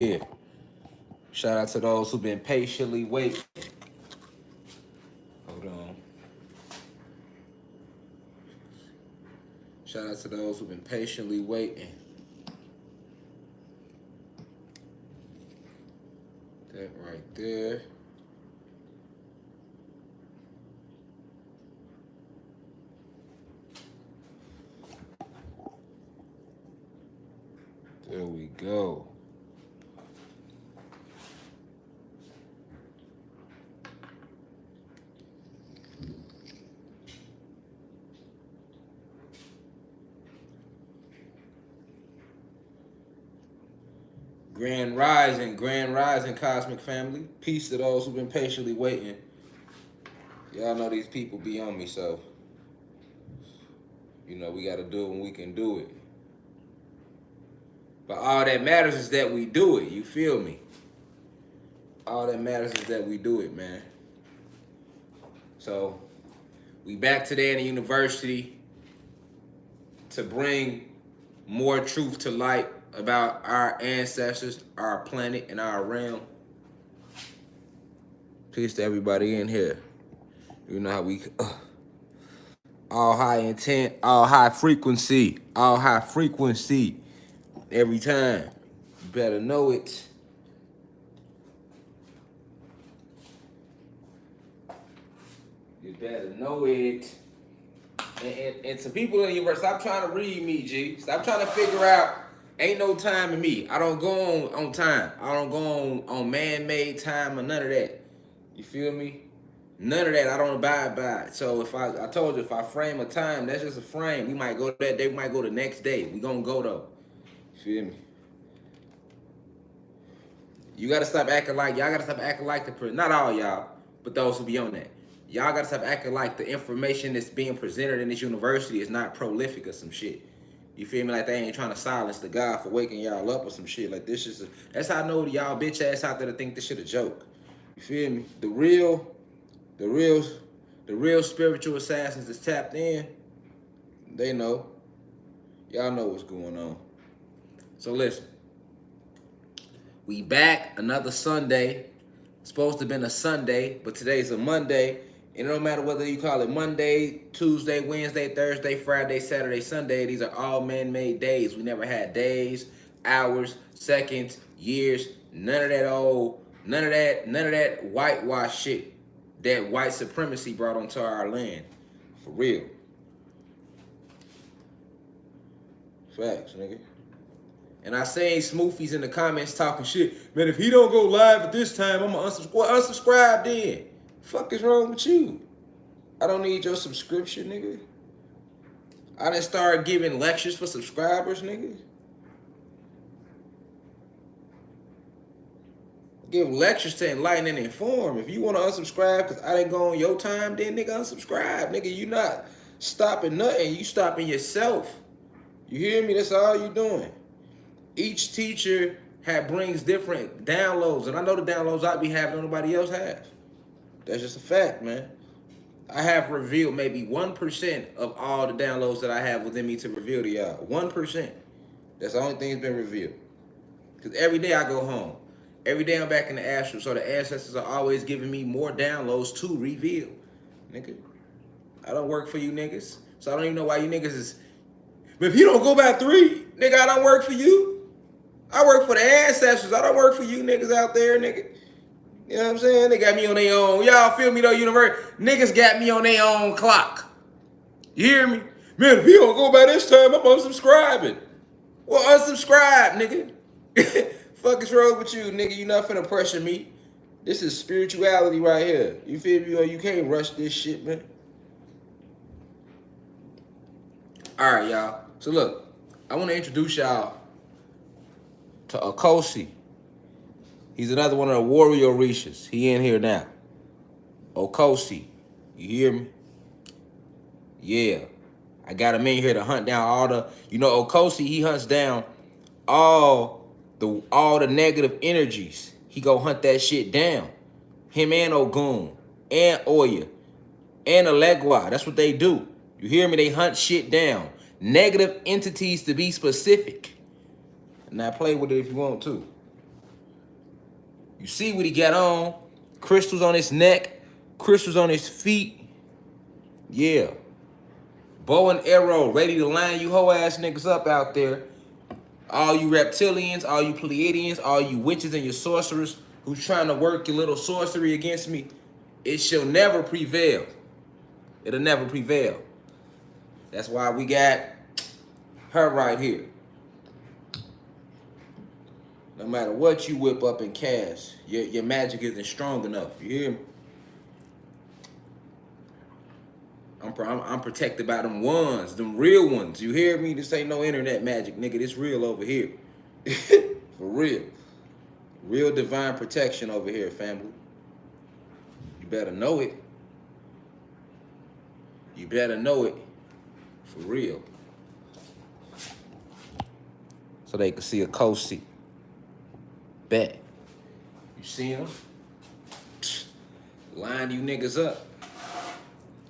here. Shout out to those who've been patiently waiting. Hold on. Shout out to those who've been patiently waiting. That right there. There we go. Grand rising, cosmic family. Peace to those who've been patiently waiting. Y'all know these people be on me, so we gotta do it when we can do it. But all that matters is that we do it. You feel me? All that matters is that we do it, man. So we back today in the university to bring more truth to light about our ancestors, our planet, and our realm. Peace to everybody in here. You know how we all high intent, all high frequency every time. You better know it. You better know it. And to people in the universe, stop trying to read me, G. Stop trying to figure out, ain't no time in me. I don't go on time. I don't go on man-made time or none of that. You feel me? None of that. I don't abide by it. So I told you, if I frame a time, that's just a frame. We might go that day, we might go the next day. We gonna go though. You feel me? You gotta stop acting like, y'all gotta stop acting like the person. Not all y'all, but those who be on that. Y'all gotta stop acting like the information that's being presented in this university is not prolific or some shit. You feel me? Like they ain't trying to silence the God for waking y'all up or some shit. Like this is that's how I know y'all bitch ass out there to think this shit a joke. You feel me? The real spiritual assassins that's tapped in, they know. Y'all know what's going on. So listen. We back another Sunday. Supposed to have been a Sunday, but today's a Monday. And it don't matter whether you call it Monday, Tuesday, Wednesday, Thursday, Friday, Saturday, Sunday. These are all man-made days. We never had days, hours, seconds, years, none of that whitewash shit that white supremacy brought onto our land. For real. Facts, nigga. And I seen Smoofies in the comments talking shit. Man, if he don't go live at this time, I'm gonna unsubscribe. Unsubscribe then. Fuck is wrong with you? I don't need your subscription, nigga. I done started giving lectures for subscribers, nigga. Give lectures to enlighten and inform. If you want to unsubscribe because I didn't go on your time, then nigga unsubscribe. Nigga, you not stopping nothing. You stopping yourself. You hear me? That's all you doing. Each teacher brings different downloads. And I know the downloads I be having nobody else has. That's just a fact, man. I have revealed maybe 1% of all the downloads that I have within me to reveal to y'all. 1%. That's the only thing that's been revealed. Because every day I go home. Every day I'm back in the astral. So the ancestors are always giving me more downloads to reveal. Nigga, I don't work for you niggas. So I don't even know why you niggas is... But if you don't go by 3, nigga, I don't work for you. I work for the ancestors. I don't work for you niggas out there, nigga. You know what I'm saying? They got me on their own. Y'all feel me though, universe? Niggas got me on their own clock. You hear me? Man, if you don't go by this time, I'm unsubscribing. Well, unsubscribe, nigga. Fuck is wrong with you, nigga? You not finna pressure me. This is spirituality right here. You feel me? Or you can't rush this shit, man. All right, y'all. So look, I want to introduce y'all to Okosi. He's another one of the warrior Orishas. He in here now. Okosi. You hear me? Yeah. I got him in here to hunt down all the... You know, Okosi, he hunts down all the negative energies. He go hunt that shit down. Him and Ogun. And Oya. And Alegua. That's what they do. You hear me? They hunt shit down. Negative entities to be specific. Now play with it if you want to. You see what he got on? Crystals on his neck, crystals on his feet. Yeah. Bow and arrow, ready to line you hoe ass niggas up out there. All you reptilians, all you Pleiadians, all you witches and your sorcerers who's trying to work your little sorcery against me, it shall never prevail. It'll never prevail. That's why we got her right here. No matter what you whip up and cast, your magic isn't strong enough. You hear me? I'm protected by them ones, them real ones. You hear me? This ain't no internet magic, nigga. This real over here. For real. Real divine protection over here, family. You better know it. You better know it. For real. So they can see a Kosi. Bet. You see him? Line you niggas up.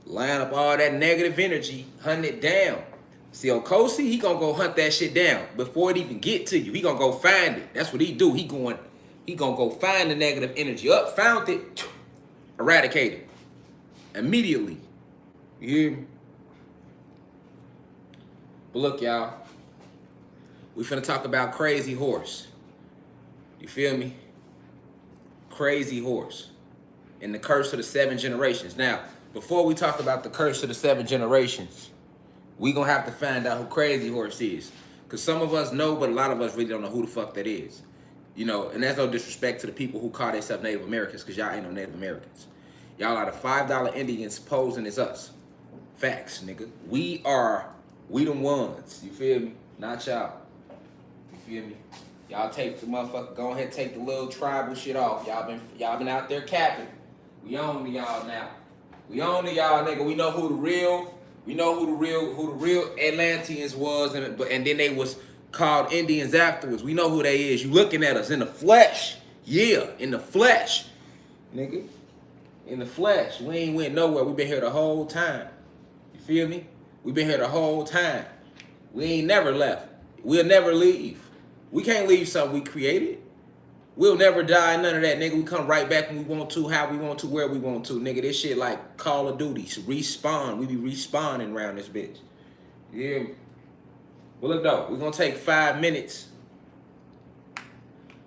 Line up all that negative energy, hunt it down. See, Okosi, he gonna go hunt that shit down before it even get to you. He gonna go find it. That's what he do. He gonna go find the negative energy. Up, found it, eradicate it immediately. You hear me? But look, y'all, we finna talk about Crazy Horse. You feel me? Crazy Horse and the curse of the 7 generations. Now, before we talk about the curse of the 7 generations, we gonna have to find out who Crazy Horse is. Because some of us know, but a lot of us really don't know who the fuck that is. You know, and that's no disrespect to the people who call themselves Native Americans, because y'all ain't no Native Americans. Y'all are the $5 Indians posing as us. Facts, nigga. We them ones. You feel me? Not y'all. You feel me? Y'all take the motherfucker, go ahead and take the little tribal shit off. Y'all been out there capping. We on to y'all now. We on to y'all, nigga. We know who the real Atlanteans was, and then they was called Indians afterwards. We know who they is. You looking at us in the flesh. Yeah, in the flesh. Nigga. In the flesh. We ain't went nowhere. We been here the whole time. You feel me? We been here the whole time. We ain't never left. We'll never leave. We can't leave something we created. We'll never die, none of that, nigga. We come right back when we want to, how we want to, where we want to, nigga. This shit like Call of Duty. Respawn. We be respawning around this bitch. Yeah. Well, look, though. We're going to take 5 minutes.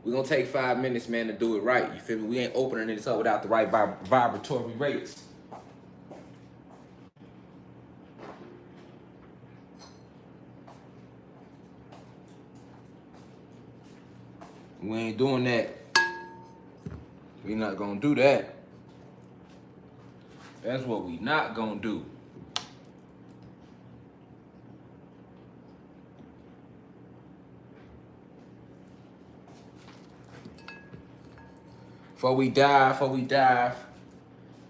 We're going to take 5 minutes, man, to do it right. You feel me? We ain't opening this up without the right vibratory rates. We ain't doing that. We not gonna do that. That's what we not gonna do. Before we dive,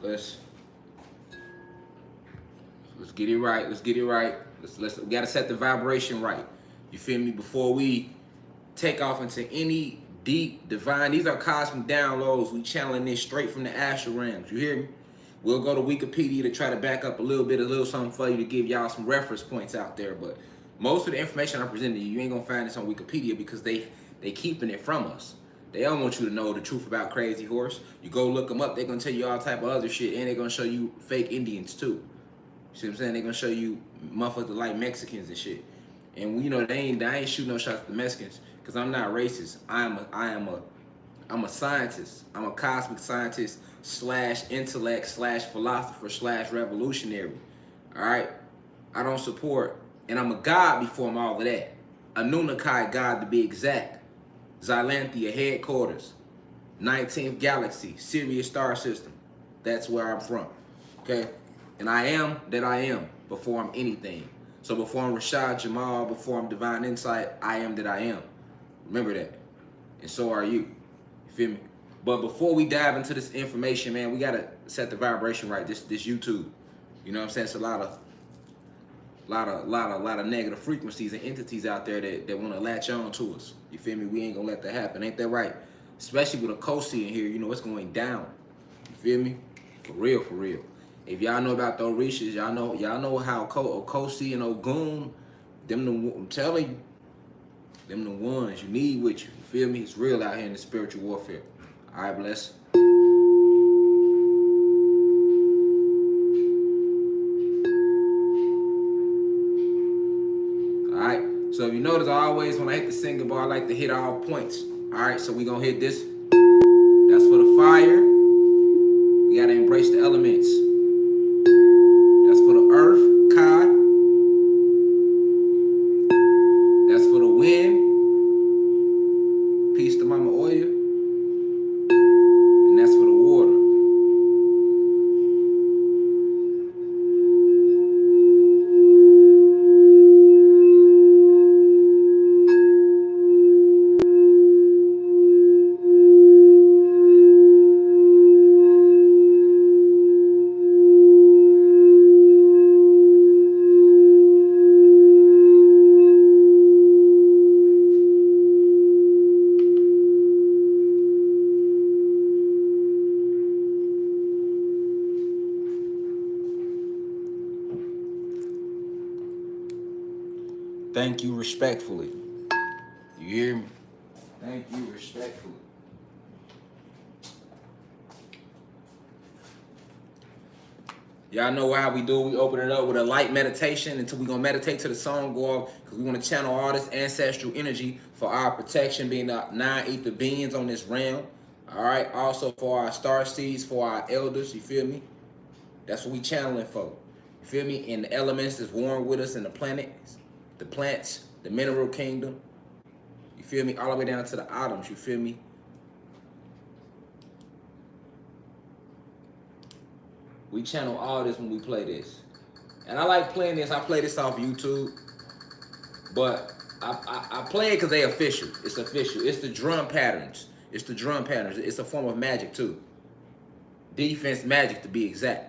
let's get it right. Let's get it right. We gotta set the vibration right. You feel me? Before we take off into any deep divine, these are cosmic downloads. We channeling this straight from the astral realms. You hear me? We'll go to Wikipedia to try to back up a little something for you to give y'all some reference points out there. But most of the information I'm presenting to you, you ain't gonna find this on Wikipedia because they keeping it from us. They don't want you to know the truth about Crazy Horse. You go look them up, they're gonna tell you all type of other shit, and they're gonna show you fake Indians too. You see what I'm saying? They're gonna show you motherfuckers like Mexicans and shit. And you know they ain't shooting no shots at the Mexicans. Because I'm not racist. I'm a scientist. I'm a cosmic scientist / intellect / philosopher / revolutionary. All right? I don't support, and I'm a god before I'm all of that. A Nunakai god to be exact. Xylanthia headquarters. 19th galaxy, Sirius star system. That's where I'm from. Okay? And I am that I am before I'm anything. So before I'm Rashad, Jamal, before I'm Divine Insight, I am that I am. Remember that. And so are you. You feel me? But before we dive into this information, man, we gotta set the vibration right. This YouTube. You know what I'm saying? It's a lot of negative frequencies and entities out there that want to latch on to us. You feel me? We ain't gonna let that happen. Ain't that right? Especially with a Kosi in here, you know it's going down. You feel me? For real, for real. If y'all know about the Orishas, y'all know how Kosi and Ogun, I'm telling you, them the ones you need with you. You feel me? It's real out here in the spiritual warfare. All right, bless. All right. So if you notice, I always, when I hit the single bar, I like to hit all points. All right. So we gonna hit this. That's for the fire. We gotta embrace the elements. That's for the earth, Kai. That's for the wind. Peace to Mama Oya. And that's for the water. Thank you respectfully. You hear me? Thank you respectfully. Y'all know how we do. We open it up with a light meditation until we're going to meditate to the song go off, because we want to channel all this ancestral energy for our protection, being the 9 ether beings on this realm. All right. Also for our star seeds, for our elders. You feel me? That's what we channeling for. You feel me? And the elements that's warm with us, and the planets, the plants, the mineral kingdom. You feel me? All the way down to the atoms. You feel me? We channel all this when we play this. And I like playing this. I play this off YouTube. But I play it because they official. It's official. It's the drum patterns. It's the drum patterns. It's a form of magic too. Defense magic to be exact.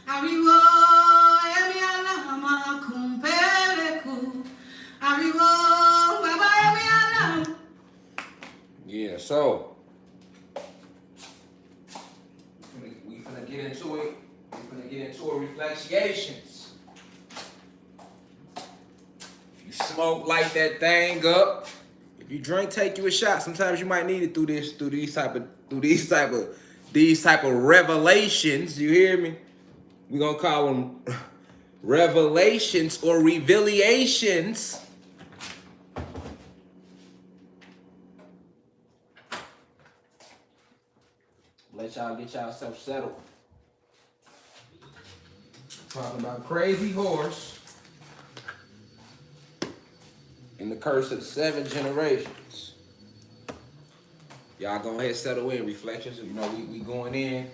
Arrivo, emi alama kumpeleku. Arrivo, baba emi alama. Yeah, so we finna get into it. We finna get into it. Reflections. If you smoke, light that thing up. If you drink, take you a shot. Sometimes you might need it through these type of revelations. You hear me? We gonna call them revelations or revelations. Let y'all get yourself settled. Talking about Crazy Horse and the curse of the 7 generations. Y'all go ahead, settle in. Reflections. You know, we going in.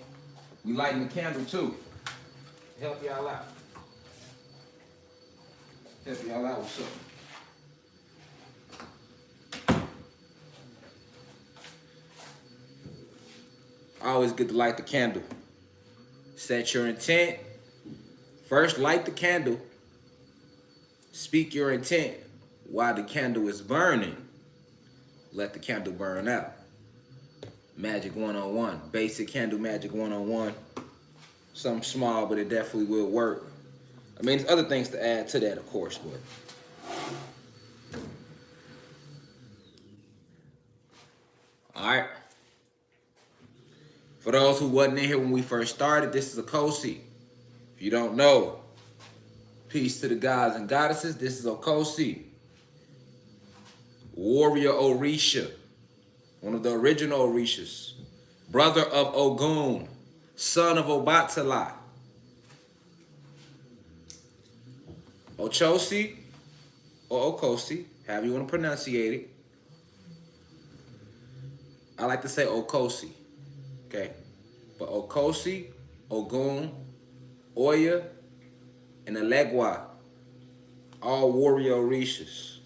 We lighting the candle too. Help y'all out. Help y'all out with something. Always good to light the candle. Set your intent. First, light the candle. Speak your intent while the candle is burning. Let the candle burn out. Magic 101. Basic candle magic 101. Something small, but it definitely will work. I mean, there's other things to add to that, of course, but. All right. For those who wasn't in here when we first started, this is a Okosi. If you don't know, peace to the gods and goddesses. This is Okosi. Warrior Orisha. One of the original Orishas. Brother of Ogun. Son of Obatala. Ochosi or Okosi, however you want to pronunciate it. I like to say Okosi, okay? But Okosi, Ogun, Oya, and Elegua, all warrior Orishas.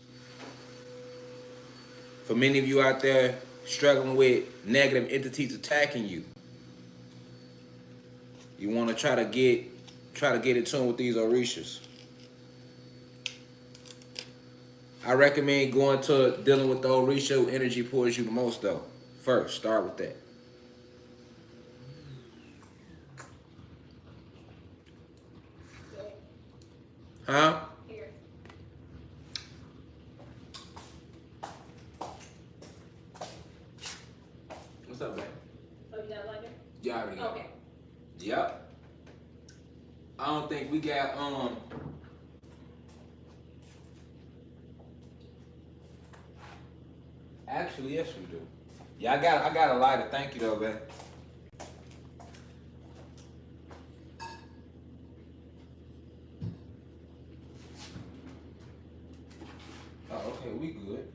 For many of you out there struggling with negative entities attacking you, you want to try to get in tune with these Orishas. I recommend going to dealing with the Orisha who energy pours you the most though. First, start with that. Huh? Here. What's up, man? Oh, you got lighter? Yeah, I already got it. Okay. Yep. I don't think we got Actually, yes we do. Yeah, I got a lighter. Thank you though, man. Oh, okay, we good.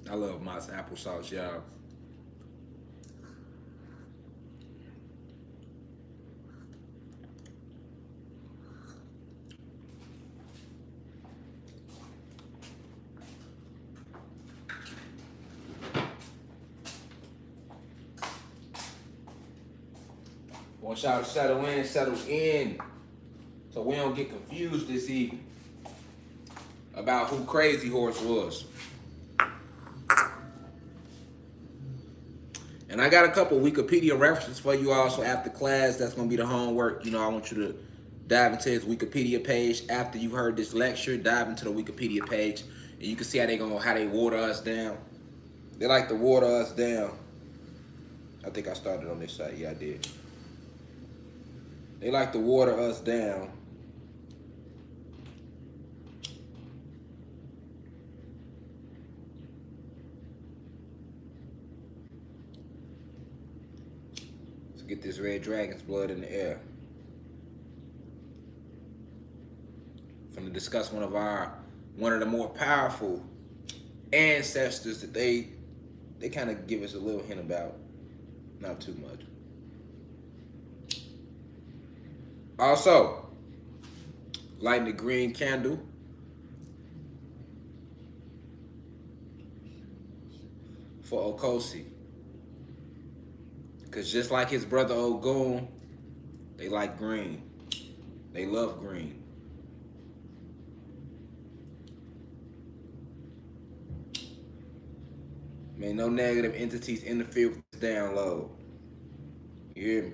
I love Mott's applesauce, y'all. Want y'all to settle in, so we don't get confused this evening about who Crazy Horse was. And I got a couple Wikipedia references for you also after class. That's going to be the homework. You know, I want you to dive into his Wikipedia page. After you heard this lecture, dive into the Wikipedia page. And you can see how they water us down. They like to water us down. I think I started on this side. Yeah, I did. They like to water us down Get this red dragon's blood in the air. Finna discuss one of the more powerful ancestors that they kind of give us a little hint about. Not too much. Also, lighting the green candle. For Okosi. Because just like his brother Ogun, they like green. They love green. Man, no negative entities interfere with this download. You hear me?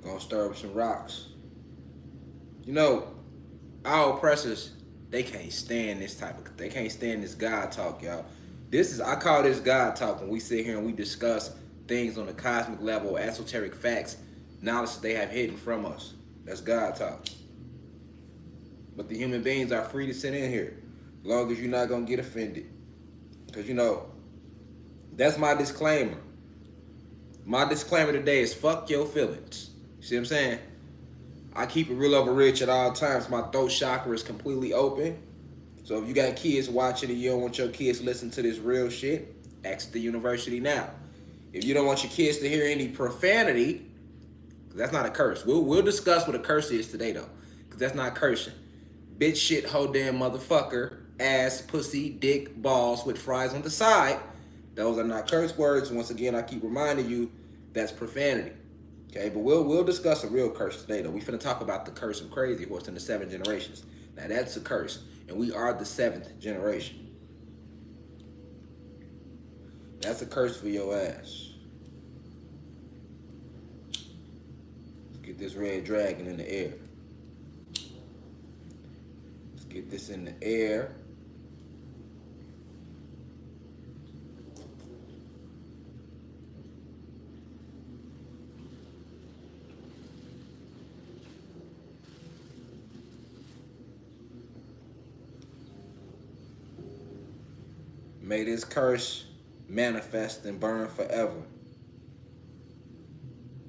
Gonna stir up some rocks. You know, our oppressors, they can't stand they can't stand this God talk, y'all. I call this God talk when we sit here and we discuss things on a cosmic level, esoteric facts, knowledge that they have hidden from us. That's God talk. But the human beings are free to sit in here, as long as you're not gonna get offended. Because that's my disclaimer. My disclaimer today is fuck your feelings. You see what I'm saying? I keep it real over rich at all times. My throat chakra is completely open. So if you got kids watching and you don't want your kids to listen to this real shit, ask the university now. If you don't want your kids to hear any profanity, because that's not a curse. We'll discuss what a curse is today though, because that's not cursing. Bitch, shit, hoe, damn, motherfucker, ass, pussy, dick, balls with fries on the side. Those are not curse words. Once again, I keep reminding you that's profanity. Okay, but we'll discuss a real curse today though. We finna talk about the curse of Crazy Horse in the 7 generations. Now that's a curse, and we are the 7th generation. That's a curse for your ass. Let's get this red dragon in the air. Let's get this in the air. May this curse manifest and burn forever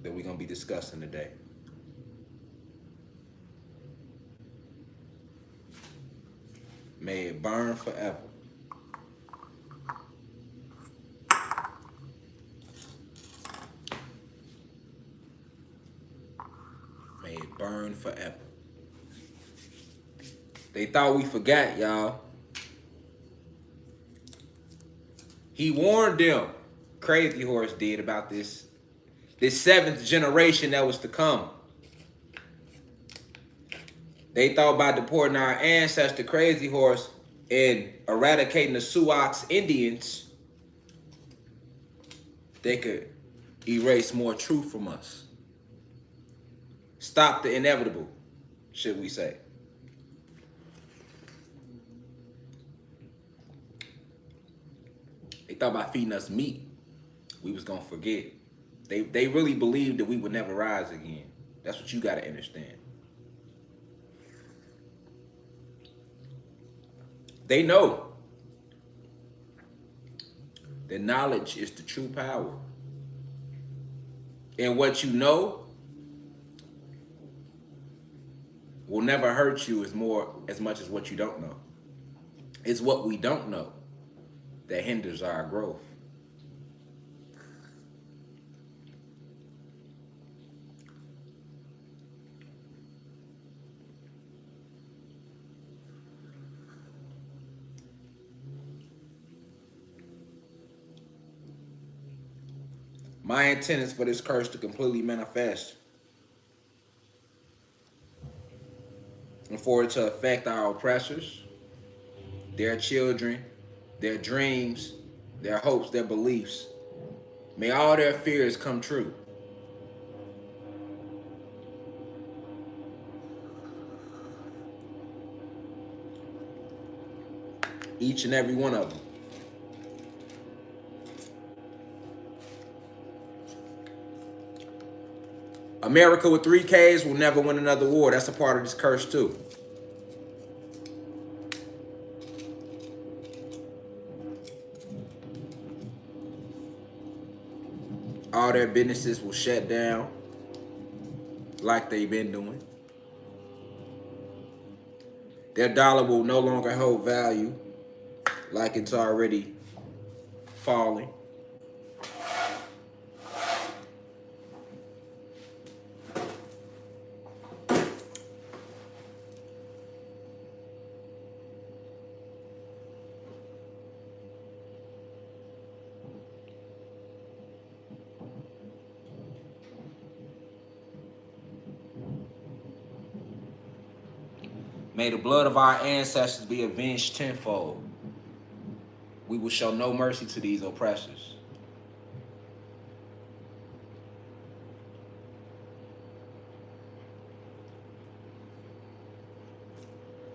that we're going to be discussing today. May it burn forever. May it burn forever. They thought we forgot, y'all. He warned them, Crazy Horse did, about this 7th generation that was to come. They thought by deporting our ancestor, Crazy Horse, and eradicating the Sioux Indians, they could erase more truth from us. Stop the inevitable, should we say. They thought by feeding us meat, we was gonna forget. They really believed that we would never rise again. That's what you gotta understand. They know that knowledge is the true power. And what you know will never hurt you as much as what you don't know. It's what we don't know that hinders our growth. My intent is for this curse to completely manifest and for it to affect our oppressors, their children, their dreams, their hopes, their beliefs. May all their fears come true. Each and every one of them. America with 3 Ks will never win another war. That's a part of this curse too. all their businesses will shut down like they've been doing. Their dollar will no longer hold value like it's already falling. May the blood of our ancestors be avenged tenfold. We will show no mercy to these oppressors.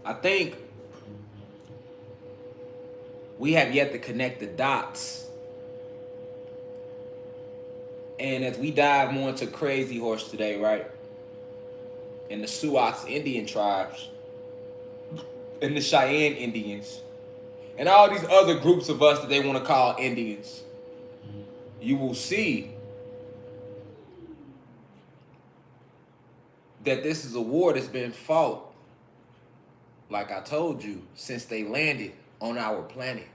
I think we have yet to connect the dots. And as we dive more into Crazy Horse today, right? And the Sioux Indian tribes, and the Cheyenne Indians, and all these other groups of us that they want to call Indians, you will see that this is a war that's been fought, like I told you, since they landed on our planet.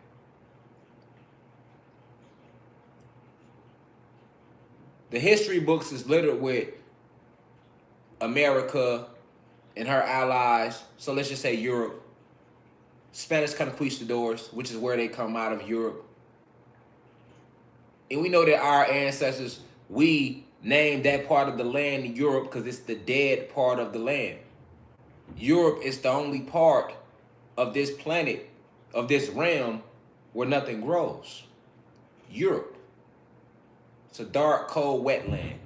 The history books is littered with America and her allies, so let's just say Europe, Spanish conquistadors, which is where they come out of Europe. And we know that our ancestors, we named that part of the land Europe because it's the dead part of the land. Europe is the only part of this planet, of this realm, where nothing grows. Europe. It's a dark, cold, wet land.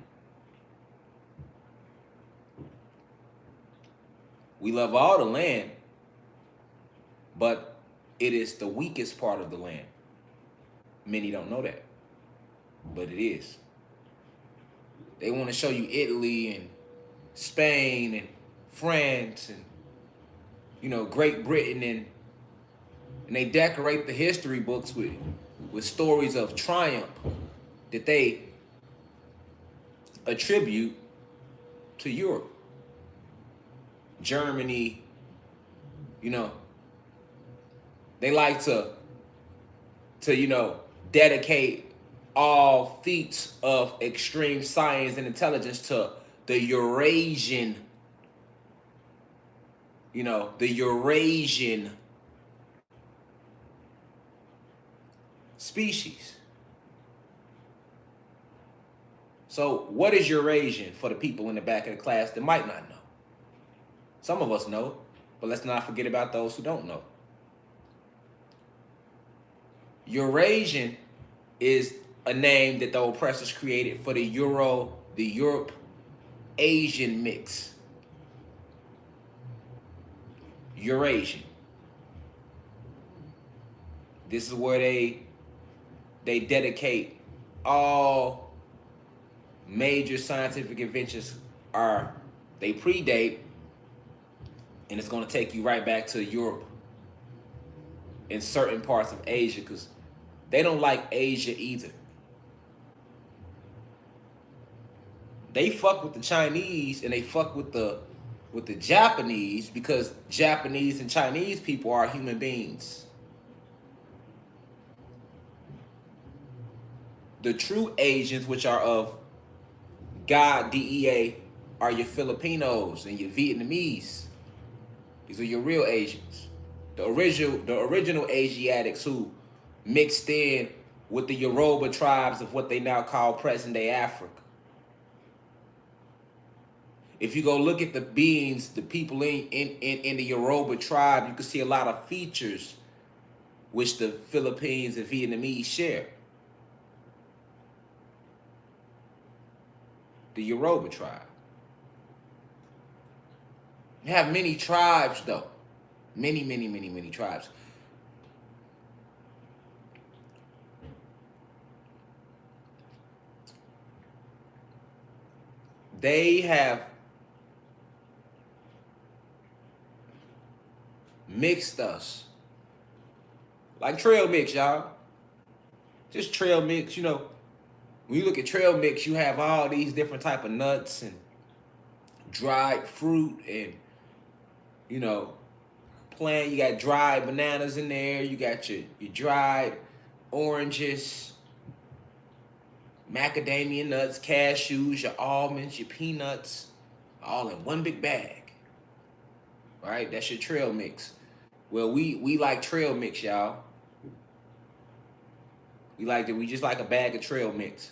We love all the land, but it is the weakest part of the land. Many don't know that, but it is. They want to show you Italy and Spain and France and, you know, Great Britain, and they decorate the history books with stories of triumph that they attribute to Europe. Germany, you know, they like to you know, dedicate all feats of extreme science and intelligence to the Eurasian, you know, the Eurasian species. So what is Eurasian for the people in the back of the class that might not know? Some of us know, but let's not forget about those who don't know. Eurasian is a name that the oppressors created for the Europe-Asian mix. Eurasian. This is where they dedicate all major scientific inventions they predate, and it's going to take you right back to Europe in certain parts of Asia, because they don't like Asia either. They fuck with the Chinese and they fuck with the Japanese, because Japanese and Chinese people are human beings. The true Asians, which are of God, DEA, are your Filipinos and your Vietnamese. These are your real Asians. The original Asiatics who mixed in with the Yoruba tribes of what they now call present-day Africa. If you go look at the beings, the people in the Yoruba tribe, you can see a lot of features which the Philippines and Vietnamese share. The Yoruba tribe. You have many tribes, though. Many, many, many, many tribes. They have mixed us. Like trail mix, y'all. Just trail mix, you know. when you look at trail mix, you have all these different type of nuts and dried fruit and, you know, you got dried bananas in there. You got your dried oranges, macadamia nuts, cashews, your almonds, your peanuts, all in one big bag. Right? That's your trail mix. Well, we like trail mix, y'all. We just like a bag of trail mix.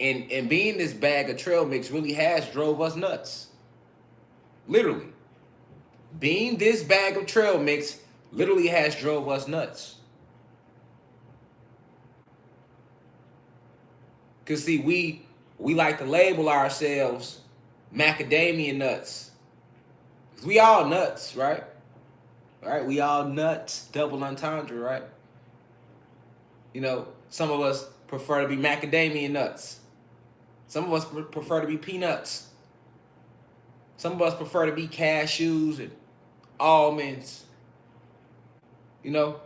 And being this bag of trail mix really has drove us nuts. Literally. Being this bag of trail mix literally has drove us nuts. Cause see, we like to label ourselves macadamia nuts. Cause we all nuts, right? Right? We all nuts, double entendre, right? You know, some of us prefer to be macadamia nuts. Some of us prefer to be peanuts. Some of us prefer to be cashews and almonds. You know?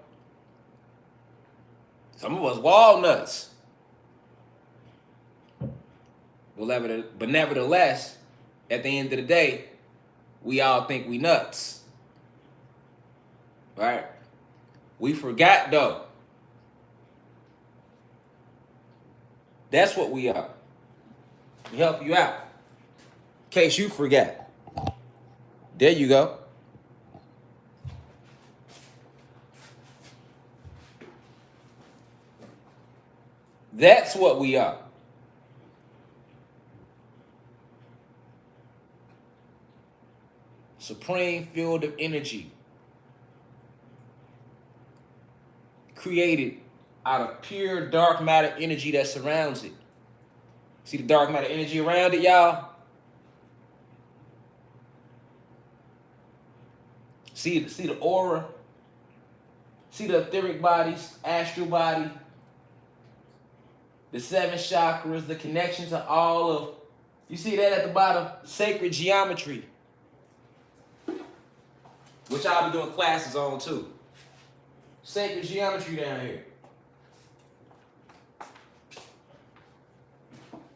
Some of us walnuts. But nevertheless, at the end of the day, we all think we nuts. Right? We forgot though. That's what we are. We help you out. In case you forget. There you go. That's what we are. Supreme field of energy. Created out of pure dark matter energy that surrounds it. See the dark matter energy around it, y'all? See the aura? See the etheric bodies, astral body, the 7 chakras, the connection to all of, you see that at the bottom? Sacred geometry. Which I'll be doing classes on too. Sacred geometry down here.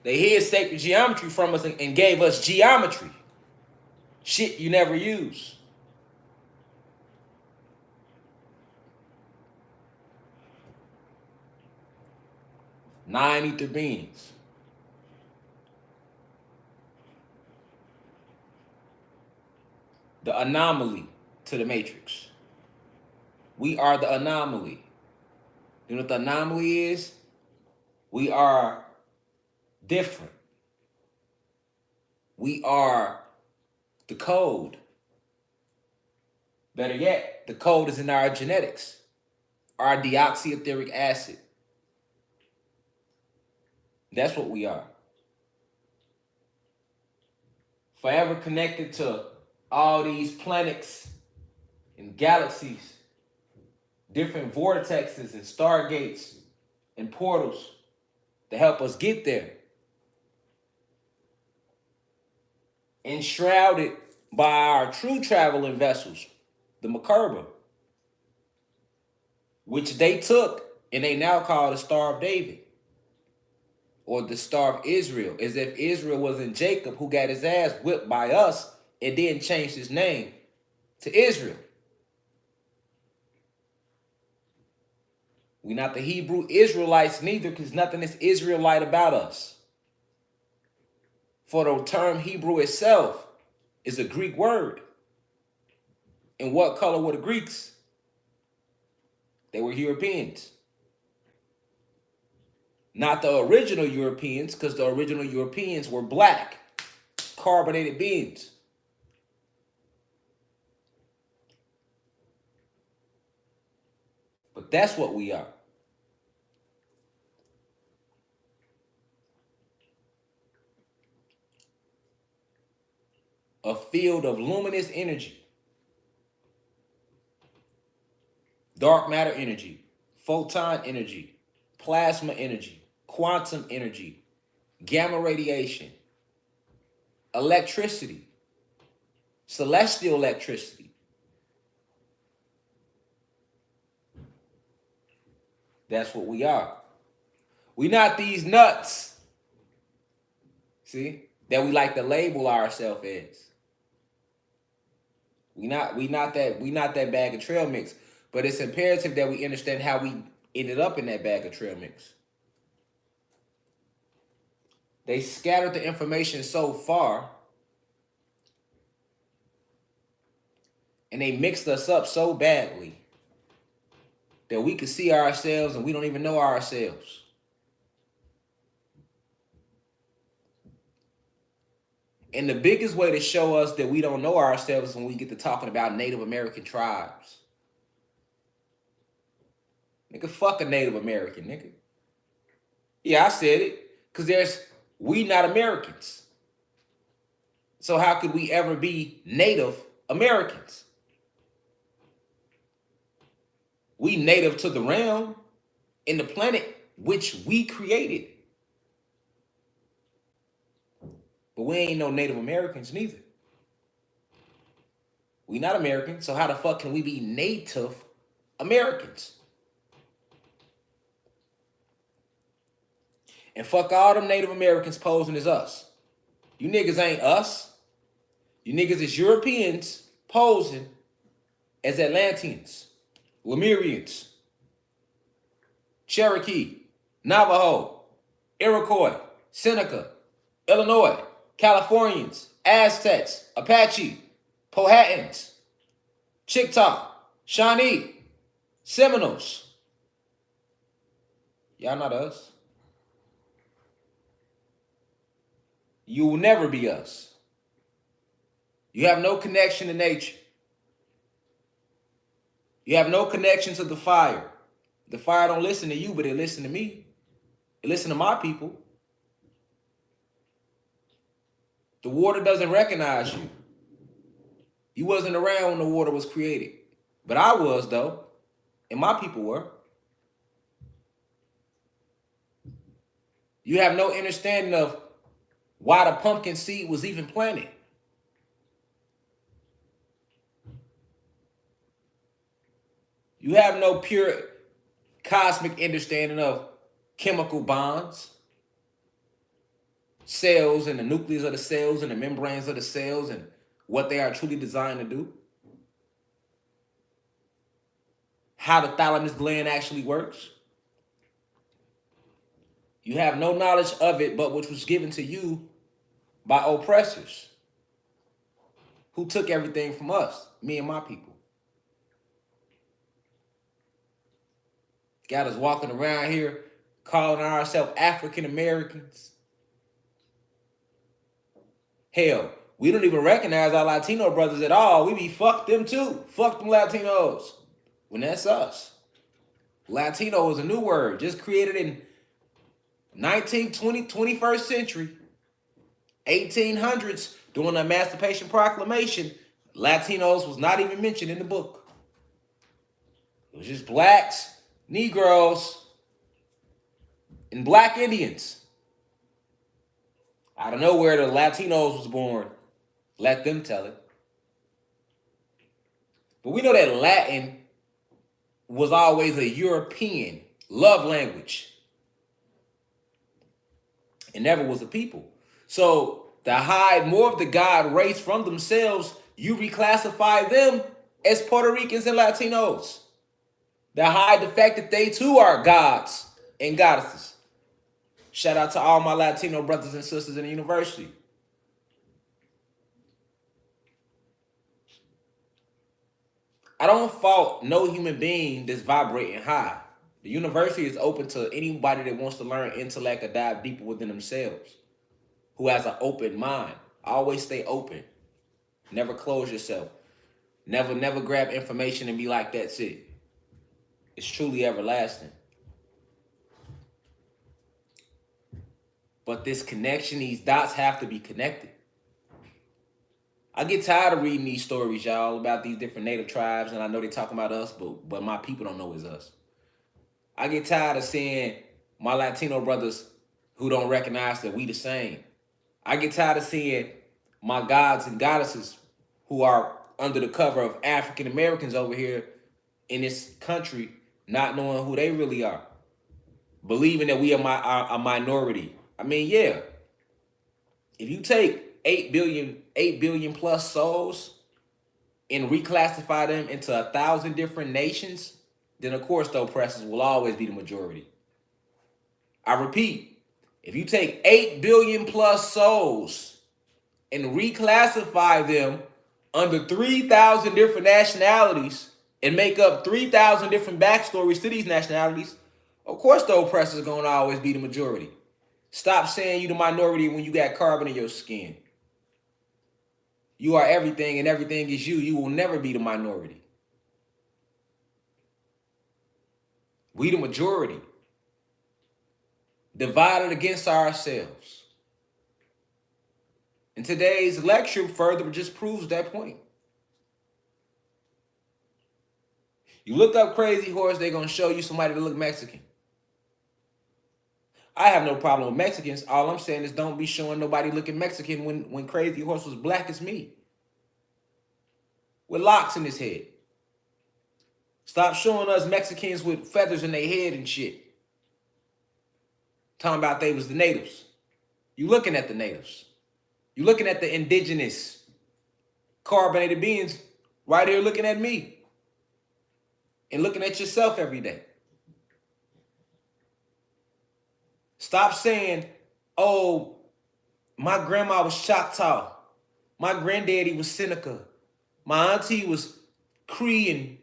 They hid sacred geometry from us and gave us geometry. Shit you never use. Nine ether beings. The anomaly to the matrix. We are the anomaly. You know what the anomaly is? We are different. We are the code. Better yet, the code is in our genetics. Our deoxyetheric acid. That's what we are. Forever connected to all these planets and galaxies, different vortexes and stargates and portals to help us get there. Enshrouded by our true traveling vessels, the Makerba, which they took and they now call the Star of David. Or the Star of Israel, as if Israel wasn't Jacob who got his ass whipped by us and then changed his name to Israel. We're not the Hebrew Israelites neither, because nothing is Israelite about us. For the term Hebrew itself is a Greek word. And what color were the Greeks? They were Europeans. Not the original Europeans, because the original Europeans were black, carbonated beings. But that's what we are. A field of luminous energy. Dark matter energy, photon energy, plasma energy, quantum energy, gamma radiation, electricity, celestial electricity. That's what we are. We not these nuts. See? That we like to label ourselves as. We not that bag of trail mix. But it's imperative that we understand how we ended up in that bag of trail mix. They scattered the information so far, and they mixed us up so badly that we can see ourselves and we don't even know ourselves. And the biggest way to show us that we don't know ourselves is when we get to talking about Native American tribes. Nigga, fuck a Native American, nigga. Yeah, I said it. Because we not Americans. So how could we ever be Native Americans? We native to the realm and the planet which we created. But we ain't no Native Americans neither. We not American, so how the fuck can we be Native Americans? And fuck all them Native Americans posing as us. You niggas ain't us. You niggas is Europeans posing as Atlanteans, Lemurians, Cherokee, Navajo, Iroquois, Seneca, Illinois, Californians, Aztecs, Apache, Powhatans, Chickasaw, Shawnee, Seminoles. Y'all not us. You will never be us. You have no connection to nature. You have no connection to the fire. The fire don't listen to you, but it listen to me. It listen to my people. The water doesn't recognize you. You wasn't around when the water was created. But I was, though. And my people were. You have no understanding of why the pumpkin seed was even planted. You have no pure cosmic understanding of chemical bonds, cells and the nucleus of the cells and the membranes of the cells and what they are truly designed to do. How the thalamus gland actually works. You have no knowledge of it, but which was given to you by oppressors who took everything from us, me and my people. Got us walking around here calling ourselves African Americans. Hell, we don't even recognize our Latino brothers at all. We be fuck them too. Fuck them Latinos. When that's us. Latino is a new word, just created in 21st century, 1800s, during the Emancipation Proclamation. Latinos was not even mentioned in the book. It was just blacks, Negroes, and black Indians. I don't know where the Latinos was born. Let them tell it. But we know that Latin was always a European love language. It never was a people. So to hide more of the God race from themselves, you reclassify them as Puerto Ricans and Latinos. To hide the fact that they too are gods and goddesses. Shout out to all my Latino brothers and sisters in the university. I don't fault no human being that's vibrating high. The university is open to anybody that wants to learn intellect or dive deeper within themselves, who has an open mind. Always stay open. Never close yourself. Never grab information and be like, that's it. It's truly everlasting. But this connection, these dots have to be connected. I get tired of reading these stories, y'all, about these different native tribes, and I know they talking about us, but my people don't know it's us. I get tired of seeing my Latino brothers who don't recognize that we the same. I get tired of seeing my gods and goddesses who are under the cover of African Americans over here in this country not knowing who they really are. believing that we are a minority. I mean, yeah, if you take 8 billion plus souls and reclassify them into 1,000 different nations, then of course the oppressors will always be the majority. I repeat, if you take 8 billion plus souls and reclassify them under 3,000 different nationalities and make up 3,000 different backstories to these nationalities, of course the oppressors are going to always be the majority. Stop saying you the minority when you got carbon in your skin. You are everything and everything is you. You will never be the minority. We the majority. Divided against ourselves. And today's lecture further just proves that point. You look up Crazy Horse, they're going to show you somebody that look Mexican. I have no problem with Mexicans. All I'm saying is don't be showing nobody looking Mexican when Crazy Horse was black as me. With locks in his head. Stop showing us Mexicans with feathers in their head and shit. Talking about they was the natives. You looking at the natives. You looking at the indigenous carbonated beings right here looking at me. And looking at yourself every day. Stop saying, oh, my grandma was Choctaw. My granddaddy was Seneca. My auntie was Cree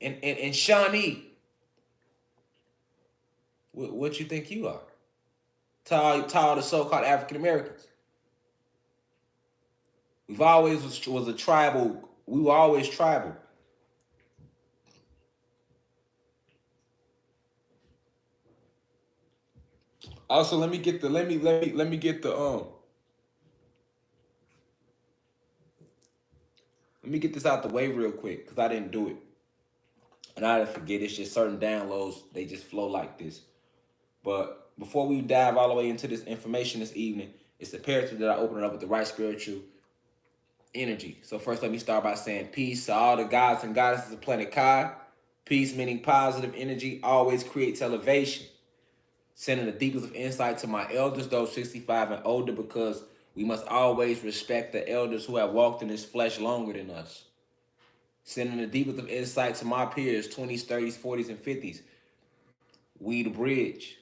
and Shawnee. What you think you are? To all the so-called African Americans. We've always was a tribal. We were always tribal. Also, let me get the let me get this out the way real quick because I didn't do it. And I didn't forget, it's just certain downloads, they just flow like this. But before we dive all the way into this information this evening, it's imperative that I open it up with the right spiritual energy. So first, let me start by saying peace to all the gods and goddesses of planet Kai. Peace meaning positive energy always creates elevation. Sending the deepest of insight to my elders, those 65 and older, because we must always respect the elders who have walked in this flesh longer than us. Sending the deepest of insight to my peers, 20s, 30s, 40s, and 50s. We the bridge.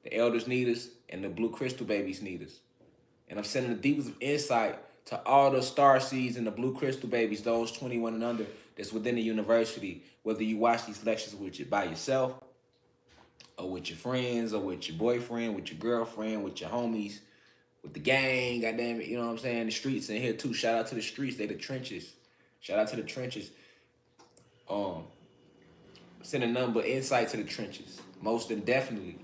The elders need us, and the blue crystal babies need us. And I'm sending the deepest of insight to all the star seeds and the blue crystal babies, those 21 and under, that's within the university, whether you watch these lectures by yourself, or with your friends, or with your boyfriend, with your girlfriend, with your homies, with the gang, goddamn it, you know what I'm saying? The streets in here too. Shout out to the streets, they the trenches. Shout out to the trenches. Sending nothing but insight to the trenches, most indefinitely.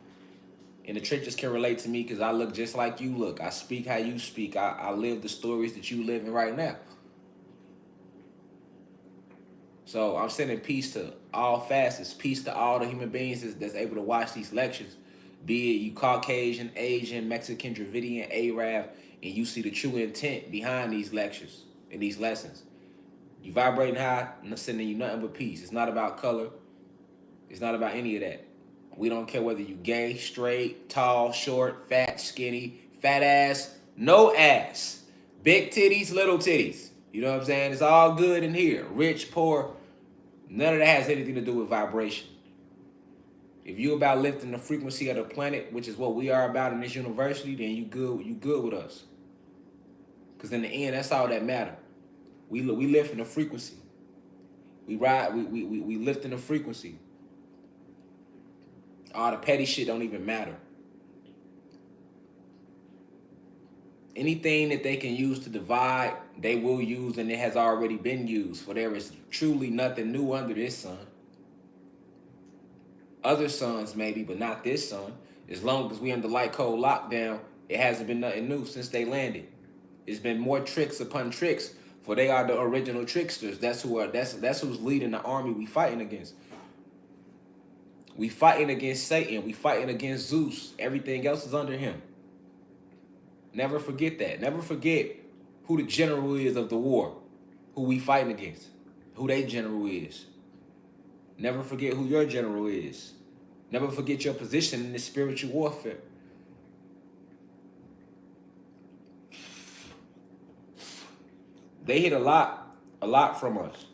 And the trenches can relate to me because I look just like you look. I speak how you speak. I live the stories that you living right now. So I'm sending peace to all facets, peace to all the human beings that's able to watch these lectures, be it you Caucasian, Asian, Mexican, Dravidian, Arab, and you see the true intent behind these lectures and these lessons. You vibrating high, I'm sending you nothing but peace. It's not about color. It's not about any of that. We don't care whether you gay, straight, tall, short, fat, skinny, fat ass, no ass, big titties, little titties. You know what I'm saying? It's all good in here. Rich, poor, none of that has anything to do with vibration. If you about lifting the frequency of the planet, which is what we are about in this university, then you good with us. Because in the end, that's all that matter. We lift in the frequency. We lift in the frequency. All the petty shit don't even matter. Anything that they can use to divide, they will use, and it has already been used. For there is truly nothing new under this sun. Other suns maybe, but not this sun. As long as we under light cold lockdown, it hasn't been nothing new since they landed. It's been more tricks upon tricks, for they are the original tricksters. That's who's leading the army we fighting against. We fighting against Satan. We fighting against Zeus. Everything else is under him. Never forget that. Never forget who the general is of the war. Who we fighting against. Who they general is. Never forget who your general is. Never forget your position in this spiritual warfare. They hit a lot from us.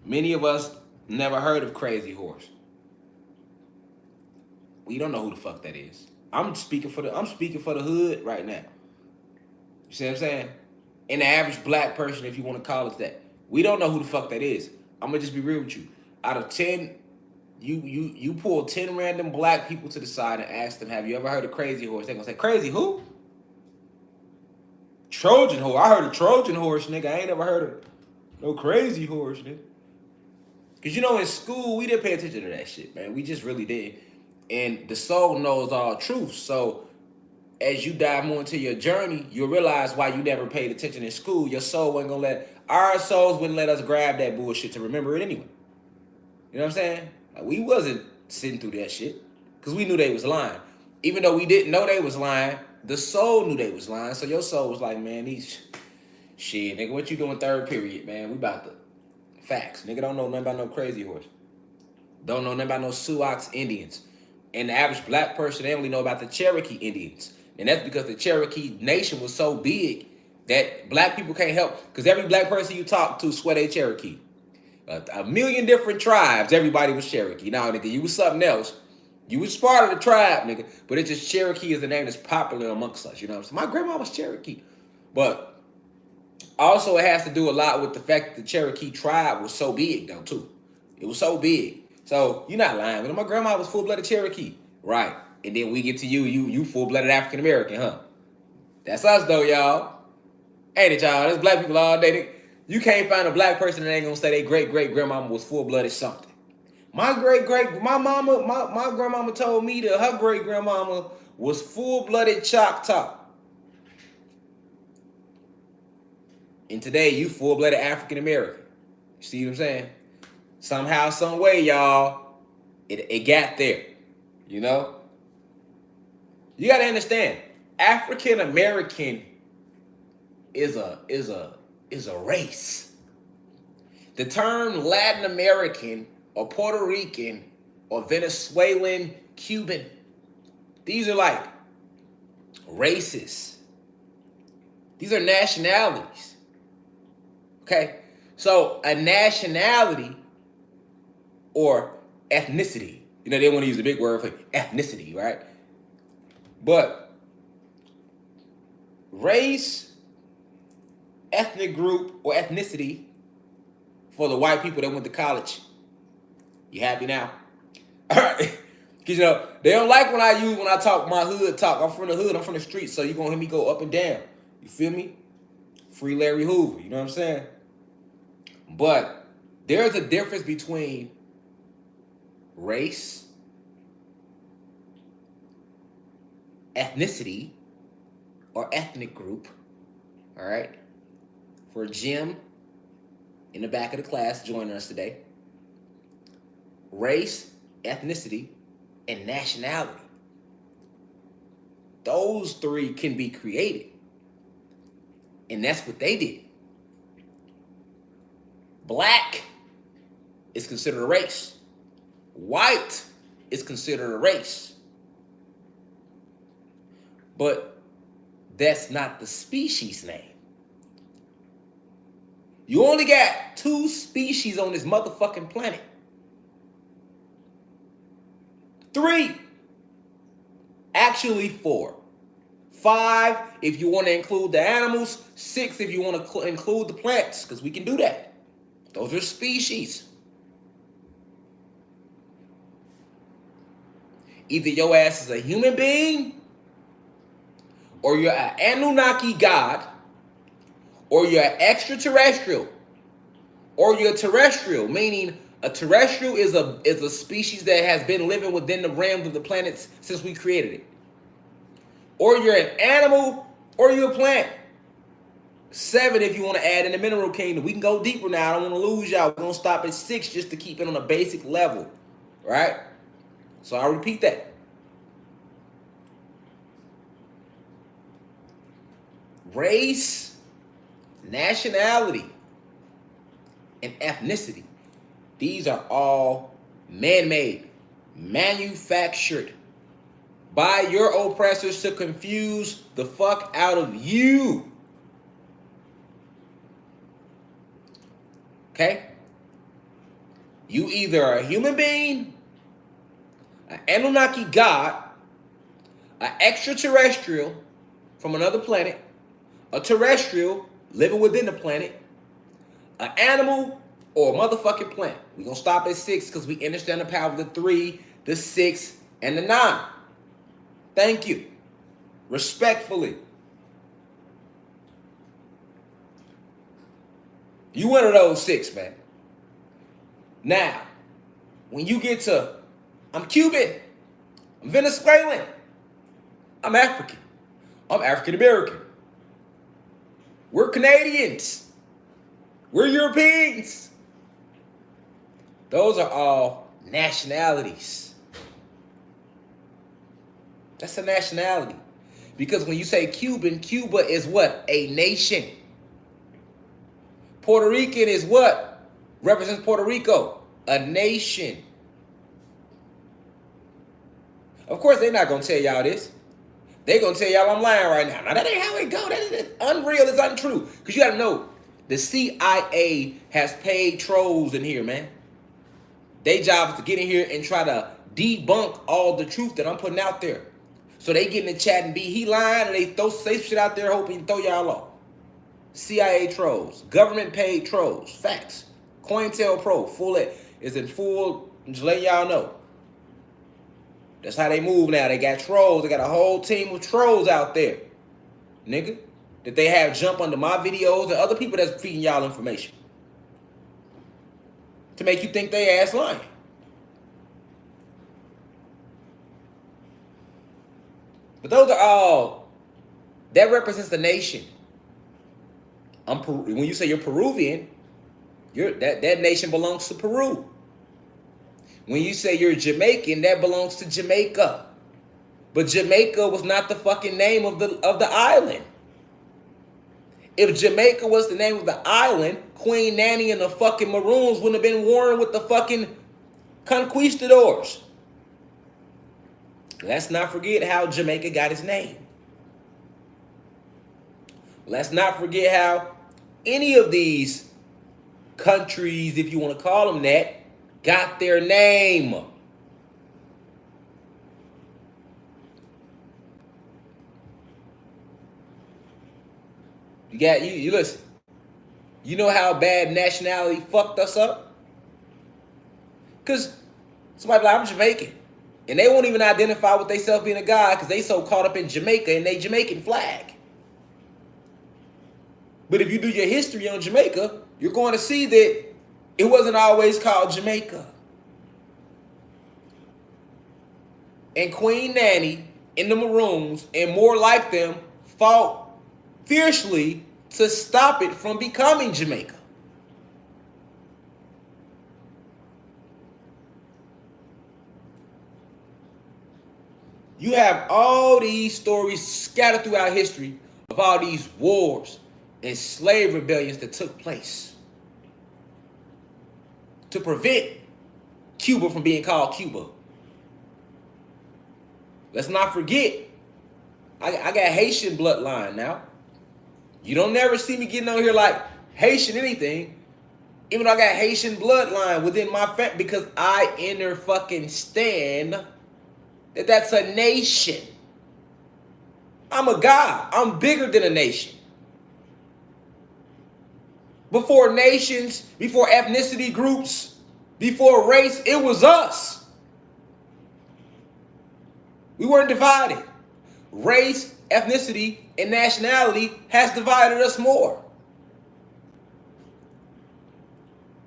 Many of us never heard of Crazy Horse. We don't know who the fuck that is. I'm speaking for the hood right now. You see what I'm saying? And the average black person, if you want to call it that. We don't know who the fuck that is. I'm gonna just be real with you. Out of 10, you pull 10 random black people to the side and ask them, have you ever heard of Crazy Horse? They're gonna say, Crazy who? Trojan Horse. I heard of Trojan Horse, nigga. I ain't never heard of no Crazy Horse, nigga. Cause you know in school we didn't pay attention to that shit, man. We just really did. And the soul knows all truth. So as you dive more into your journey, you'll realize why you never paid attention in school. Your soul wasn't gonna our souls wouldn't let us grab that bullshit to remember it anyway. You know what I'm saying? Like, we wasn't sitting through that shit because we knew they was lying. Even though we didn't know they was lying, the soul knew they was lying. So your soul was like, man, these shit, nigga, what you doing third period, man? We about to facts. Nigga don't know nothing about no Crazy Horse. Don't know nothing about no Sioux Indians. And the average black person, they only know about the Cherokee Indians. And that's because the Cherokee nation was so big that black people can't help. Because every black person you talk to swear they Cherokee. A million different tribes, everybody was Cherokee. Now, nigga, you was something else. You was part of the tribe, nigga. But it's just Cherokee is the name that's popular amongst us. You know what I'm saying? My grandma was Cherokee. But also it has to do a lot with the fact that the Cherokee tribe was so big, though, too. It was so big. So you're not lying. But my grandma was full-blooded Cherokee. Right. And then we get to you full-blooded African-American, huh? That's us, though, y'all. Ain't it, y'all? There's black people all day. You can't find a black person that ain't gonna say their great-great-grandmama was full-blooded something. My grandmama told me that her great-grandmama was full-blooded Choctaw. And today, you full-blooded African-American. You see what I'm saying? Somehow, some way, y'all, it got there. You know? You gotta understand, African-American is a race. The term Latin American or Puerto Rican or Venezuelan, Cuban, these are like races. These are nationalities. Okay? So a nationality or ethnicity, you know, they want to use a big word for ethnicity, right? But race, ethnic group, or ethnicity for the white people that went to college. You happy now? All right. Because, you know, they don't like when I talk my hood talk. I'm from the hood. I'm from the streets. So you're going to hear me go up and down. You feel me? Free Larry Hoover. You know what I'm saying? But there's a difference between race, ethnicity, or ethnic group. All right? For Jim in the back of the class joining us today. Race, ethnicity, and nationality. Those three can be created. And that's what they did. Black is considered a race. White is considered a race. But that's not the species name. You only got 2 species on this motherfucking planet. 3. Actually 4. 5 if you want to include the animals. 6 if you want to include the plants, because we can do that. Those are species. Either your ass is a human being, or you're an Anunnaki god, or you're extraterrestrial, or you're terrestrial, meaning a terrestrial is a species that has been living within the realms of the planets since we created it. Or you're an animal, or you're a plant. 7 if you want to add in the mineral kingdom. We can go deeper now. I don't want to lose y'all. We're going to stop at 6 just to keep it on a basic level. Right? So I'll repeat that. Race, nationality, and ethnicity. These are all man-made, manufactured by your oppressors to confuse the fuck out of you. Okay? You either are a human being, an Anunnaki god, an extraterrestrial from another planet, a terrestrial living within the planet, an animal, or a motherfucking plant. We're going to stop at 6 because we understand the power of the 3, the 6, and the 9. Thank you. Respectfully. You one of those 6, man. Now, when you get to, I'm Cuban, I'm Venezuelan, I'm African, I'm African American, we're Canadians, we're Europeans. Those are all nationalities. That's a nationality. Because when you say Cuban, Cuba is what? A nation. Puerto Rican is what? Represents Puerto Rico. A nation. Of course, they're not going to tell y'all this. They're going to tell y'all I'm lying right now. Now, that ain't how it go. That is unreal. It's untrue. Because you got to know, the CIA has paid trolls in here, man. Their job is to get in here and try to debunk all the truth that I'm putting out there. So they get in the chat and be, he lying, and they throw safe shit out there hoping to throw y'all off. CIA trolls. Government paid trolls. Facts. COINTELPRO. Is in full, just letting y'all know. That's how they move now. They got trolls. They got a whole team of trolls out there. Nigga. That they have jump under my videos and other people that's feeding y'all information. To make you think they ass lying. But those are all, that represents the nation. When you say you're Peruvian, that nation belongs to Peru. When you say you're Jamaican, that belongs to Jamaica. But Jamaica was not the fucking name of the island. If Jamaica was the name of the island, Queen Nanny and the fucking Maroons wouldn't have been warring with the fucking conquistadors. Let's not forget how Jamaica got its name. Let's not forget how any of these countries, if you want to call them that, got their name. You listen. You know how bad nationality fucked us up? Because somebody like, I'm Jamaican. And they won't even identify with themselves being a god because they so caught up in Jamaica and they Jamaican flag. But if you do your history on Jamaica, you're going to see that it wasn't always called Jamaica. And Queen Nanny and the Maroons and more like them fought fiercely to stop it from becoming Jamaica. You have all these stories scattered throughout history of all these wars and slave rebellions that took place to prevent Cuba from being called Cuba. Let's not forget, I got Haitian bloodline now. You don't never see me getting on here like Haitian anything, even though I got Haitian bloodline within my family, because I inner fucking stand that that's a nation. I'm a god. I'm bigger than a nation. Before nations, before ethnicity groups, before race, it was us. We weren't divided. Race, ethnicity, and nationality has divided us more.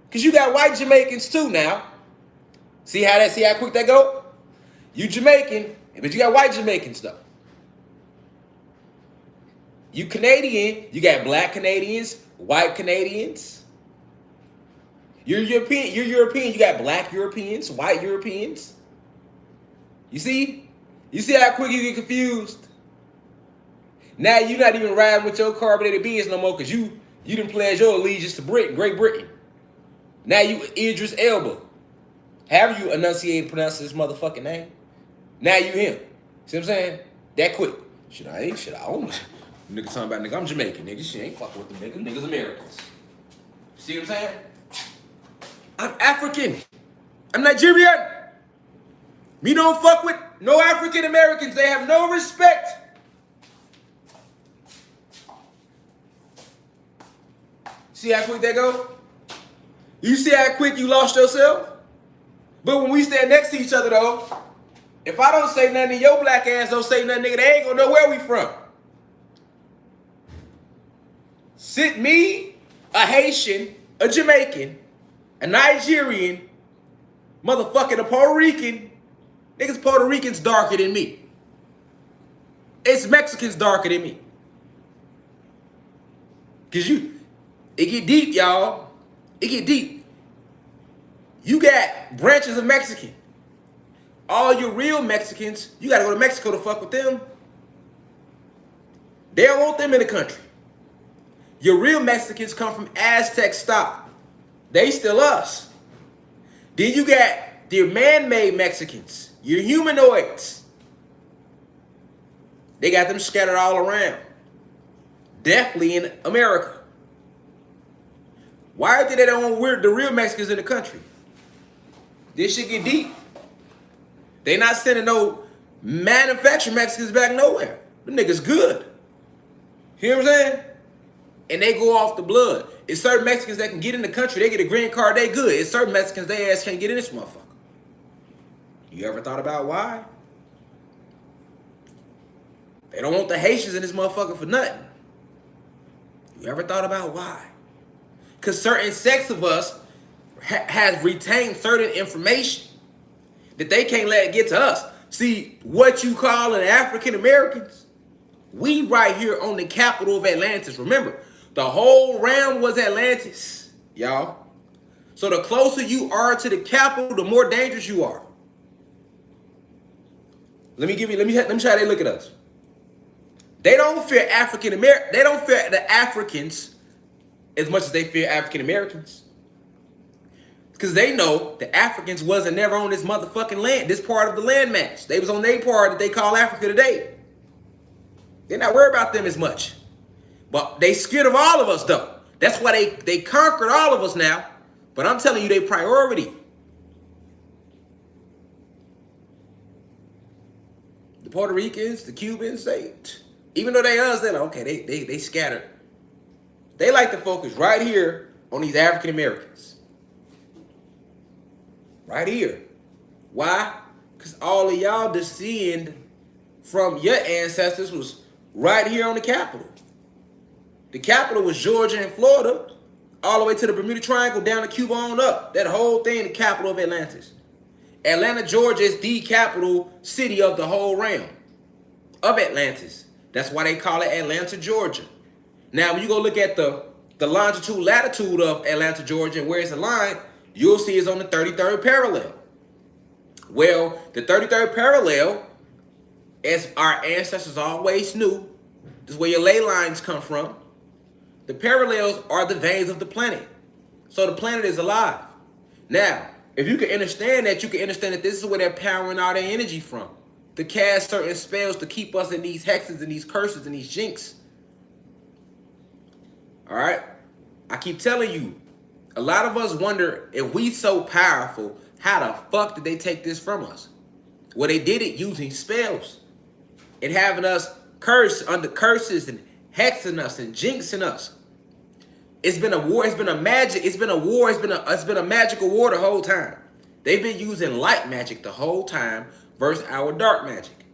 Because you got white Jamaicans too now. See how quick that go? You Jamaican, but you got white Jamaicans though. You Canadian, you got black Canadians, white Canadians. You're European, you got black Europeans, white Europeans. You see? You see how quick you get confused? Now you're not even riding with your carbonated beans no more because you didn't pledge your allegiance to Great Britain. Now you Idris Elba. Have you enunciated pronounce this motherfucking name? Now you him. See what I'm saying? That quick. Shit, I don't know. Nigga talking about nigga, I'm Jamaican, nigga. Shit ain't fucking with them niggas. Niggas Americans. See what I'm saying? I'm African. I'm Nigerian. Me don't fuck with no African Americans. They have no respect. See how quick that go? You see how quick you lost yourself? But when we stand next to each other though, if I don't say nothing, your black ass don't say nothing, nigga, they ain't gonna know where we from. Sit me, a Haitian, a Jamaican, a Nigerian, motherfucking a Puerto Rican. Niggas Puerto Ricans darker than me. It's Mexicans darker than me. Cause it get deep, y'all. It get deep. You got branches of Mexican. All your real Mexicans, you gotta go to Mexico to fuck with them. They don't want them in the country. Your real Mexicans come from Aztec stock. They still us. Then you got your man-made Mexicans, your humanoids. They got them scattered all around. Definitely in America. Why did they don't want the real Mexicans in the country? This shit get deep. They not sending no manufactured Mexicans back nowhere. Them niggas good. Hear what I'm saying? And they go off the blood. It's certain Mexicans that can get in the country. They get a green card, they good. It's certain Mexicans, they ass can't get in this motherfucker. You ever thought about why? They don't want the Haitians in this motherfucker for nothing. You ever thought about why? Because certain sects of us has retained certain information that they can't let it get to us. See, what you call an African Americans, we right here on the capital of Atlantis. Remember, the whole realm was Atlantis, y'all. So the closer you are to the capital, the more dangerous you are. Let me show how they look at us. They don't fear African American. They don't fear the Africans as much as they fear African Americans. Because they know the Africans wasn't never on this motherfucking land, this part of the landmass. They was on their part that they call Africa today. They're not worried about them as much. But they scared of all of us though. That's why they conquered all of us now. But I'm telling you, they priority. The Puerto Ricans, the Cubans, even though they us, they're like, okay, they scattered. They like to focus right here on these African Americans. Right here. Why? Because all of y'all descend from your ancestors was right here on the capital. The capital was Georgia and Florida, all the way to the Bermuda Triangle, down to Cuba on up. That whole thing, the capital of Atlantis. Atlanta, Georgia is the capital city of the whole realm of Atlantis. That's why they call it Atlanta, Georgia. Now, when you go look at the longitude, latitude of Atlanta, Georgia, and where it's aligned, you'll see it's on the 33rd parallel. Well, the 33rd parallel, as our ancestors always knew, this is where your ley lines come from. The parallels are the veins of the planet. So the planet is alive. Now, if you can understand that, you can understand that this is where they're powering all their energy from. To cast certain spells to keep us in these hexes and these curses and these jinx. All right? I keep telling you, a lot of us wonder if we so powerful, how the fuck did they take this from us? Well, they did it using spells and having us curse under curses and hexing us and jinxing us. It's been a war. It's been a magic. It's been a war. It's been a magical war the whole time. They've been using light magic the whole time versus our dark magic.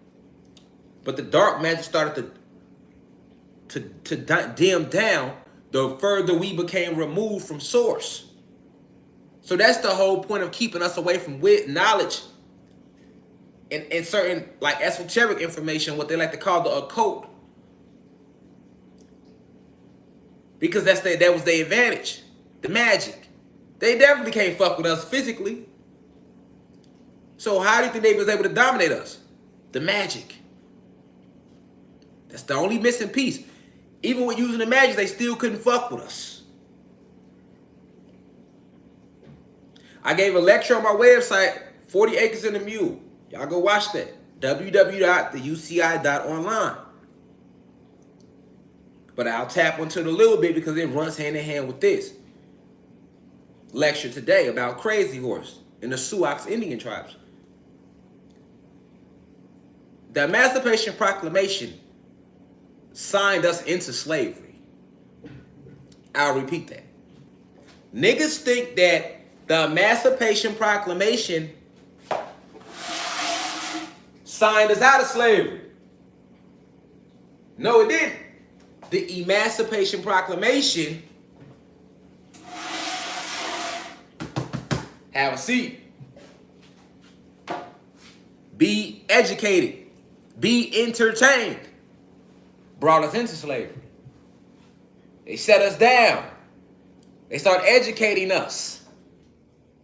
But the dark magic started to dim down the further we became removed from source. So that's the whole point of keeping us away from knowledge and certain like esoteric information, what they like to call the occult. Because that was their advantage, the magic. They definitely can't fuck with us physically. So how do you think they was able to dominate us? The magic. That's the only missing piece. Even with using the magic, they still couldn't fuck with us. I gave a lecture on my website, 40 Acres and a Mule. Y'all go watch that. www.theuci.online. But I'll tap into it a little bit because it runs hand in hand with this lecture today about Crazy Horse and the Sioux Indian tribes. The Emancipation Proclamation signed us into slavery. I'll repeat that. Niggas think that the Emancipation Proclamation signed us out of slavery. No, it didn't. The Emancipation Proclamation, have a seat, be educated, be entertained, brought us into slavery. They set us down. They start educating us.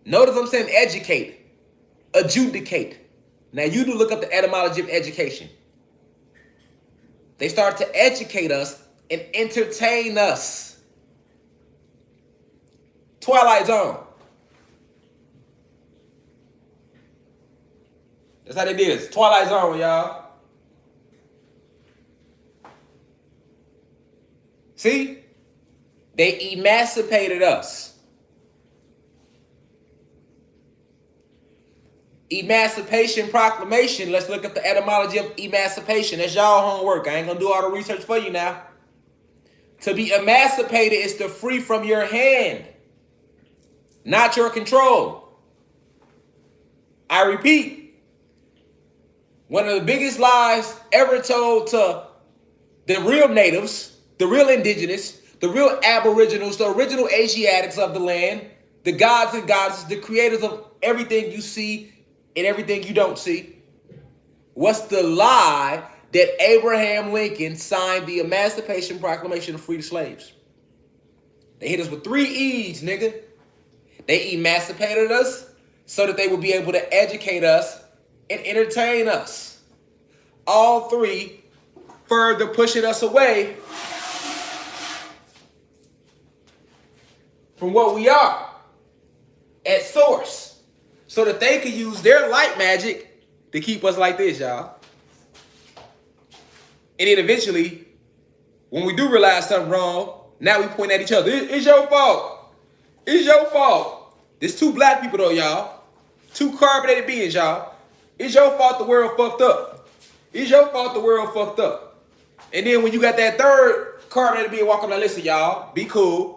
Notice I'm saying educate, adjudicate. Now you do look up the etymology of education. They start to educate us and entertain us. Twilight Zone. That's how they did it. Twilight Zone, y'all. See? They emancipated us. Emancipation Proclamation. Let's look at the etymology of emancipation. That's y'all homework. I ain't gonna do all the research for you now. To be emancipated is to free from your hand, not your control. I repeat, one of the biggest lies ever told to the real natives, the real indigenous, the real aboriginals, the original Asiatics of the land, the gods and goddesses, the creators of everything you see and everything you don't see. What's the lie that Abraham Lincoln signed the Emancipation Proclamation to free the slaves? They hit us with 3 E's, nigga. They emancipated us so that they would be able to educate us and entertain us. All 3 further pushing us away from what we are at source, so that they could use their light magic to keep us like this, y'all. And then eventually, when we do realize something wrong, now we point at each other. It's your fault. It's your fault. There's 2 black people though, y'all. 2 carbonated beings, y'all. It's your fault the world fucked up. It's your fault the world fucked up. And then when you got that 3rd carbonated being walking like, listen, y'all, be cool.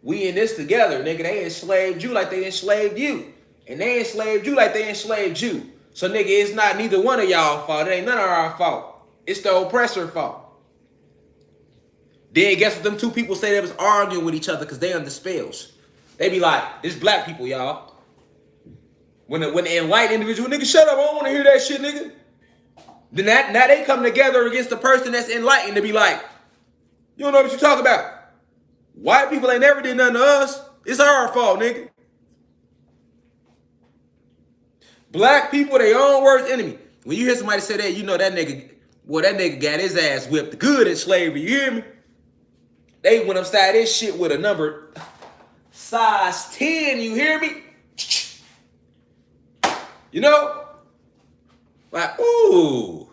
We in this together, nigga. They enslaved you like they enslaved you. And they enslaved you like they enslaved you. So, nigga, it's not neither one of y'all fault. It ain't none of our fault. It's the oppressor fault. Then guess what them 2 people say? They was arguing with each other because they under spells. They be like, it's black people, y'all. When the enlightened individual, nigga, shut up. I don't want to hear that shit, nigga. Then now they come together against the person that's enlightened to be like, you don't know what you talk about. White people ain't never did nothing to us. It's our fault, nigga. Black people, their own worst enemy. When you hear somebody say that, you know that nigga, well, that nigga got his ass whipped good in slavery. You hear me? They went upside this shit with a number size 10. You hear me? You know? Like, ooh.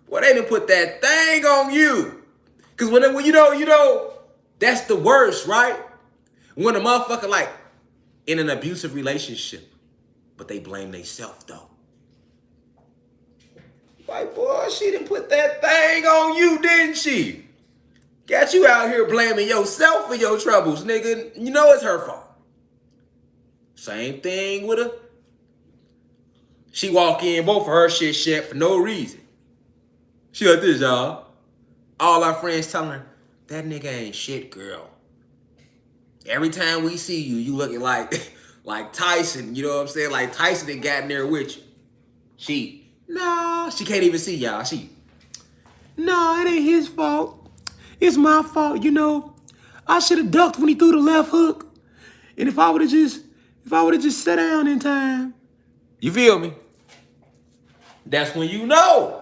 Boy, they done put that thing on you. Because when you know, that's the worst, right? When a motherfucker like in an abusive relationship, but they blame themselves though. Like, boy, she done put that thing on you, didn't she? Got you out here blaming yourself for your troubles, nigga. You know it's her fault. Same thing with her. She walk in, both of her shit for no reason. She like this, y'all. All our friends telling her, that nigga ain't shit, girl. Every time we see you, you looking like Tyson, you know what I'm saying? Like Tyson that got in there with you. She can't even see y'all. No, it ain't his fault. It's my fault, you know. I should have ducked when he threw the left hook. And if I would have just sat down in time. You feel me? That's when you know.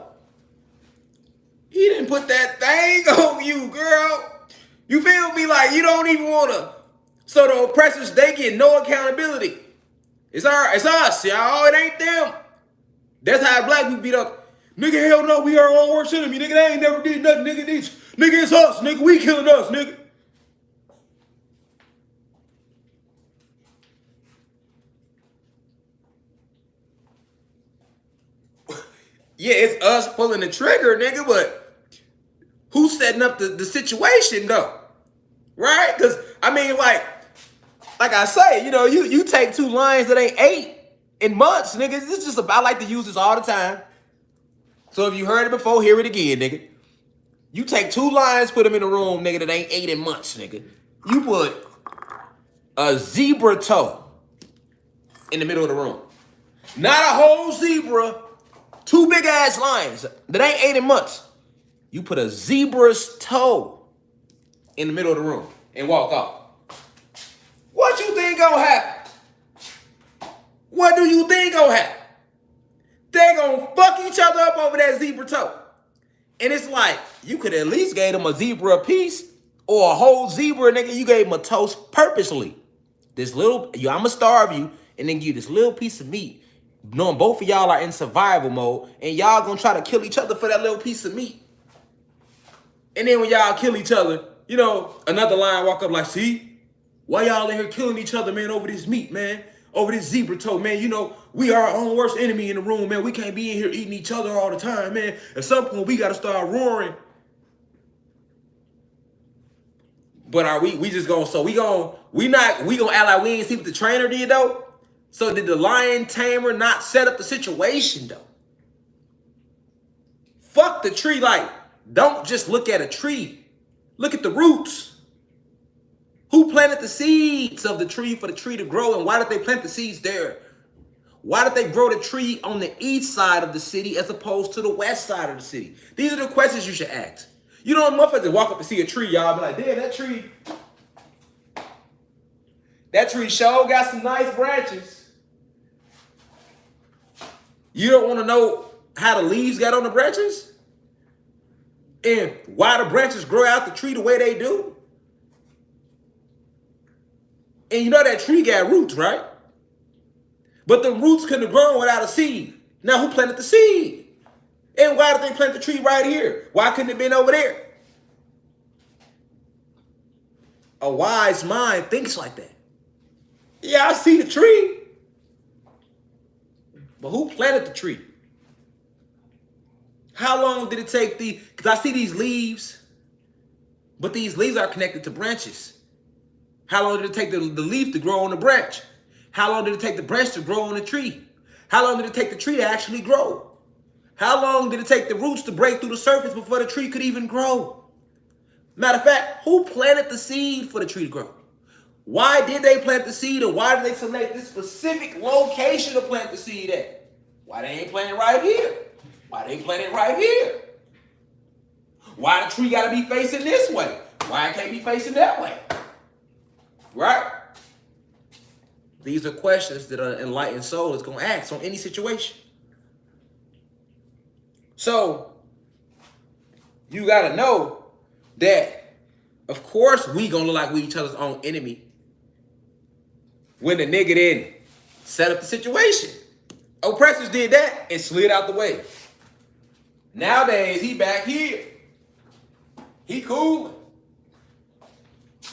He didn't put that thing on you, girl. You feel me? Like you don't even want to So the oppressors, they get no accountability. It's us, y'all. It ain't them. That's how black people beat up. Nigga, hell no, we are our own worst enemy. Nigga, they ain't never did nothing. Nigga, it's us. Nigga, we killing us, nigga. Yeah, it's us pulling the trigger, nigga, but who's setting up the situation, though? Right? Because, I mean, like I say, you know, you take two lions that ain't ate in months, nigga. It's just about, I like to use this all the time. So if you heard it before, hear it again, nigga. You take two lions, put them in a room, nigga, that ain't ate in months, nigga. You put a zebra toe in the middle of the room. Not a whole zebra, two big ass lions that ain't ate in months. You put a zebra's toe in the middle of the room and walk off. What you think gonna happen? What do you think gonna happen? They gonna fuck each other up over that zebra toe. And it's like, you could at least gave them a zebra a piece or a whole zebra, nigga. You gave them a toast purposely. This little, I'ma starve you and then give you this little piece of meat, knowing both of y'all are in survival mode and y'all gonna try to kill each other for that little piece of meat. And then when y'all kill each other, you know, another lion walk up like, see? Why y'all in here killing each other, man, over this meat, man? Over this zebra toe, man. You know, we are our own worst enemy in the room, man. We can't be in here eating each other all the time, man. At some point, we got to start roaring. But are we just going, so we gonna act like we ain't see what the trainer did, though? So did the lion tamer not set up the situation, though? Fuck the tree, like, don't just look at a tree. Look at the roots. Who planted the seeds of the tree for the tree to grow, and why did they plant the seeds there? Why did they grow the tree on the east side of the city as opposed to the west side of the city? These are the questions you should ask. You don't want motherfuckers to walk up and see a tree, y'all, be like, damn, that tree sure got some nice branches. You don't want to know how the leaves got on the branches? And why the branches grow out the tree the way they do? And you know that tree got roots, right? But the roots couldn't have grown without a seed. Now who planted the seed? And why did they plant the tree right here? Why couldn't it have been over there? A wise mind thinks like that. Yeah, I see the tree. But who planted the tree? How long did it take because I see these leaves, but these leaves are connected to branches. How long did it take the leaf to grow on the branch? How long did it take the branch to grow on the tree? How long did it take the tree to actually grow? How long did it take the roots to break through the surface before the tree could even grow? Matter of fact, who planted the seed for the tree to grow? Why did they plant the seed, and why did they select this specific location to plant the seed at? Why they ain't planting right here? Why they plant it right here? Why the tree got to be facing this way? Why it can't be facing that way? Right? These are questions that an enlightened soul is going to ask on any situation. So, you got to know that, of course, we going to look like we each other's own enemy when the nigga didn't set up the situation. Oppressors did that and slid out the way. Nowadays, he back here. He cool.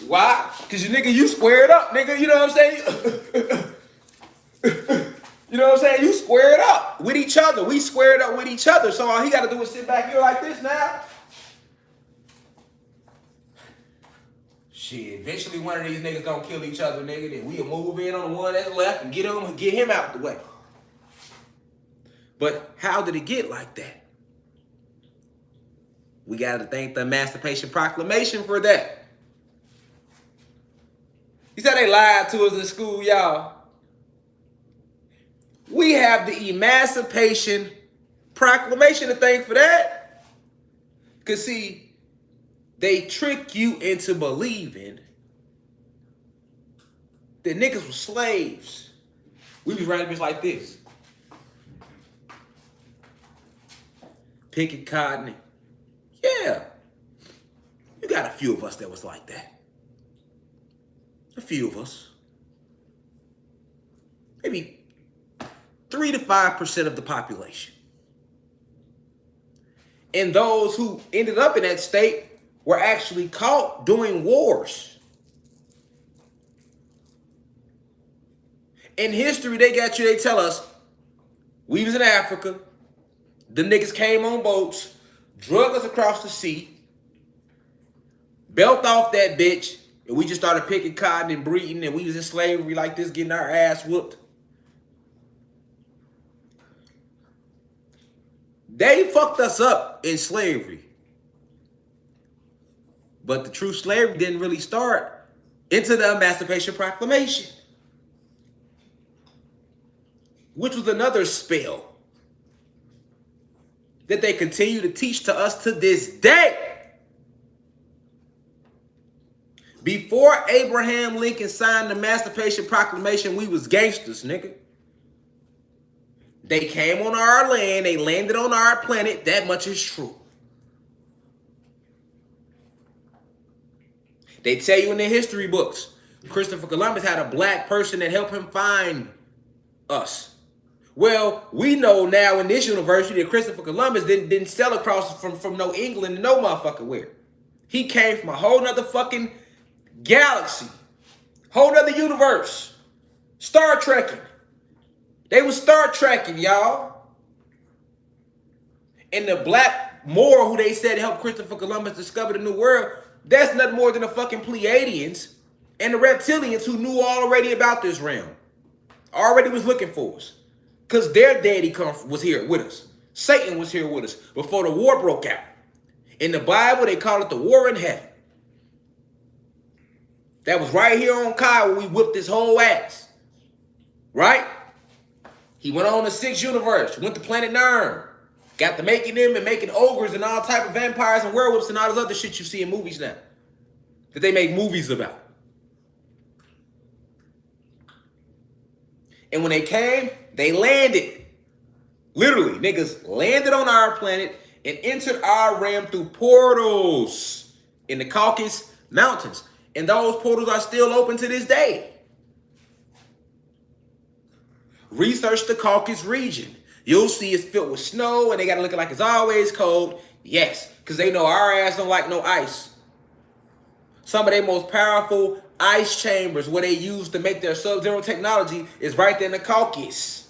Why? Because you squared up, nigga. You know what I'm saying? You know what I'm saying? You squared up with each other. We squared up with each other. So all he got to do is sit back here like this now. Shit, eventually one of these niggas gonna kill each other, nigga. Then we'll move in on the one that's left and get him out the way. But how did it get like that? We got to thank the Emancipation Proclamation for that. You said they lied to us in school, y'all. We have the Emancipation Proclamation to thank for that. Because, see, they trick you into believing that niggas were slaves. We be running bitch like this. Picking cotton. Yeah. You got a few of us that was like that. a few of us, maybe 3 to 5% of the population. And those who ended up in that state were actually caught doing wars. In history, they tell us, we was in Africa, the niggas came on boats, drug us across the sea, belt off that bitch, and we just started picking cotton and breeding, and we was in slavery like this, getting our ass whooped. They fucked us up in slavery. But the true slavery didn't really start into the Emancipation Proclamation, which was another spell that they continue to teach to us to this day. Before Abraham Lincoln signed the Emancipation Proclamation, we was gangsters, nigga. They came on our land, they landed on our planet, that much is true. They tell you in the history books, Christopher Columbus had a black person that helped him find us. Well, we know now in this university that Christopher Columbus didn't sail across from no England to no motherfucking where. He came from a whole nother fucking galaxy, whole nother universe. Star Trekking. They was Star Trekking, y'all. And the black Moor who they said helped Christopher Columbus discover the new world, that's nothing more than the fucking Pleiadians and the reptilians who knew already about this realm. Already was looking for us. Because their daddy was here with us. Satan was here with us before the war broke out. In the Bible, they call it the war in heaven. That was right here on Kai where we whipped his whole ass. Right? He went on the 6th universe, went to planet Nern, got to making them and making ogres and all type of vampires and werewolves and all this other shit you see in movies now. That they make movies about. And when they came, they landed. Literally, niggas landed on our planet and entered our realm through portals in the Caucasus Mountains. And those portals are still open to this day. Research the Caucasus region. You'll see it's filled with snow and they got to look like it's always cold. Yes, because they know our ass don't like no ice. Some of their most powerful ice chambers where they use to make their sub-zero technology is right there in the Caucasus.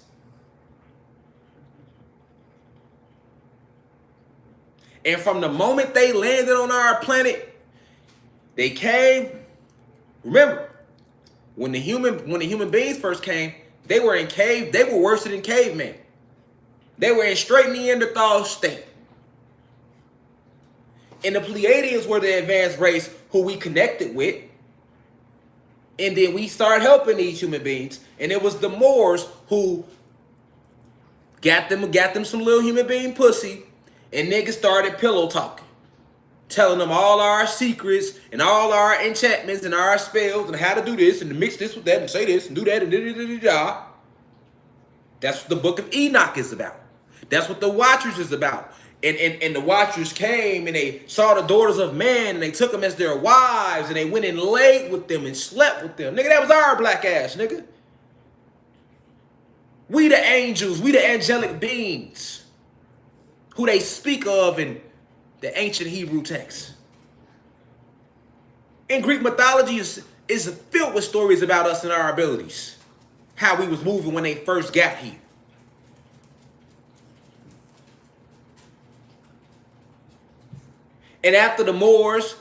And from the moment they landed on our planet, they came. Remember, when the human beings first came, they were in cave. They were worse than cavemen. They were in straight Neanderthal state. And the Pleiadians were the advanced race who we connected with. And then we started helping these human beings. And it was the Moors who got them some little human being pussy. And niggas started pillow talking. Telling them all our secrets and all our enchantments and our spells and how to do this and to mix this with that and say this and do that and da-da-da-da-da. That's what the book of Enoch is about. That's what the Watchers is about. And the Watchers came and they saw the daughters of man and they took them as their wives and they went and laid with them and slept with them. Nigga, that was our black ass, nigga. We the angels, we the angelic beings who they speak of in the ancient Hebrew text. In Greek mythology is filled with stories about us and our abilities. How we was moving when they first got here. And after the Moors,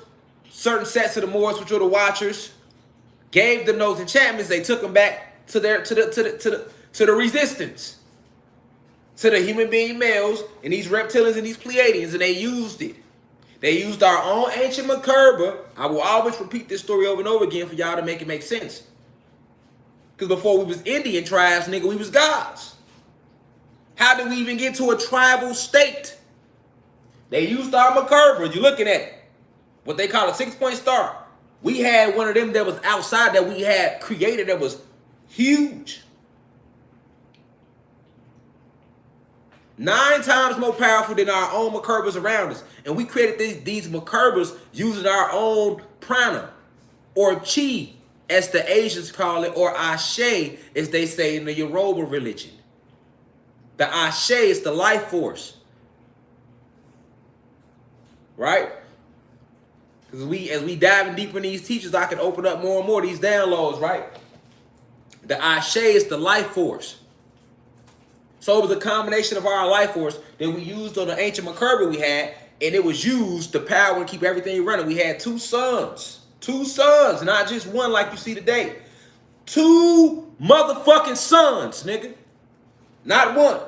certain sets of the Moors, which were the Watchers, gave them those enchantments, they took them back to the resistance. To the human being males and these reptilians and these Pleiadians, and they used it. They used our own ancient Makerba. I will always repeat this story over and over again for y'all to make it make sense. Because before we was Indian tribes, nigga, we was gods. How did we even get to a tribal state? They used our Makerba. You're looking at it. What they call a 6-point star. We had one of them that was outside that we had created that was huge. 9 times more powerful than our own Makerbas around us. And we created these Makerbas using our own prana or chi as the Asians call it, or Ashe, as they say in the Yoruba religion. The Ashe is the life force. Right? Because as we dive deeper in these teachers, I can open up more and more of these downloads, right? The Ashe is the life force. So it was a combination of our life force that we used on the ancient Makerba we had, and it was used to power and keep everything running. We had two sons, not just one like you see today. Two motherfucking sons, nigga. Not one.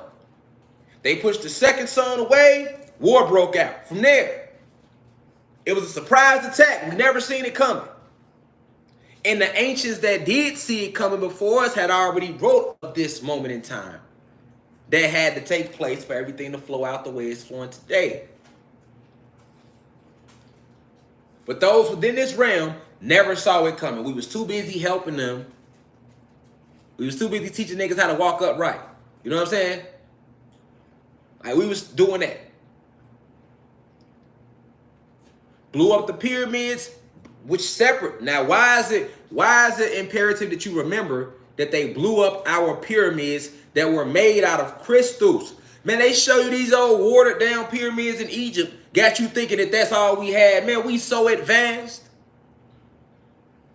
They pushed the second son away, war broke out. From there, it was a surprise attack. We never seen it coming. And the ancients that did see it coming before us had already wrote of this moment in time that had to take place for everything to flow out the way it's flowing today. But those within this realm never saw it coming. We was too busy helping them. We was too busy teaching niggas how to walk upright. You know what I'm saying? Like, we was doing that. Blew up the pyramids, which separate. Now, why is it imperative that you remember that they blew up our pyramids that were made out of crystals? Man, they show you these old watered down pyramids in Egypt, got you thinking that that's all we had. Man, we so advanced.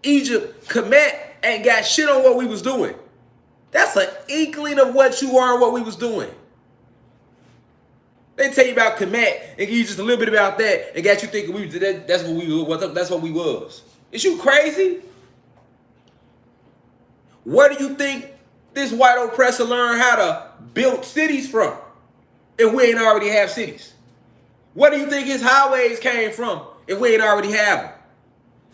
Egypt, Kemet ain't got shit on what we was doing. That's an inkling of what you are and what we was doing. They tell you about Kemet and give you just a little bit about that and got you thinking that's what we was. Is you crazy? Where do you think this white oppressor learned how to build cities from if we ain't already have cities? Where do you think his highways came from if we ain't already have them?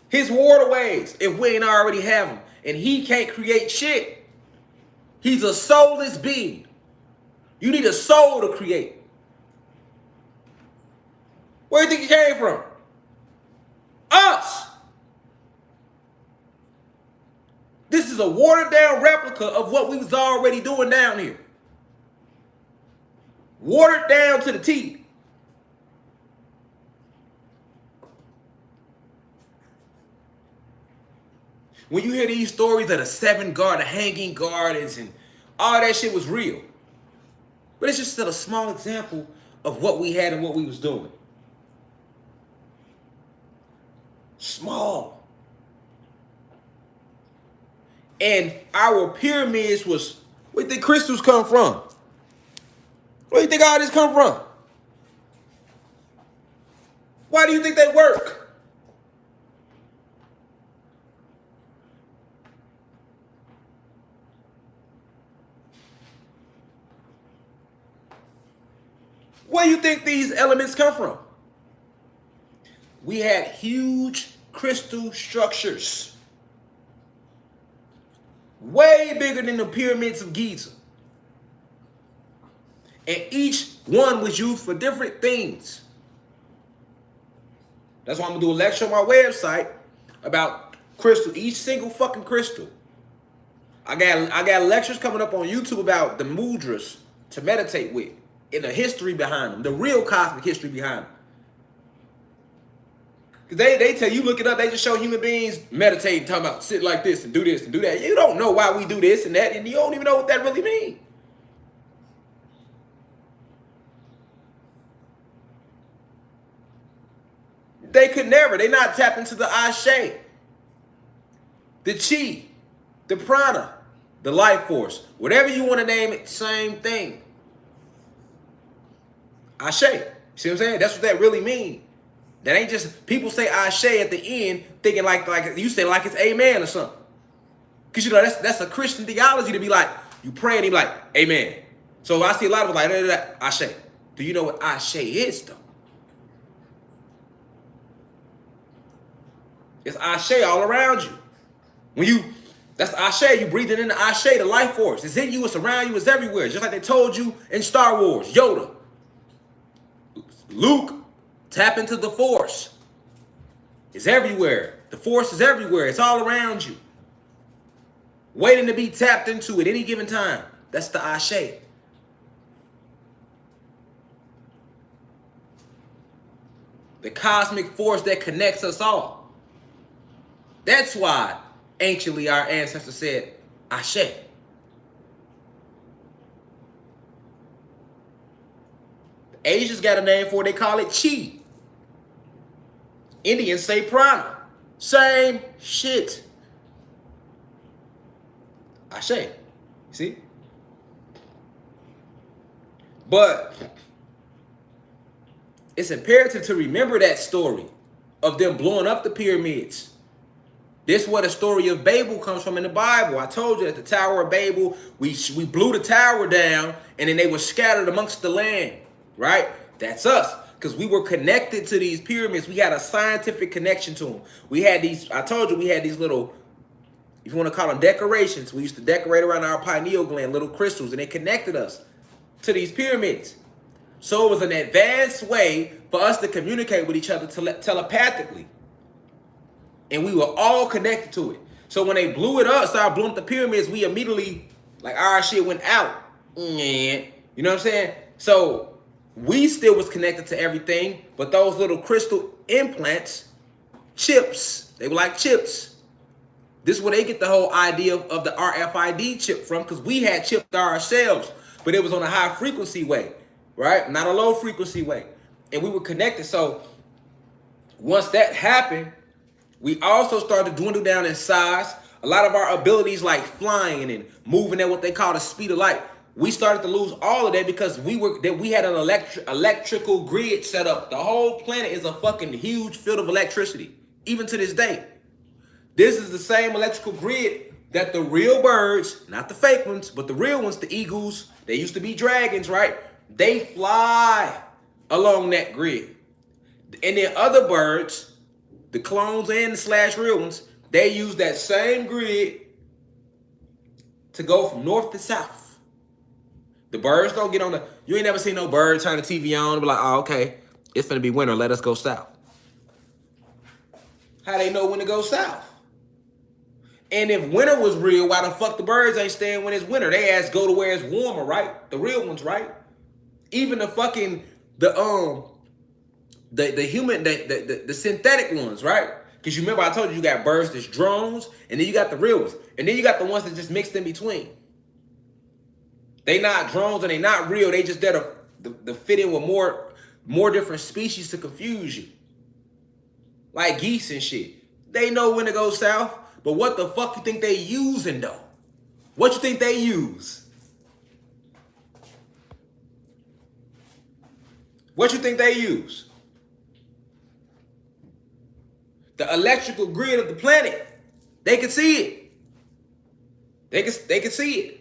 His waterways if we ain't already have them? And he can't create shit. He's a soulless being. You need a soul to create. Where do you think he came from? Us. This is a watered down replica of what we was already doing down here. Watered down to the T. When you hear these stories of the hanging gardens and all that shit was real. But it's just still a small example of what we had and what we was doing. Small. And our pyramids was, where do you think crystals come from? Where do you think all this come from? Why do you think they work? Where do you think these elements come from? We had huge crystal structures. Way bigger than the pyramids of Giza. And each one was used for different things. That's why I'm going to do a lecture on my website about crystal, each single fucking crystal. I got lectures coming up on YouTube about the mudras to meditate with and the history behind them, the real cosmic history behind them. Because they tell you, look it up, they just show human beings meditating, talking about sit like this and do that. You don't know why we do this and that, and you don't even know what that really means. They could never. They not tap into the Ashe, the Chi, the Prana, the life force. Whatever you want to name it, same thing. Ashe. See what I'm saying? That's what that really means. That ain't just, people say Ashe at the end thinking like you say like it's amen or something. Because you know, that's a Christian theology to be like, you pray and he be like, amen. So I see a lot of people like, Ashe. Do you know what Ashe is though? It's Ashe all around you. That's Ashe, you breathing in the Ashe, the life force. It's in you, it's around you, it's everywhere. Just like they told you in Star Wars, Yoda. Luke, tap into the force. It's everywhere. The force is everywhere. It's all around you. Waiting to be tapped into at any given time. That's the Ashe. The cosmic force that connects us all. That's why anciently our ancestors said, Ashe. Asians got a name for it, they call it Chi. Indians say prana. Same shit. Ashe. See? But it's imperative to remember that story of them blowing up the pyramids. This is where the story of Babel comes from in the Bible. I told you at the Tower of Babel, we blew the tower down and then they were scattered amongst the land, right? That's us, because we were connected to these pyramids. We had a scientific connection to them. We had these, I told you we had these little, if you want to call them decorations, we used to decorate around our pineal gland, little crystals, and they connected us to these pyramids. So it was an advanced way for us to communicate with each other telepathically. And we were all connected to it. So when they blew it up, started blowing up the pyramids, we immediately, like, our shit went out. You know what I'm saying? So we still was connected to everything, but those little crystal implants, chips, they were like chips. This is where they get the whole idea of the RFID chip from, because we had chipped ourselves, but it was on a high frequency way, right? Not a low frequency way. And we were connected. So once that happened, we also started to dwindle down in size. A lot of our abilities like flying and moving at what they call the speed of light, we started to lose all of that because we had an electrical grid set up. The whole planet is a fucking huge field of electricity, even to this day. This is the same electrical grid that the real birds, not the fake ones, but the real ones, the eagles, they used to be dragons, right? They fly along that grid. And then other birds, the clones and the real ones, they use that same grid to go from north to south. The birds don't get on the, you ain't never seen no bird turn the TV on and be like, oh, okay, it's gonna be winter, let us go south. How they know when to go south? And if winter was real, why the fuck the birds ain't staying when it's winter? They ass go to where it's warmer, right? The real ones, right? Even the fucking, the human, the synthetic ones, right? Because you remember I told you you got birds that's drones, and then you got the real ones. And then you got the ones that just mixed in between. They not drones and they not real. They just there to fit in with more different species to confuse you. Like geese and shit. They know when to go south, but what the fuck you think they using though? What you think they use? What you think they use? The electrical grid of the planet. They can see it. They can see it.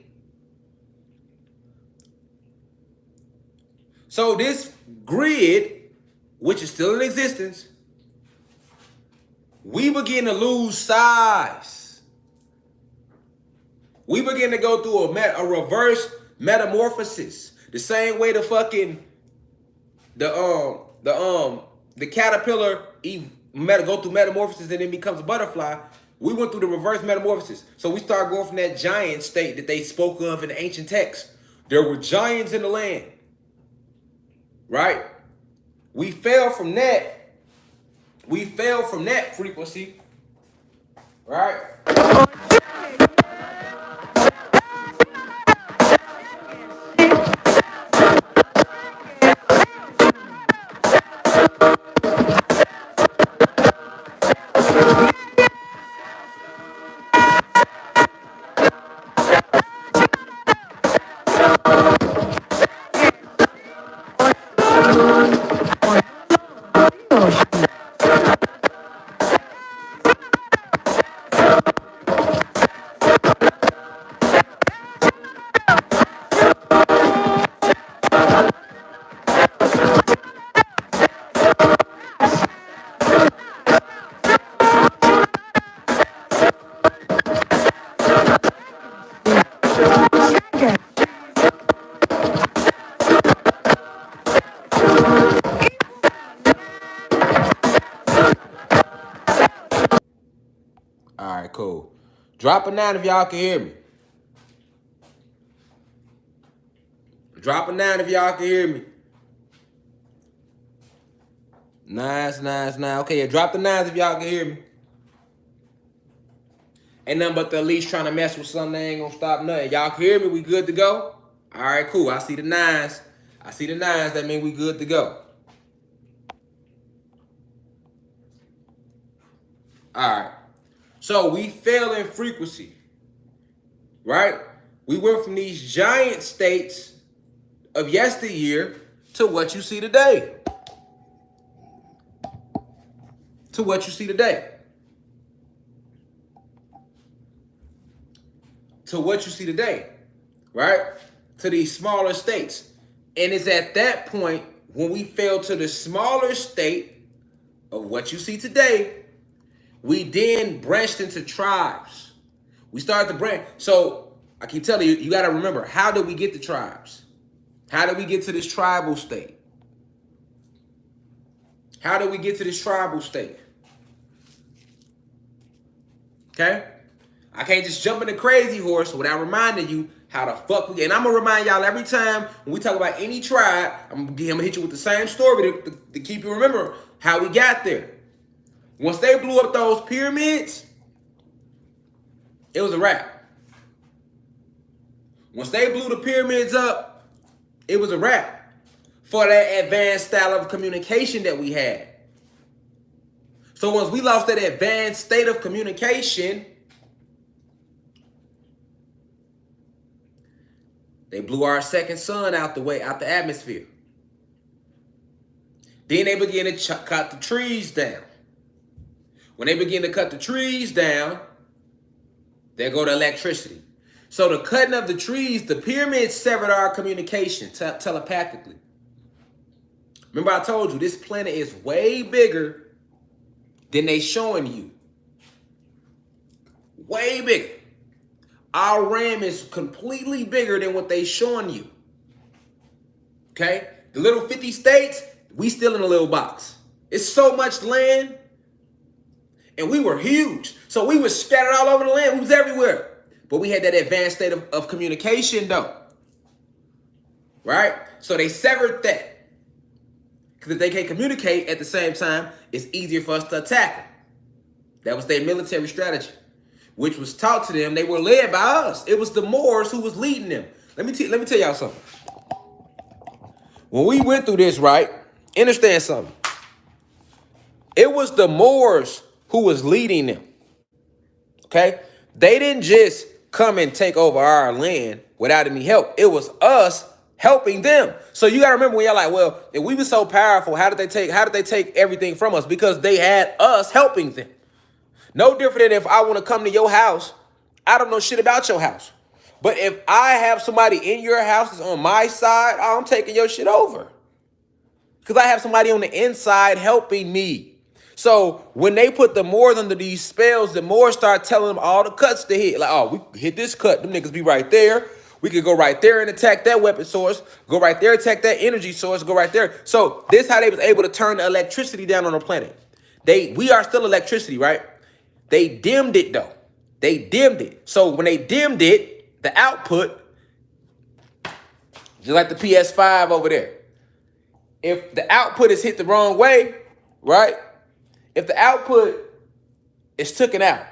So this grid, which is still in existence, we begin to lose size. We begin to go through a reverse metamorphosis. The same way the fucking the caterpillar go through metamorphosis and then becomes a butterfly. We went through the reverse metamorphosis. So we started going from that giant state that they spoke of in the ancient texts. There were giants in the land. Right? We fell from that. We fell from that frequency. Right? All right, cool. Drop a 9 if y'all can hear me. Drop a 9 if y'all can hear me. Nice. Okay, yeah, drop the 9s if y'all can hear me. Ain't nothing but the elites trying to mess with something. They ain't gonna stop nothing. Y'all can hear me? We good to go? All right, cool. I see the nines. I see the nines. That means we good to go. All right. So we fell in frequency, right? We went from these giant states of yesteryear to what you see today. To what you see today. To what you see today, right? To these smaller states. And it's at that point when we fell to the smaller state of what you see today, we then branched into tribes. We started to branch. So I keep telling you, you got to remember, how did we get to tribes? How did we get to this tribal state? How did we get to this tribal state? Okay? I can't just jump in the crazy horse without reminding you how the fuck we get. And I'm going to remind y'all every time when we talk about any tribe, I'm going to hit you with the same story to keep you remember how we got there. Once they blew up those pyramids, it was a wrap. Once they blew the pyramids up, it was a wrap for that advanced style of communication that we had. So once we lost that advanced state of communication, they blew our second sun out the way, out the atmosphere. Then they began to cut the trees down. When they begin to cut the trees down, there go the electricity. So the cutting of the trees, the pyramids severed our communication telepathically. Remember I told you, this planet is way bigger than they showing you. Way bigger. Our RAM is completely bigger than what they showing you. Okay? The little 50 states, we still in a little box. It's so much land. And we were huge. So we were scattered all over the land. We was everywhere. But we had that advanced state of communication though. Right? So they severed that. Because if they can't communicate at the same time, it's easier for us to attack them. That was their military strategy, which was taught to them. They were led by us. It was the Moors who was leading them. Let me tell y'all something. When we went through this, right, understand something. It was the Moors who was leading them. Okay? They didn't just come and take over our land without any help. It was us helping them. So you gotta remember when y'all like, well, if we were so powerful, how did they take everything from us? Because they had us helping them. No different than if I want to come to your house, I don't know shit about your house. But if I have somebody in your house that's on my side, I'm taking your shit over. Because I have somebody on the inside helping me. So when they put the Moors under these spells, the Moors start telling them all the cuts to hit. Like, oh, we hit this cut. Them niggas be right there. We could go right there and attack that weapon source. Go right there, attack that energy source. Go right there. So this is how they was able to turn the electricity down on the planet. We are still electricity, right? They dimmed it though. They dimmed it. So when they dimmed it, the output, just like the PS5 over there. If the output is hit the wrong way, right? If the output is taken out,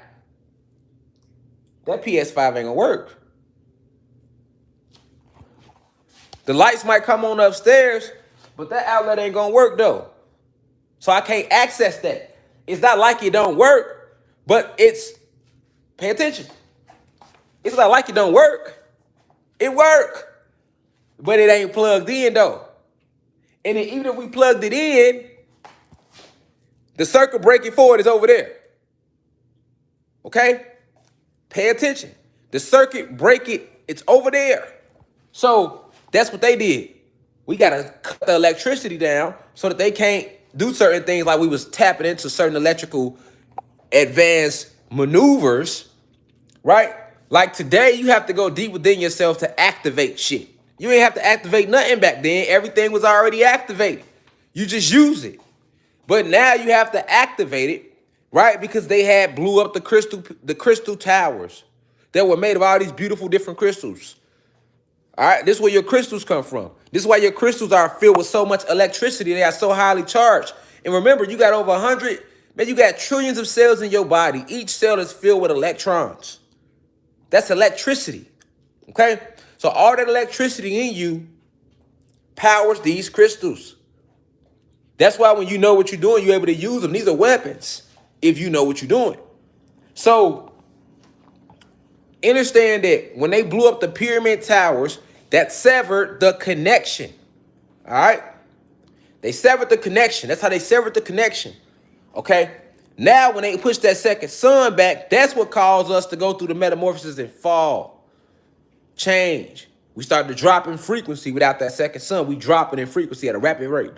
that PS5 ain't gonna work. The lights might come on upstairs, but that outlet ain't gonna work though. So I can't access that. It's not like it don't work, but pay attention. It's not like it don't work. It work, but it ain't plugged in though. And then even if we plugged it in, the circuit breaking forward is over there. Okay? Pay attention. The circuit breaking, it's over there. So that's what they did. We got to cut the electricity down so that they can't do certain things like we was tapping into certain electrical advanced maneuvers, right? Like today, you have to go deep within yourself to activate shit. You ain't have to activate nothing back then. Everything was already activated. You just use it. But now you have to activate it, right? Because they had blew up the crystal towers that were made of all these beautiful different crystals. All right, this is where your crystals come from. This is why your crystals are filled with so much electricity. They are so highly charged. And remember, you got over 100, Man, you got trillions of cells in your body. Each cell is filled with electrons. That's electricity. Okay? So all that electricity in you powers these crystals. That's why when you know what you're doing, you're able to use them. These are weapons if you know what you're doing. So understand that when they blew up the pyramid towers, that severed the connection. All right? They severed the connection. That's how they severed the connection. Okay? Now, when they push that second sun back, that's what caused us to go through the metamorphosis and fall. Change. We started to drop in frequency without that second sun. We dropping in frequency at a rapid rate.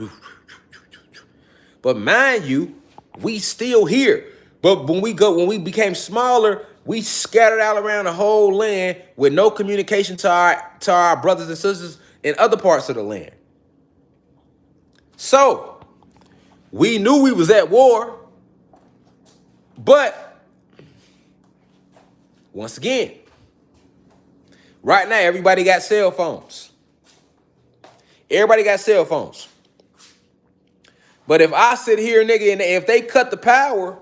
But mind you, we still here. But when we became smaller, we scattered out around the whole land with no communication to our brothers and sisters in other parts of the land. So we knew we was at war, but once again, right now everybody got cell phones. Everybody got cell phones. But if I sit here, nigga, and if they cut the power,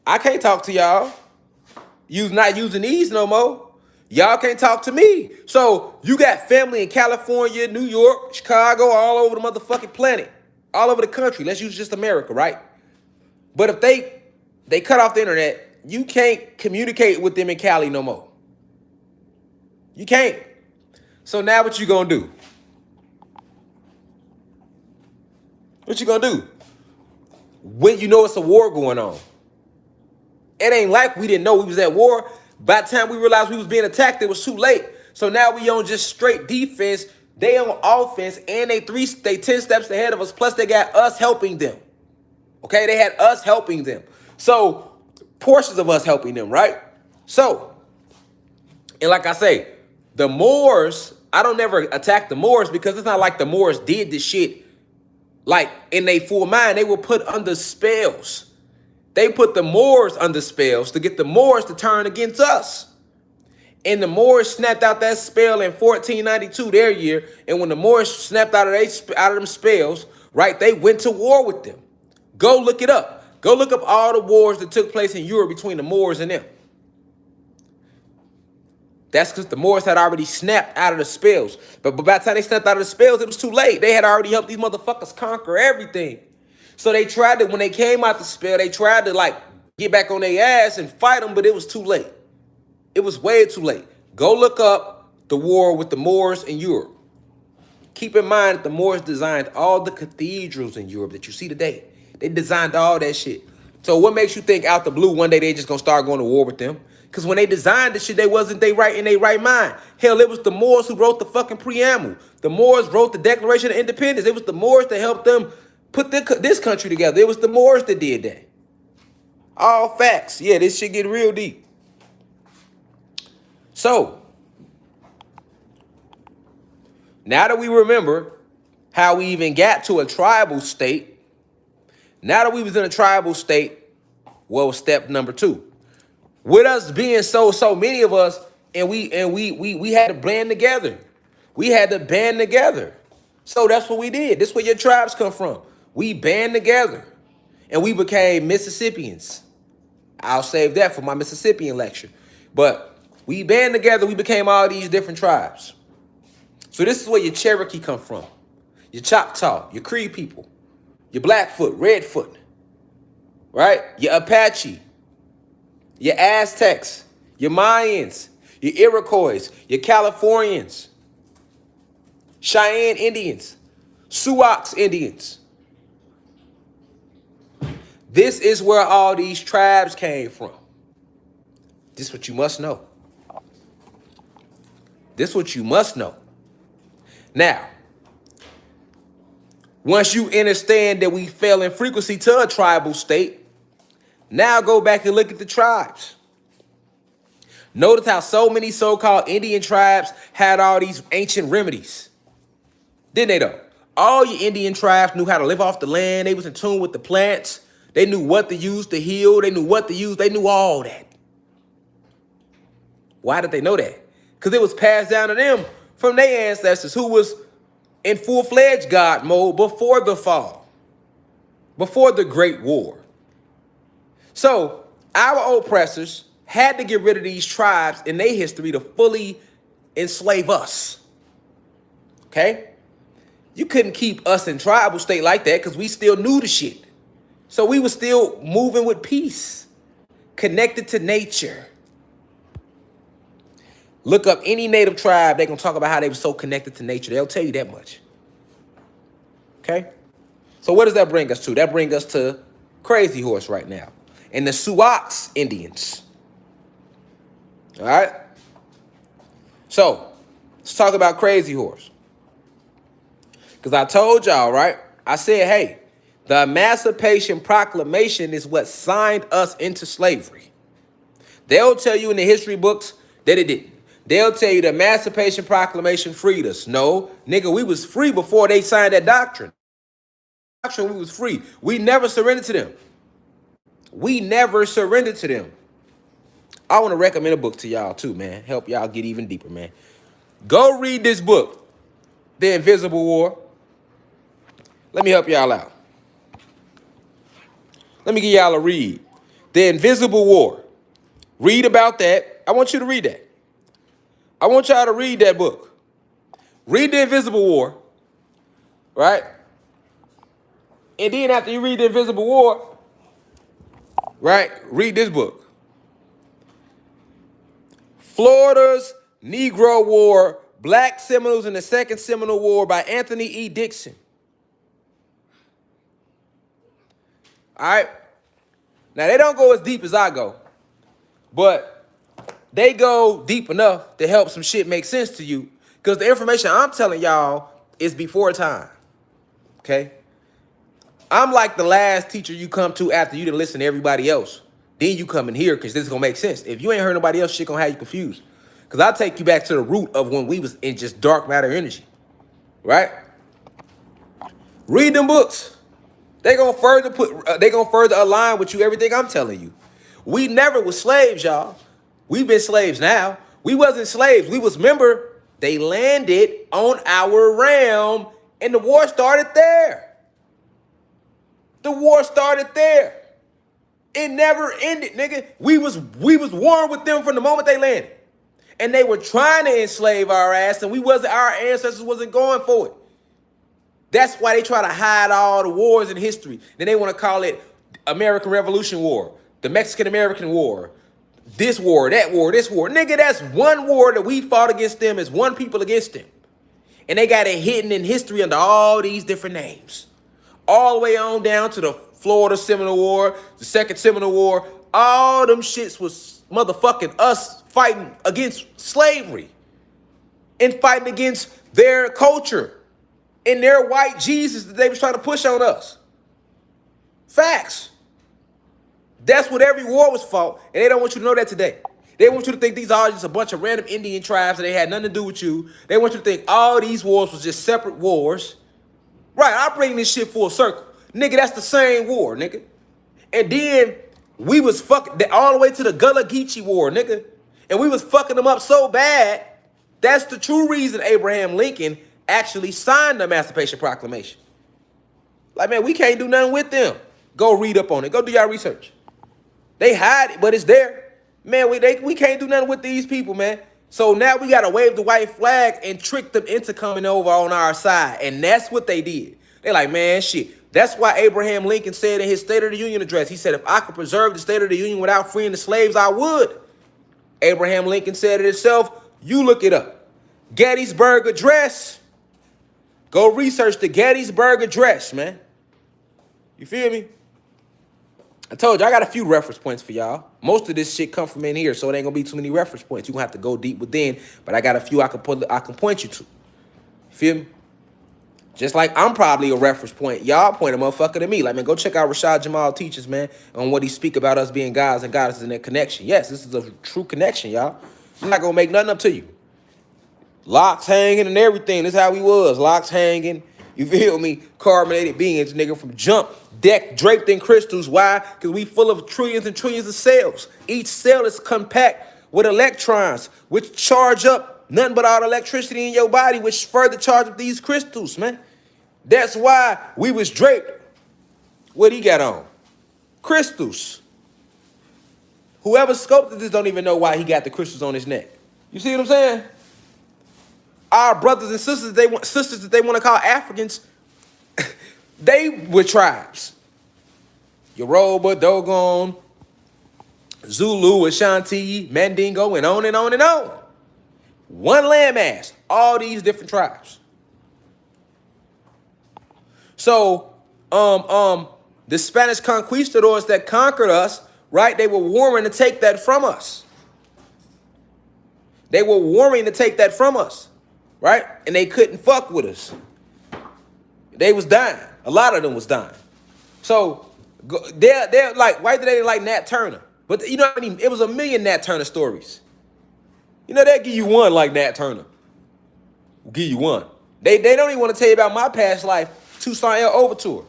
I can't talk to y'all. You's not using these no more. Y'all can't talk to me. So you got family in California, New York, Chicago, all over the motherfucking planet, all over the country. Let's use just America, right? But if they cut off the internet, you can't communicate with them in Cali no more. You can't. So now what you gonna do? What you gonna do when you know it's a war going on? It ain't like we didn't know we was at war. By the time we realized we was being attacked, it was too late. So now we on just straight defense. They on offense, and they 10 steps ahead of us. Plus they got us helping them. Okay, they had us helping them. So portions of us helping them, right? So, and like I say, the Moors, I don't never attack the Moors because it's not like the Moors did this shit like in their full mind. They were put under spells. They put the Moors under spells to get the Moors to turn against us. And the Moors snapped out that spell in 1492, their year. And when the Moors snapped out of them spells, right, they went to war with them. Go look it up. Go look up all the wars that took place in Europe between the Moors and them. That's because the Moors had already snapped out of the spells. But by the time they snapped out of the spells, it was too late. They had already helped these motherfuckers conquer everything. So they tried to, when they came out the spell, they tried to like get back on their ass and fight them, but it was too late. It was way too late. Go look up the war with the Moors in Europe. Keep in mind that the Moors designed all the cathedrals in Europe that you see today. They designed all that shit. So what makes you think out the blue one day they just gonna start going to war with them? Because when they designed this shit, they wasn't in their right mind. Hell, it was the Moors who wrote the fucking preamble. The Moors wrote the Declaration of Independence. It was the Moors that helped them put this country together. It was the Moors that did that. All facts. Yeah, this shit get real deep. So, now that we remember how we even got to a tribal state, now that we was in a tribal state, what was step number 2? With us being so many of us, and we had to blend together. We had to band together. So that's what we did. This is where your tribes come from. We band together, and we became Mississippians. I'll save that for my Mississippian lecture. But we band together, we became all these different tribes. So this is where your Cherokee come from, your Choctaw, your Cree people, your Blackfoot, Redfoot, right? Your Apache, your Aztecs, your Mayans, your Iroquois, your Californians, Cheyenne Indians, Sioux Indians. This is where all these tribes came from. This is what you must know. This is what you must know. Now, once you understand that we fell in frequency to a tribal state, now go back and look at the tribes. Notice how so many so-called Indian tribes had all these ancient remedies. Didn't they though? All your Indian tribes knew how to live off the land. They was in tune with the plants. They knew what to use to heal. They knew what to use. They knew all that. Why did they know that? Because it was passed down to them from their ancestors who was in full-fledged God mode before the fall, before the Great War. So our oppressors had to get rid of these tribes in their history to fully enslave us. Okay? You couldn't keep us in tribal state like that because we still knew the shit. So we were still moving with peace, connected to nature. Look up any native tribe, they're going to talk about how they were so connected to nature. They'll tell you that much. Okay? So what does that bring us to? That brings us to Crazy Horse right now. And the Sioux Indians. All right? So, let's talk about Crazy Horse. Because I told y'all, right? I said, hey, the Emancipation Proclamation is what signed us into slavery. They'll tell you in the history books that it didn't. They'll tell you the Emancipation Proclamation freed us. No, nigga, we was free before they signed that doctrine. We was free. We never surrendered to them. We never surrendered to them. I want to recommend a book to y'all too, man. Help y'all get even deeper, man. Go read this book, The Invisible War. Let me help y'all out. Let me give y'all a read. The Invisible War. Read about that. I want you to read that. I want y'all to read that book. Read The Invisible War, right? And then after you read The Invisible War, right, read this book. Florida's Negro War, Black Seminoles in the Second Seminole War by Anthony E. Dixon. All right? Now, they don't go as deep as I go, but they go deep enough to help some shit make sense to you because the information I'm telling y'all is before time, okay? I'm like the last teacher you come to after you done listen to everybody else. Then you come in here because this is going to make sense. If you ain't heard nobody else, shit going to have you confused. Because I'll take you back to the root of when we was in just dark matter energy, right? Read them books. They gonna further align with you everything I'm telling you. We never was slaves, y'all. We've been slaves now. We wasn't slaves. We was, remember, they landed on our realm and the war started there. The war started there. It never ended, nigga. We was warring with them from the moment they landed. And they were trying to enslave our ass, and our ancestors wasn't going for it. That's why they try to hide all the wars in history. Then they want to call it American Revolution War, the Mexican-American War, this war, that war, this war. Nigga, that's one war that we fought against them as one people against them. And they got it hidden in history under all these different names. All the way on down to the Florida Seminole War, the Second Seminole War. All them shits was motherfucking us fighting against slavery and fighting against their culture and their white Jesus that they was trying to push on us. Facts. That's what every war was fought, and they don't want you to know that today. They want you to think these are just a bunch of random Indian tribes and they had nothing to do with you. They want you to think all these wars was just separate wars. Right, I bring this shit full circle. Nigga, that's the same war, nigga. And then we was fucking all the way to the Gullah Geechee War, nigga. And we was fucking them up so bad, that's the true reason Abraham Lincoln actually signed the Emancipation Proclamation. Like, man, we can't do nothing with them. Go read up on it. Go do your research. They hide it, but it's there. Man, we can't do nothing with these people, man. So now we got to wave the white flag and trick them into coming over on our side. And that's what they did. They're like, man, shit. That's why Abraham Lincoln said in his State of the Union address, he said, if I could preserve the State of the Union without freeing the slaves, I would. Abraham Lincoln said it himself. You look it up. Gettysburg Address. Go research the Gettysburg Address, man. You feel me? I told you, I got a few reference points for y'all. Most of this shit come from in here, so it ain't gonna be too many reference points. You're gonna have to go deep within, but I got a few I can point you to. You feel me? Just like I'm probably a reference point. Y'all point a motherfucker to me. Like, man, go check out Rashad Jamal teaches, man, on what he speak about us being gods and goddesses and their connection. Yes, this is a true connection, y'all. I'm not gonna make nothing up to you. Locks hanging and everything. This is how we was. Locks hanging. You feel me? Carbonated beings, nigga, from jump. Deck draped in crystals. Why? Because we full of trillions and trillions of cells. Each cell is compact with electrons, which charge up nothing but all the electricity in your body, which further charge up these crystals, man. That's why we was draped. What he got on? Crystals. Whoever sculpted this don't even know why he got the crystals on his neck. You see what I'm saying? Our brothers and sisters, sisters that they want to call Africans, they were tribes. Yoruba, Dogon, Zulu, Ashanti, Mandingo, and on and on and on. One landmass, all these different tribes. So, the Spanish conquistadors that conquered us, right? They were warring to take that from us. They were warring to take that from us, right? And they couldn't fuck with us. They was dying. A lot of them was dying. So they're like, why did they like Nat Turner? But you know what I mean? It was a million Nat Turner stories. You know, they'll give you one like Nat Turner. We'll give you one. They don't even want to tell you about my past life, Tucson L Overture.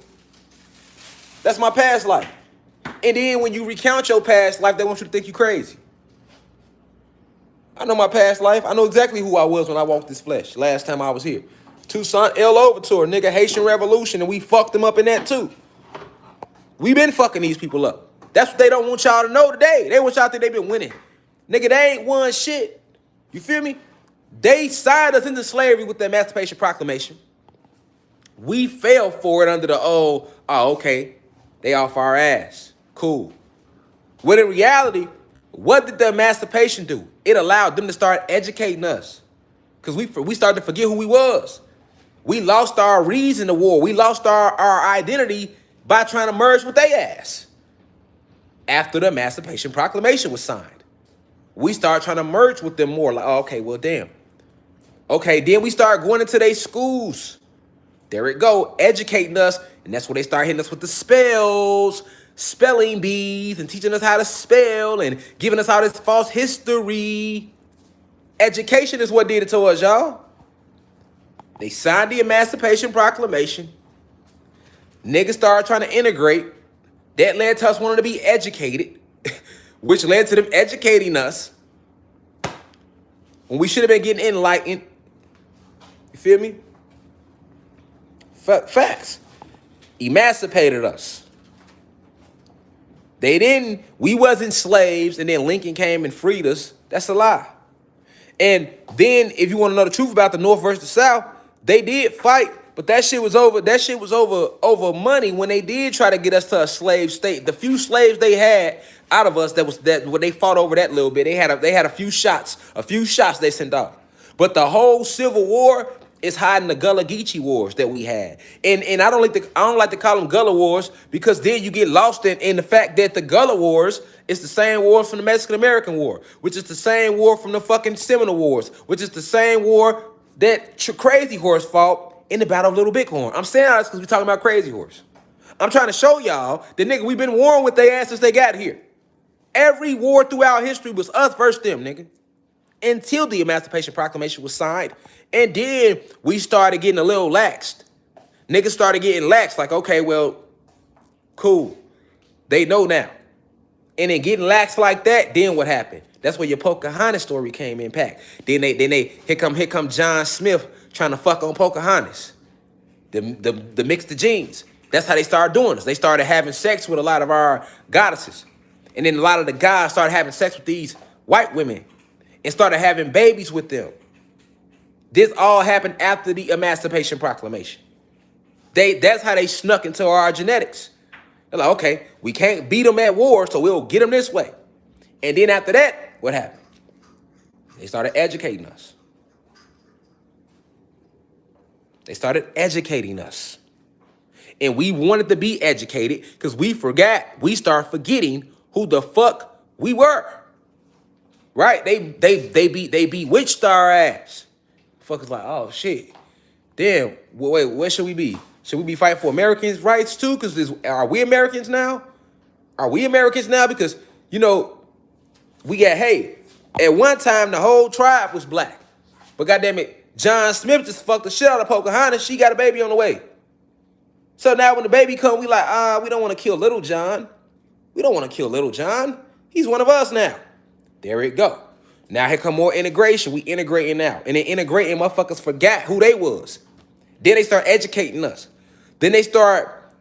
That's my past life. And then when you recount your past life, they want you to think you crazy. I know my past life. I know exactly who I was when I walked this flesh last time I was here. Tucson L Overture, nigga, Haitian Revolution, and we fucked them up in that too. We been fucking these people up. That's what they don't want y'all to know today. They want y'all to think they been winning. Nigga, they ain't won shit. You feel me? They signed us into slavery with the Emancipation Proclamation. We fell for it under the, okay, they off our ass. Cool. When in reality, what did the emancipation do? It allowed them to start educating us. Because we started to forget who we was. We lost our reason to war. We lost our identity by trying to merge with their ass. After the Emancipation Proclamation was signed, we started trying to merge with them more. Like, okay, well, damn. Okay, then we started going into their schools. There it go, educating us. And that's where they start hitting us with the spells, spelling bees, and teaching us how to spell and giving us all this false history. Education is what did it to us, y'all. They signed the Emancipation Proclamation. Niggas started trying to integrate. That led to us wanting to be educated, which led to them educating us when we should have been getting enlightened. You feel me? Facts. Emancipated us. We wasn't slaves and then Lincoln came and freed us. That's a lie. And then if you want to know the truth about the North versus the South, they did fight, but that shit was over money when they did try to get us to a slave state. The few slaves they had out of us when they fought over that little bit, they had a few shots they sent off. But the whole Civil War is hiding the Gullah Geechee wars that we had. And I don't like to call them Gullah wars because then you get lost in the fact that the Gullah wars is the same war from the Mexican-American War, which is the same war from the fucking Seminole Wars, which is the same war that Crazy Horse fought in the Battle of Little Bighorn. I'm saying all this because we're talking about Crazy Horse. I'm trying to show y'all that nigga, we've been warring with their ass since they got here. Every war throughout history was us versus them, nigga. Until the Emancipation Proclamation was signed. And then we started getting a little laxed. Niggas started getting lax, like, okay, well, cool. They know now. And then getting lax like that, then what happened? That's where your Pocahontas story came in packed. Then here come John Smith trying to fuck on Pocahontas. The mix the genes. That's how they started doing this. They started having sex with a lot of our goddesses. And then a lot of the guys started having sex with these white women and started having babies with them. This all happened after the Emancipation Proclamation. That's how they snuck into our genetics. They're like, okay, we can't beat them at war, so we'll get them this way. And then after that, what happened? They started educating us. They started educating us. And we wanted to be educated because we started forgetting who the fuck we were. Right? They bewitched our ass. Fuckers like, oh shit. Damn, wait, where should we be? Should we be fighting for Americans' rights too? Because are we Americans now? Are we Americans now? Because, you know, at one time the whole tribe was black. But goddamn it, John Smith just fucked the shit out of Pocahontas. She got a baby on the way. So now when the baby come, we like, we don't want to kill little John. We don't want to kill little John. He's one of us now. There it go. Now here come more integration. We integrating now. And then integrating motherfuckers forgot who they was. Then they start educating us. Then they start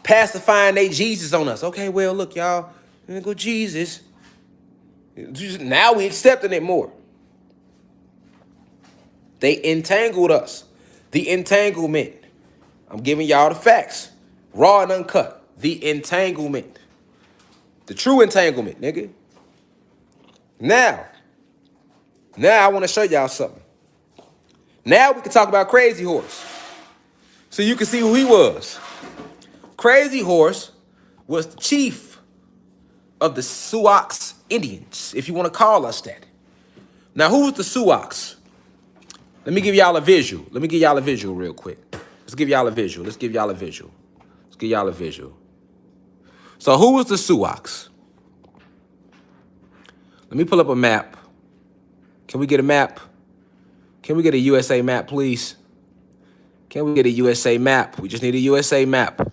pacifying they Jesus on us. Okay, well, look, y'all. Go Jesus. Now we accepting it more. They entangled us. The entanglement. I'm giving y'all the facts. Raw and uncut. The entanglement. The true entanglement, nigga. Now I want to show y'all something. Now we can talk about Crazy Horse. So you can see who he was. Crazy Horse was the chief of the Sioux Indians, if you want to call us that. Now, who was the Sioux? Let me give y'all a visual. Let me give y'all a visual real quick. Let's give y'all a visual. So who was the Sioux? Let me pull up a map. Can we get a map? Can we get a USA map, please? Can we get a USA map? We just need a USA map.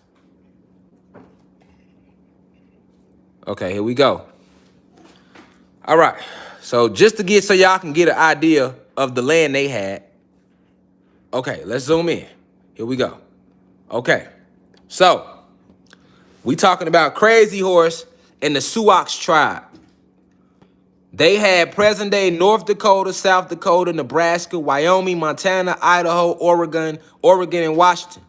Okay, here we go. All right. So just to get so y'all can get an idea of the land they had. Okay, let's zoom in. Here we go. Okay. So we talking about Crazy Horse and the Sioux tribe. They had present-day North Dakota, South Dakota, Nebraska, Wyoming, Montana, Idaho, Oregon, and Washington.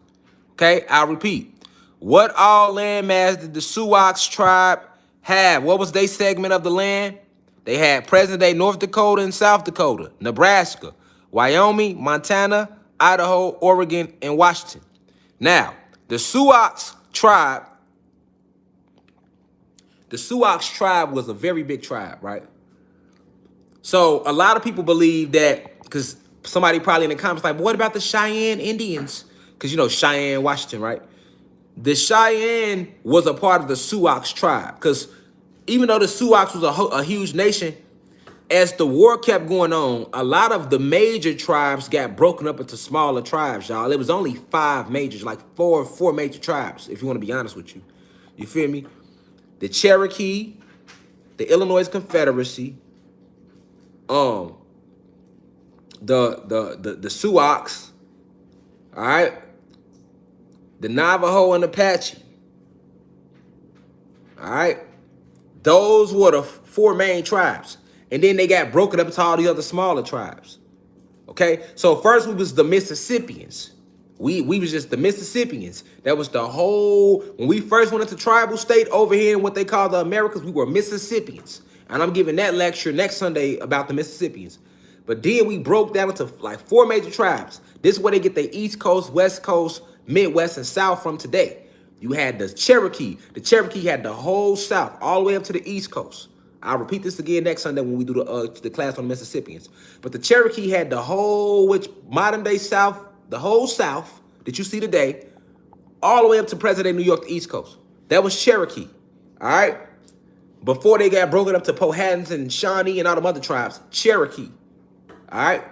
Okay, I'll repeat. What all landmass did the Sioux tribe have? What was their segment of the land? They had present-day North Dakota and South Dakota, Nebraska, Wyoming, Montana, Idaho, Oregon, and Washington. Now, the Sioux tribe was a very big tribe, right? So a lot of people believe that, because somebody probably in the comments like, what about the Cheyenne Indians? Because you know Cheyenne, Washington, right? The Cheyenne was a part of the Sioux tribe. Because even though the Sioux was a huge nation, as the war kept going on, a lot of the major tribes got broken up into smaller tribes, y'all. It was only 5 majors, like four major tribes, if you want to be honest with you. You feel me? The Cherokee, the Illinois Confederacy, the Sioux, all right, the Navajo and Apache, all right. Those were the 4 main tribes, and then they got broken up into all the other smaller tribes. Okay, so first we was the Mississippians. We was just the Mississippians. That was the whole, when we first went into tribal state over here in what they call the Americas, we were Mississippians. And I'm giving that lecture next Sunday about the Mississippians. But then we broke down into like 4 major tribes. This is where they get the East Coast, West Coast, Midwest, and South from today. You had the Cherokee. The Cherokee had the whole South, all the way up to the East Coast. I'll repeat this again next Sunday when we do the class on the Mississippians. But the Cherokee had the whole, which modern day South, the whole South that you see today, all the way up to present-day New York, the East Coast. That was Cherokee, all right? Before they got broken up to Powhatans and Shawnee and all them other tribes, Cherokee, all right?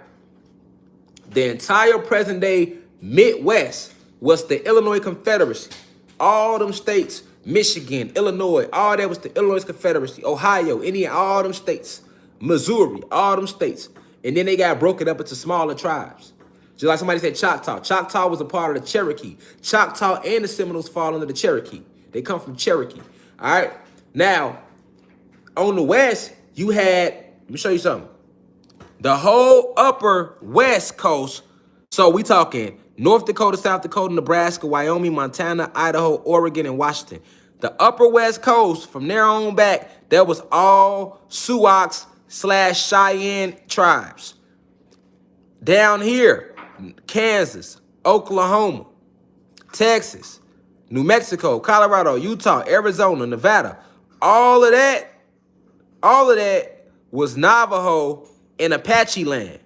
The entire present-day Midwest was the Illinois Confederacy. All them states, Michigan, Illinois, all that was the Illinois Confederacy. Ohio, Indiana, all them states. Missouri, all them states. And then they got broken up into smaller tribes. Just like somebody said Choctaw. Choctaw was a part of the Cherokee. Choctaw and the Seminoles fall under the Cherokee. They come from Cherokee. All right? Now, on the West, you had, let me show you something. The whole upper West Coast. So we talking North Dakota, South Dakota, Nebraska, Wyoming, Montana, Idaho, Oregon, and Washington. The upper West Coast, from there on back, that was all Sioux/Cheyenne tribes. Down here, Kansas, Oklahoma, Texas, New Mexico, Colorado, Utah, Arizona, Nevada, all of that was Navajo and Apache land.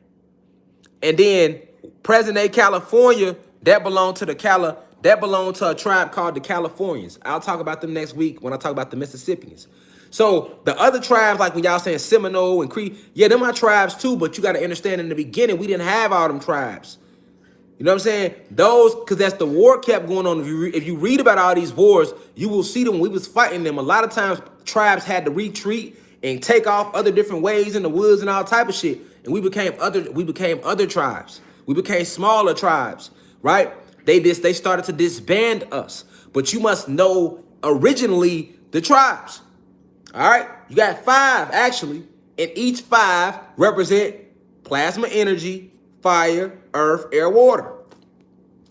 And then present-day California, that belonged to a tribe called the Californians. I'll talk about them next week when I talk about the Mississippians. So the other tribes, like when y'all saying Seminole and Cree, yeah, them are tribes too, but you got to understand in the beginning, we didn't have all them tribes. You know what I'm saying? Those, because that's the war kept going on. If you read about all these wars, you will see them when we was fighting them. A lot of times tribes had to retreat and take off other different ways in the woods and all type of shit. And we became other tribes. We became smaller tribes, right? They started to disband us. But you must know originally the tribes. All right, you got 5 actually, and each 5 represent plasma energy, fire, earth, air, water.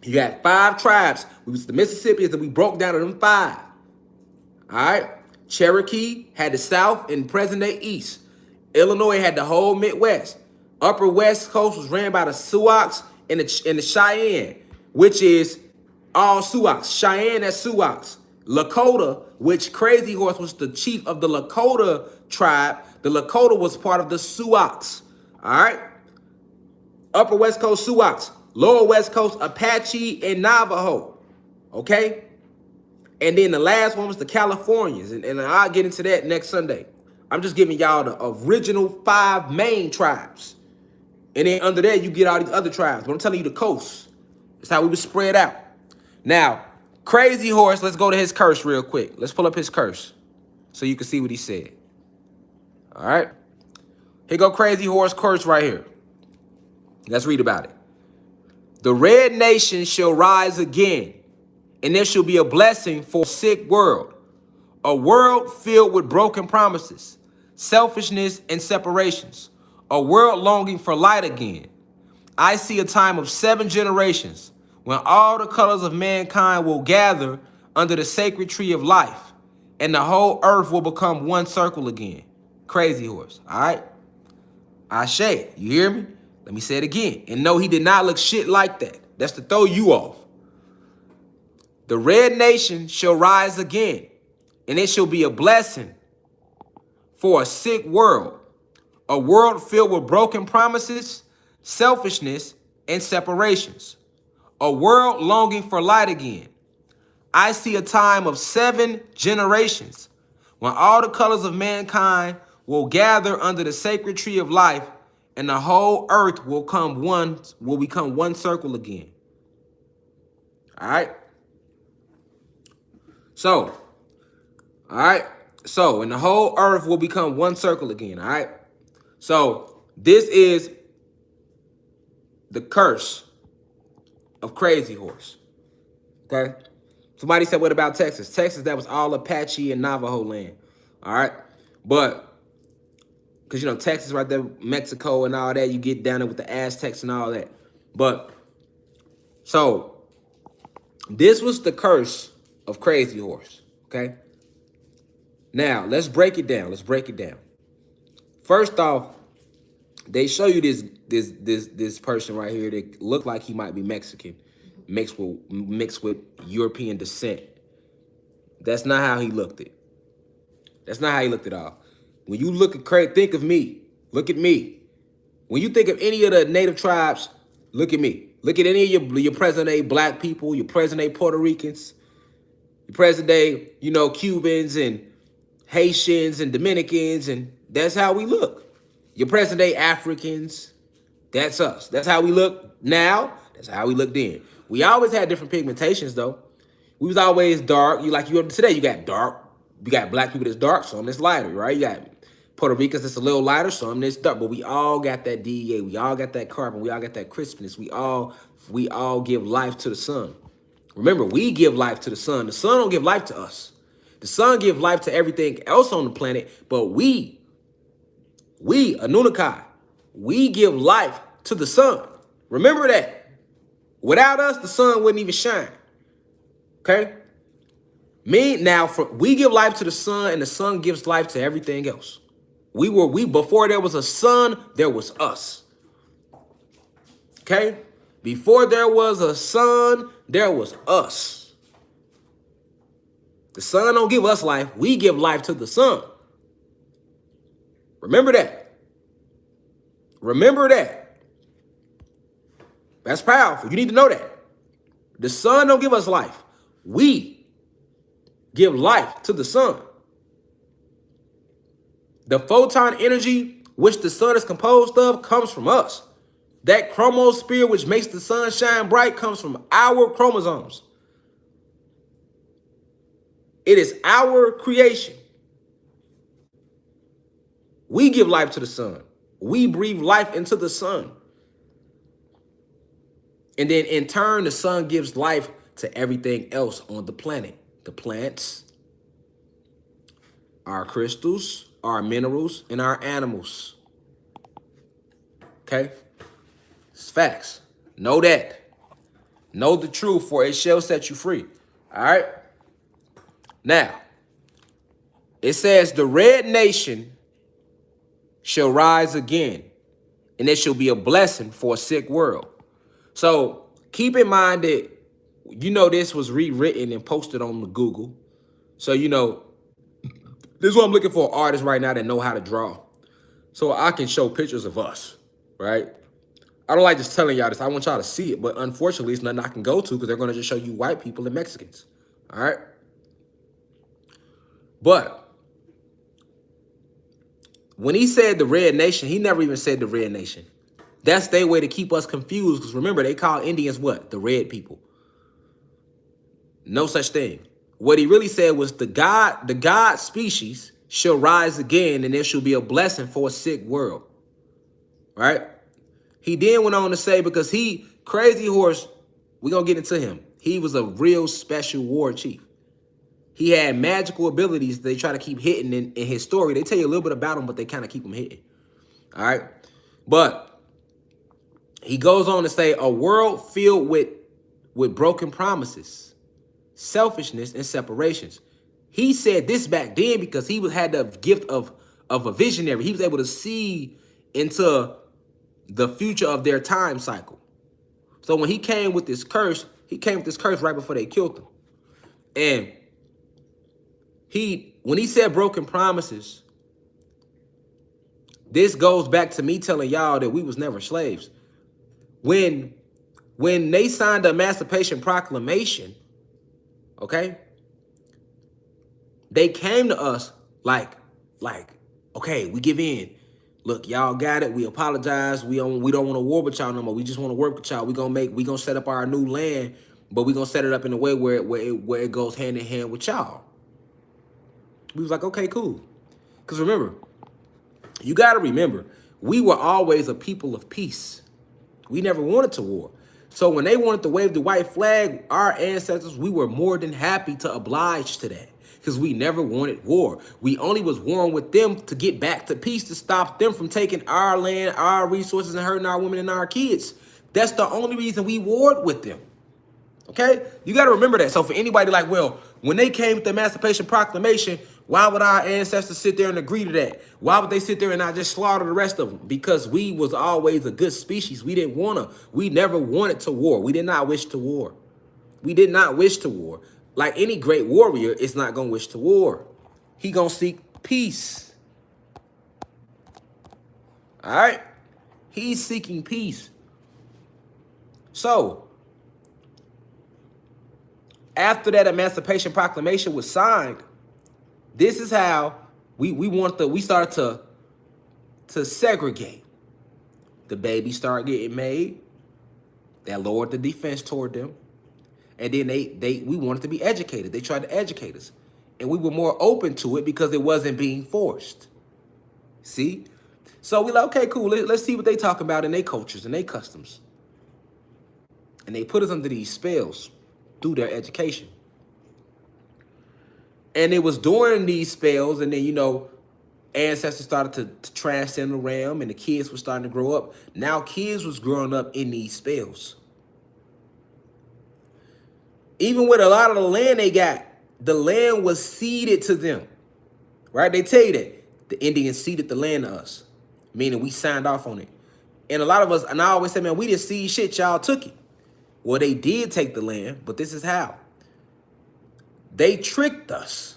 You got 5 tribes. We was the Mississippians, and we broke down to them 5. All right, Cherokee had the South and present-day East. Illinois had the whole Midwest. Upper West Coast was ran by the Sioux and the Cheyenne, which is all Sioux. Cheyenne, that's Sioux. Lakota, which Crazy Horse was the chief of the Lakota tribe. The Lakota was part of the Sioux. All right. Upper West Coast Sioux. Lower West Coast Apache and Navajo. Okay. And then the last one was the Californians. And I'll get into that next Sunday. I'm just giving y'all the original 5 main tribes. And then under that, you get all these other tribes. But I'm telling you the coast. That's how we was spread out. Now, Crazy Horse, let's go to his curse real quick. Let's pull up his curse so you can see what he said. All right. Here go Crazy Horse curse right here. Let's read about it. The red nation shall rise again, and there shall be a blessing for a sick world. A world filled with broken promises, selfishness, and separations. A world longing for light again. I see a time of 7 generations when all the colors of mankind will gather under the sacred tree of life, and the whole earth will become one circle again. Crazy Horse, all right? Ashe, you hear me? Let me say it again. And no, he did not look shit like that. That's to throw you off. The red nation shall rise again, and it shall be a blessing for a sick world. A world filled with broken promises, selfishness, and separations. A world longing for light again. I see a time of 7 generations when all the colors of mankind will gather under the sacred tree of life, and the whole earth will become one circle again. All right. So, all right. So, and the whole earth will become one circle again. All right. So, this is the curse of Crazy Horse. Okay. Somebody said, what about Texas? Texas, that was all Apache and Navajo land. All right. But, because, you know, Texas right there, Mexico and all that, you get down there with the Aztecs and all that. But, so, this was the curse of Crazy Horse. Okay. Now, let's break it down. Let's break it down. First off, they show you this person right here that looked like he might be Mexican, mixed with European descent. That's not how he looked it. That's not how he looked at all. When you look at think of me. Look at me. When you think of any of the native tribes, look at me. Look at any of your present-day black people, your present-day Puerto Ricans, your present-day, you know, Cubans and Haitians and Dominicans, and that's how we look. Your present-day Africans, that's us. That's how we look now. That's how we look then. We always had different pigmentations, though. We was always dark. Today, you got dark. You got black people that's dark, some that's lighter, right? You got Puerto Ricans that's a little lighter, some that's dark. But we all got that DEA. We all got that carbon. We all got that crispness. We all give life to the sun. Remember, we give life to the sun. The sun don't give life to us. The sun gives life to everything else on the planet, but we, Anunnaki, we give life to the sun. Remember that. Without us, the sun wouldn't even shine. Okay? We give life to the sun, and the sun gives life to everything else. Before there was a sun, there was us. Okay? Before there was a sun, there was us. The sun don't give us life. We give life to the sun. Remember that. Remember that. That's powerful. You need to know that. The sun don't give us life. We give life to the sun. The photon energy which the sun is composed of comes from us. That chromosphere which makes the sun shine bright comes from our chromosomes. It is our creation. We give life to the sun. We breathe life into the sun. And then in turn, the sun gives life to everything else on the planet. The plants, our crystals, our minerals, and our animals. Okay? It's facts. Know that. Know the truth, for it shall set you free. All right? Now, it says, the red nation shall rise again, and it shall be a blessing for a sick world. So keep in mind that, this was rewritten and posted on the Google. So, this is what I'm looking for, artists right now that know how to draw. So I can show pictures of us, right? I don't like just telling y'all this. I want y'all to see it, but unfortunately, it's nothing I can go to because they're going to just show you white people and Mexicans, all right? But when he said the Red Nation, he never even said the Red Nation. That's their way to keep us confused because remember, they call Indians what? The red people. No such thing. What he really said was the God species shall rise again and there shall be a blessing for a sick world, right? He then went on to say, because Crazy Horse, we're going to get into him. He was a real special war chief. He had magical abilities they try to keep hitting in his story. They tell you a little bit about him, but they kind of keep him hitting. All right? But he goes on to say, a world filled with broken promises, selfishness, and separations. He said this back then because he had the gift of a visionary. He was able to see into the future of their time cycle. So when he came with this curse, right before they killed him. And when he said broken promises, this goes back to me telling y'all that we was never slaves. When they signed the Emancipation Proclamation, okay, they came to us like, okay, we give in. Look, y'all got it. We apologize. We don't want to war with y'all no more. We just want to work with y'all. We gonna set up our new land, but we gonna set it up in a way where it goes hand in hand with y'all. We was like, okay, cool. Because remember, you got to remember, we were always a people of peace. We never wanted to war. So when they wanted to wave the white flag, our ancestors, we were more than happy to oblige to that. Because we never wanted war. We only was warring with them to get back to peace, to stop them from taking our land, our resources, and hurting our women and our kids. That's the only reason we warred with them. Okay? You got to remember that. So for anybody like, well, when they came with the Emancipation Proclamation, why would our ancestors sit there and agree to that? Why would they sit there and not just slaughter the rest of them? Because we was always a good species. We never wanted to war. We did not wish to war. We did not wish to war. Like any great warrior is not going to wish to war. He going to seek peace. All right? He's seeking peace. So, after that Emancipation Proclamation was signed, this is how we started to segregate. The babies started getting made. That lowered the defense toward them. And then we wanted to be educated. They tried to educate us. And we were more open to it because it wasn't being forced. See? So we like, okay, cool. Let's see what they talk about in their cultures and their customs. And they put us under these spells through their education. And it was during these spells, and then, ancestors started to transcend the realm, and the kids were starting to grow up. Now kids was growing up in these spells. Even with a lot of the land they got, the land was ceded to them, right? They tell you that the Indians ceded the land to us, meaning we signed off on it. And a lot of us, and I always say, man, we didn't cede shit, y'all took it. Well, they did take the land, but this is how. They tricked us,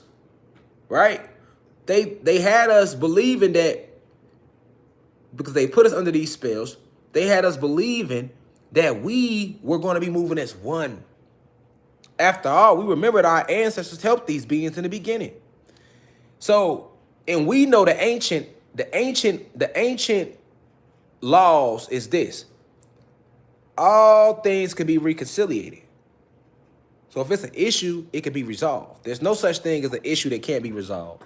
right? They had us believing that, because they put us under these spells, they had us believing that we were going to be moving as one. After all, we remembered our ancestors helped these beings in the beginning. So, and we know the ancient laws is this. All things can be reconciliated. So if it's an issue, it can be resolved. There's no such thing as an issue that can't be resolved.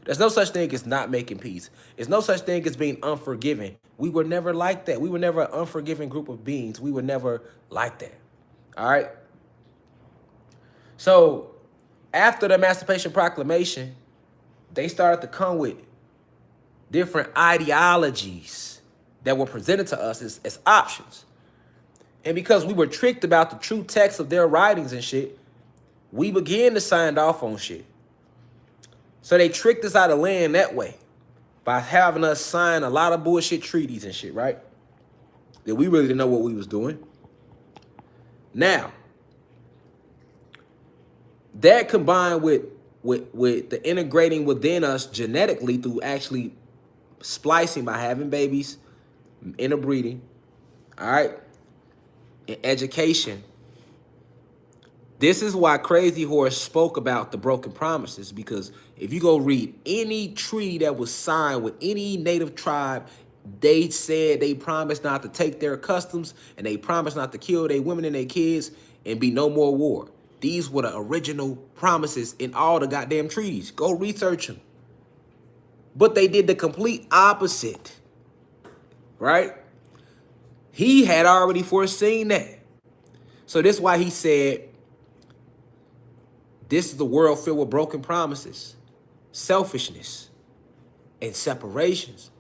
There's no such thing as not making peace. There's no such thing as being unforgiving. We were never like that. We were never an unforgiving group of beings. We were never like that. All right? So after the Emancipation Proclamation, they started to come with different ideologies that were presented to us as options. And because we were tricked about the true text of their writings and shit, we began to sign off on shit. So they tricked us out of land that way by having us sign a lot of bullshit treaties and shit, right? That we really didn't know what we was doing. Now, that combined with the integrating within us genetically through actually splicing by having babies, interbreeding, all right, and education. This is why Crazy Horse spoke about the broken promises, because if you go read any treaty that was signed with any native tribe, they said they promised not to take their customs and they promised not to kill their women and their kids and be no more war. These were the original promises in all the goddamn treaties. Go research them. But they did the complete opposite, right? He had already foreseen that. So that's why he said, this is the world filled with broken promises, selfishness, and separations.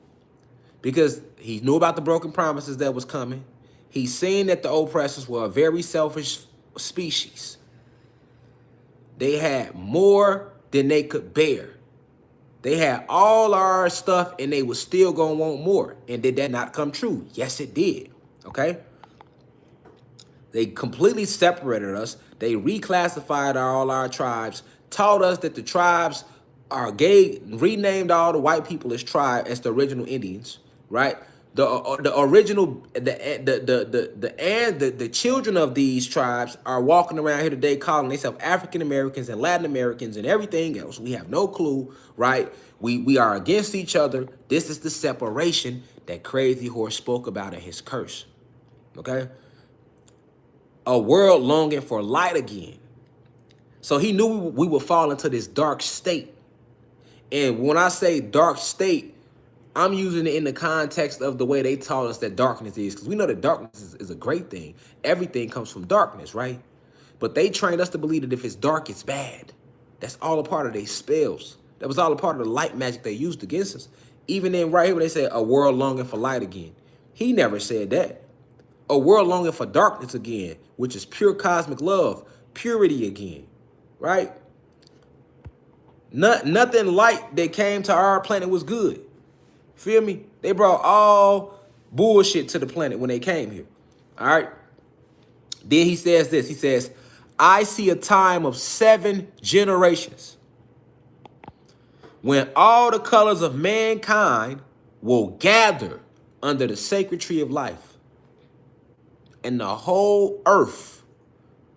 Because he knew about the broken promises that was coming. He's seen that the oppressors were a very selfish species. They had more than they could bear. They had all our stuff and they was still gonna want more. And did that not come true? Yes, it did. Okay? They completely separated us. They reclassified all our tribes, taught us that the tribes are gay, renamed all the white people as tribe, as the original Indians, right? The original, the children of these tribes are walking around here today calling themselves African Americans and Latin Americans and everything else. We have no clue, right? We are against each other. This is the separation that Crazy Horse spoke about in his curse, okay? A world longing for light again. So he knew we would fall into this dark state. And when I say dark state, I'm using it in the context of the way they taught us that darkness is. Because we know that darkness is a great thing. Everything comes from darkness, right? But they trained us to believe that if it's dark, it's bad. That's all a part of their spells. That was all a part of the light magic they used against us. Even in right here when they said a world longing for light again. He never said that. A world longing for darkness again, which is pure cosmic love, purity again, right? Nothing light that came to our planet was good. Feel me? They brought all bullshit to the planet when they came here, all right? Then he says this. He says, I see a time of 7 generations when all the colors of mankind will gather under the sacred tree of life. And the whole earth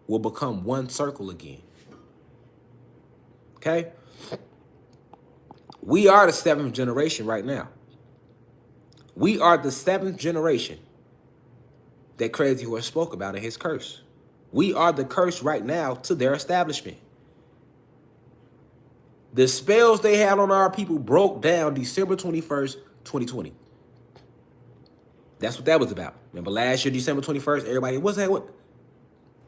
will become one circle again. Okay? We are the 7th generation right now. We are the 7th generation that Crazy Horse spoke about in his curse. We are the curse right now to their establishment. The spells they had on our people broke down December 21st, 2020. That's what that was about. Remember last year, December 21st, everybody, what's that? What?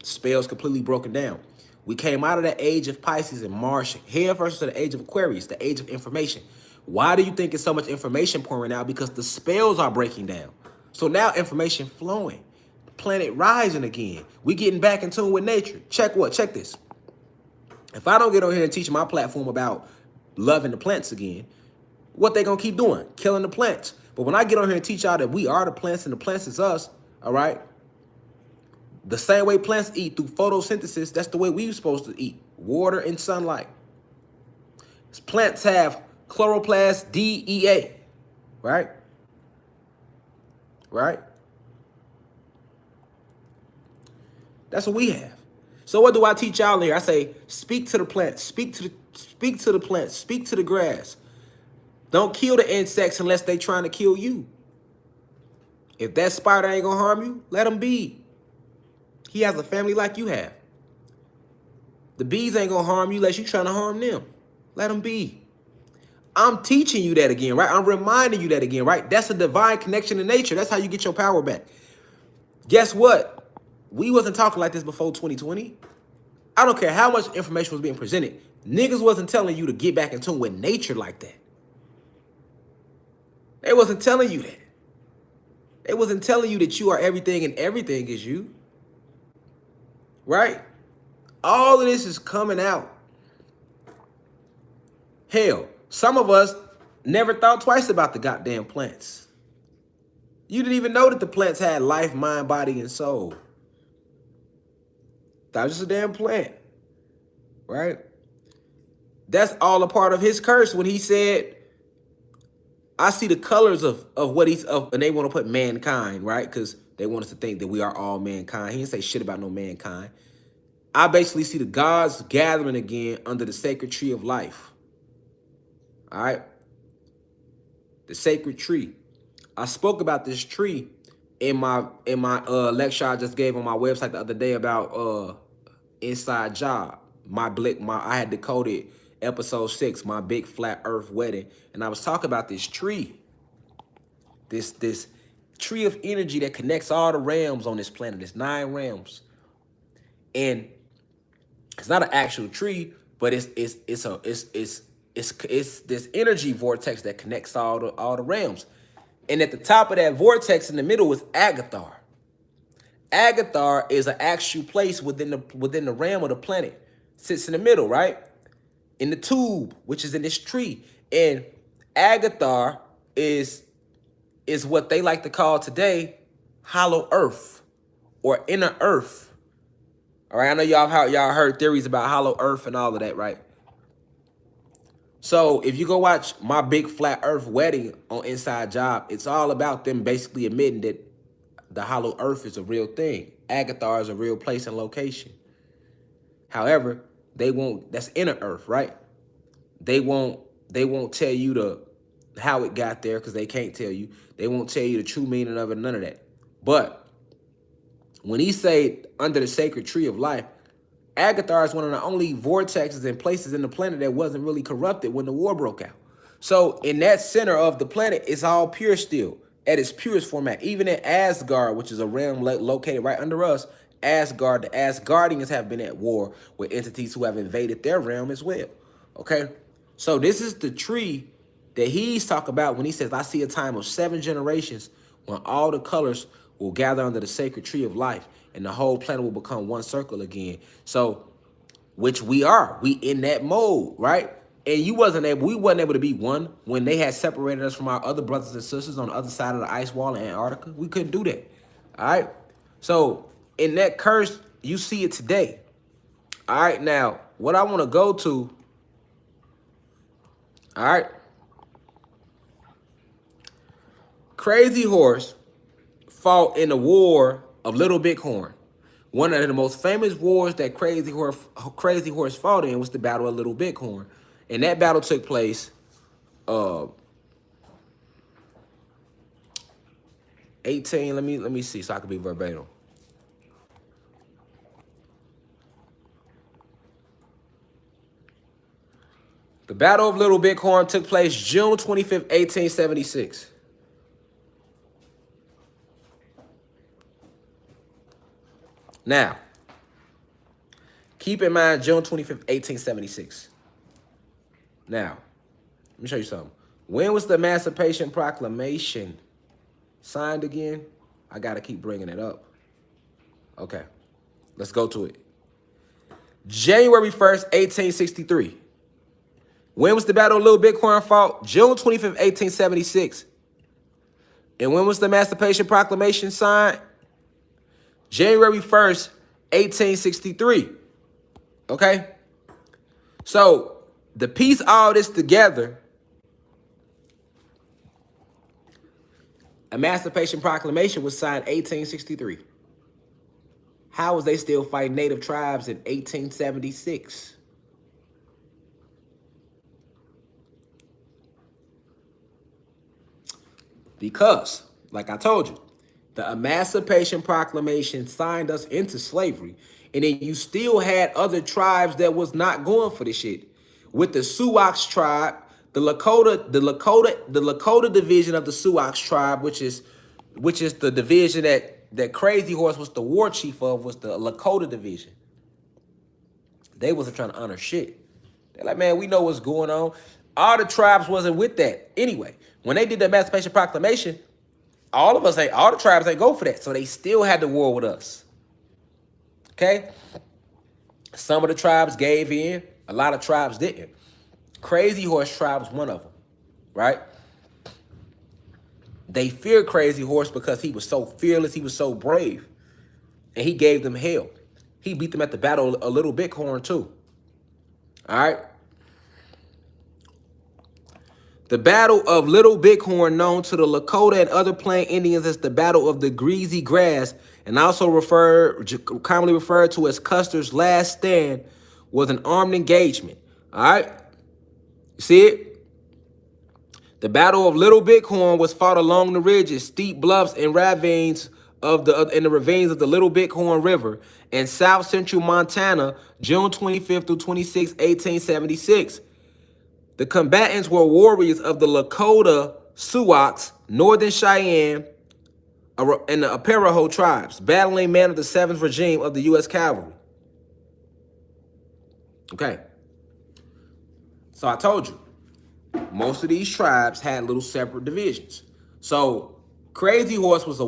Spells completely broken down. We came out of the age of Pisces in March, here versus the age of Aquarius, the age of information. Why do you think it's so much information pouring out? Because the spells are breaking down. So now information flowing. The planet rising again. We getting back in tune with nature. Check what? Check this. If I don't get on here and teach my platform about loving the plants again, what they gonna keep doing? Killing the plants. But when I get on here and teach y'all that we are the plants and the plants is us, all right? The same way plants eat through photosynthesis, that's the way we're supposed to eat. Water and sunlight. Plants have chloroplast DEA, right? Right? That's what we have. So what do I teach y'all here? I say, speak to the plants, speak to the plants, speak to the grass. Don't kill the insects unless they trying to kill you. If that spider ain't gonna harm you, let him be. He has a family like you have. The bees ain't gonna harm you unless you trying to harm them. Let them be. I'm teaching you that again, right? I'm reminding you that again, right? That's a divine connection to nature. That's how you get your power back. Guess what? We wasn't talking like this before 2020. I don't care how much information was being presented. Niggas wasn't telling you to get back in tune with nature like that. They wasn't telling you that. They wasn't telling you that you are everything and everything is you. Right? All of this is coming out. Hell, some of us never thought twice about the goddamn plants. You didn't even know that the plants had life, mind, body, and soul. That was just a damn plant. Right? That's all a part of his curse when he said, I see the colors of what he's of, and they want to put mankind, right? Because they want us to think that we are all mankind. He didn't say shit about no mankind. I basically see the gods gathering again under the sacred tree of life. All right? The sacred tree. I spoke about this tree in my lecture I just gave on my website the other day about Inside Job. I had decoded episode 6, my big flat earth wedding, and I was talking about this tree. This tree of energy that connects all the realms on this planet. There's 9 realms. And it's not an actual tree, but it's this energy vortex that connects all the realms. And at the top of that vortex in the middle is Agathar. Agathar is an actual place within the realm of the planet. Sits in the middle, right? In the tube, which is in this tree. And Agathar is what they like to call today hollow earth or inner earth. All right, I know y'all heard theories about hollow earth and all of that, right? So if you go watch my big flat earth wedding on Inside Job, it's all about them basically admitting that the hollow earth is a real thing. Agathar is a real place and location. However, that's inner earth, right? They won't tell you how it got there because they can't tell you. They won't tell you the true meaning of it, none of that. But when he say under the sacred tree of life, Agathar is one of the only vortexes and places in the planet that wasn't really corrupted when the war broke out. So in that center of the planet, it's all pure still at its purest format. Even in Asgard, which is a realm located right under us, Asgard, the Asgardians have been at war with entities who have invaded their realm as well. Okay? So this is the tree that he's talking about when he says, I see a time of 7 generations when all the colors will gather under the sacred tree of life and the whole planet will become one circle again. So, which we are. We in that mode, right? And we wasn't able to be one when they had separated us from our other brothers and sisters on the other side of the ice wall in Antarctica. We couldn't do that. All right? So, in that curse, you see it today. All right, now, what I want to go to, all right? Crazy Horse fought in the War of Little Bighorn. One of the most famous wars that Crazy Horse fought in was the Battle of Little Bighorn. And that battle took place 18, let me see so I can be verbatim. The Battle of Little Bighorn took place June 25th, 1876. Now, keep in mind June 25th, 1876. Now, let me show you something. When was the Emancipation Proclamation signed again? I got to keep bringing it up. Okay, let's go to it. January 1st, 1863. When was the Battle of Little Bighorn fought? June 25th, 1876. And when was the Emancipation Proclamation signed? January 1st, 1863. Okay? So, to piece all this together, Emancipation Proclamation was signed 1863. How was they still fighting native tribes in 1876? Because, like I told you, the Emancipation Proclamation signed us into slavery. And then you still had other tribes that was not going for this shit. With the Sioux tribe, the Lakota division of the Sioux tribe, which is the division that Crazy Horse was the war chief of, was the Lakota division. They wasn't trying to honor shit. They're like, man, we know what's going on. All the tribes wasn't with that. Anyway, when they did the Emancipation Proclamation, all the tribes ain't go for that. So they still had the war with us. Okay? Some of the tribes gave in. A lot of tribes didn't. Crazy Horse tribe was one of them. Right? They feared Crazy Horse because he was so fearless. He was so brave. And he gave them hell. He beat them at the Battle of Little Bighorn too. All right? The Battle of Little Bighorn, known to the Lakota and other Plain Indians as the Battle of the Greasy Grass, and also commonly referred to as Custer's Last Stand, was an armed engagement. All right? You see it? The Battle of Little Bighorn was fought along the ridges, steep bluffs, and ravines in the ravines of the Little Bighorn River in south central Montana, June 25th through 26, 1876. The combatants were warriors of the Lakota, Sioux, Northern Cheyenne, and the Arapaho tribes, battling men of the 7th regime of the U.S. Cavalry. Okay. So I told you, most of these tribes had little separate divisions. So Crazy Horse was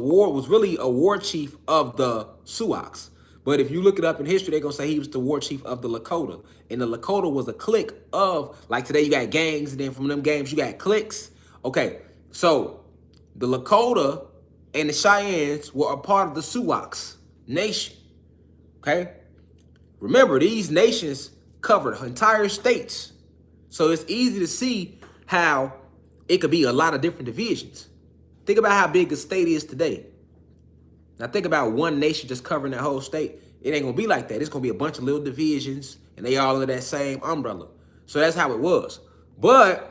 really a war chief of the Sioux. But if you look it up in history, they're going to say he was the war chief of the Lakota. And the Lakota was a clique of, like today you got gangs, and then from them gangs you got cliques. Okay, so the Lakota and the Cheyennes were a part of the Sioux nation. Okay? Remember, these nations covered entire states. So it's easy to see how it could be a lot of different divisions. Think about how big a state is today. Now think about one nation just covering that whole state. It ain't gonna be like that. It's gonna be a bunch of little divisions and they all under that same umbrella. So that's how it was. But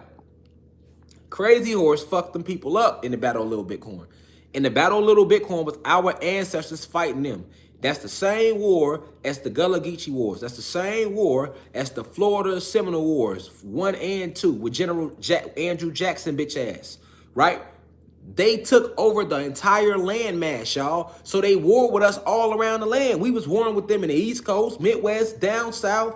Crazy Horse fucked them people up in the Battle of Little Bighorn. In the Battle of Little Bighorn was our ancestors fighting them. That's the same war as the Gullah Geechee Wars. That's the same war as the Florida Seminole Wars, 1 and 2, with General Andrew Jackson bitch ass, right? They took over the entire landmass, y'all. So they warred with us all around the land. We was warring with them in the East Coast, Midwest, down South,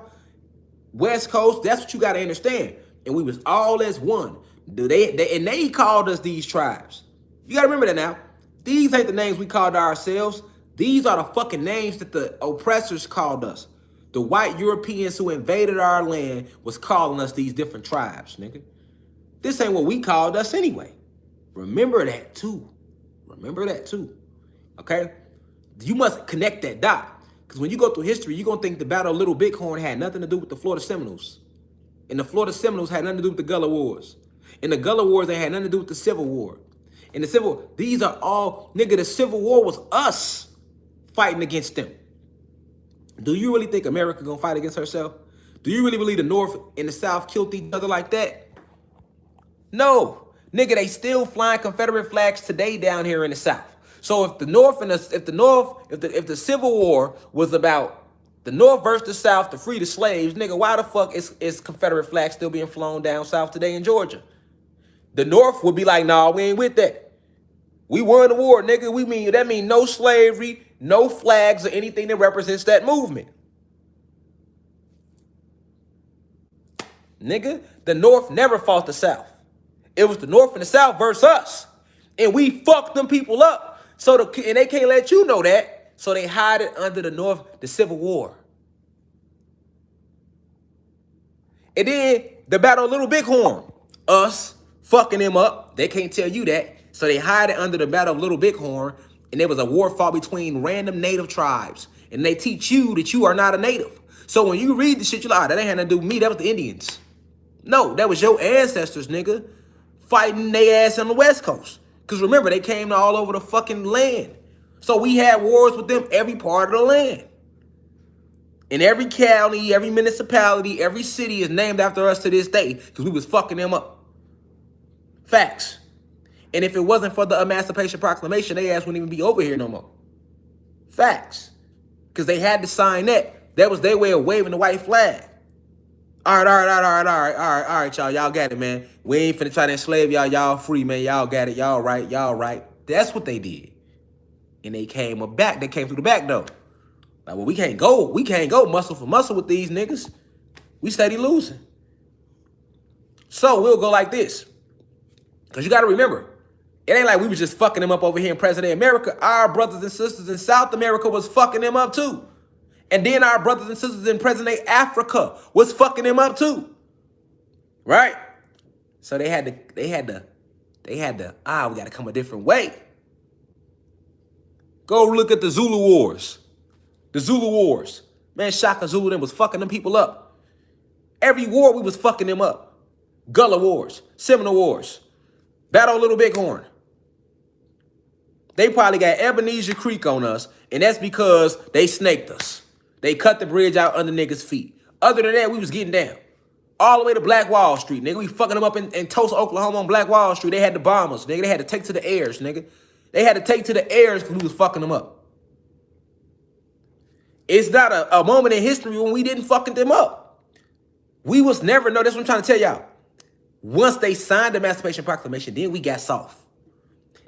West Coast. That's what you got to understand. And we was all as one. They called us these tribes. You got to remember that now. These ain't the names we called ourselves. These are the fucking names that the oppressors called us. The white Europeans who invaded our land was calling us these different tribes, nigga. This ain't what we called us anyway. Remember that too. Remember that too. Okay? You must connect that dot. Because when you go through history, you're going to think the Battle of Little Bighorn had nothing to do with the Florida Seminoles. And the Florida Seminoles had nothing to do with the Gullah Wars. And the Gullah Wars, they had nothing to do with the Civil War. And these are all, nigga, the Civil War was us fighting against them. Do you really think America gonna fight against herself? Do you really believe the North and the South killed each other like that? No. Nigga, they still flying Confederate flags today down here in the South. So if the Civil War was about the North versus the South to free the slaves, nigga, why the fuck is Confederate flags still being flown down South today in Georgia? The North would be like, nah, we ain't with that. We won the war, nigga. That mean no slavery, no flags or anything that represents that movement. Nigga, the North never fought the South. It was the North and the South versus us. And we fucked them people up. And they can't let you know that. So they hide it under the Civil War. And then the Battle of Little Bighorn. Us fucking them up. They can't tell you that. So they hide it under the Battle of Little Bighorn. And there was a war fought between random native tribes. And they teach you that you are not a native. So when you read the shit, you're like, that ain't had nothing to do with me. That was the Indians. No, that was your ancestors, nigga, fighting their ass on the West Coast. Because remember, they came all over the fucking land. So we had wars with them every part of the land. And every county, every municipality, every city is named after us to this day because we was fucking them up. Facts. And if it wasn't for the Emancipation Proclamation, they ass wouldn't even be over here no more. Facts. Because they had to sign that. That was their way of waving the white flag. All right, y'all. Y'all got it, man. We ain't finna try to enslave y'all. Y'all free, man. Y'all got it. Y'all right. That's what they did. And they came back. They came through the back door. Like, well, we can't go muscle for muscle with these niggas. We steady losing. So we'll go like this. Because you got to remember, it ain't like we was just fucking them up over here in President America. Our brothers and sisters in South America was fucking them up too. And then our brothers and sisters in President Africa was fucking them up too. Right? So they had to, we got to come a different way. Go look at the Zulu Wars. The Zulu Wars. Man, Shaka Zulu them was fucking them people up. Every war we was fucking them up. Gullah Wars, Seminole Wars, Battle of Little Bighorn. They probably got Ebenezer Creek on us, and that's because they snaked us. They cut the bridge out under niggas' feet. Other than that, we was getting down. All the way to Black Wall Street, nigga. We fucking them up in Tulsa, Oklahoma on Black Wall Street. They had to bomb us, nigga. They had to take to the airs, nigga. They had to take to the airs because we was fucking them up. It's not a moment in history when we didn't fucking them up. We was never, no, that's what I'm trying to tell y'all. Once they signed the Emancipation Proclamation, then we got soft.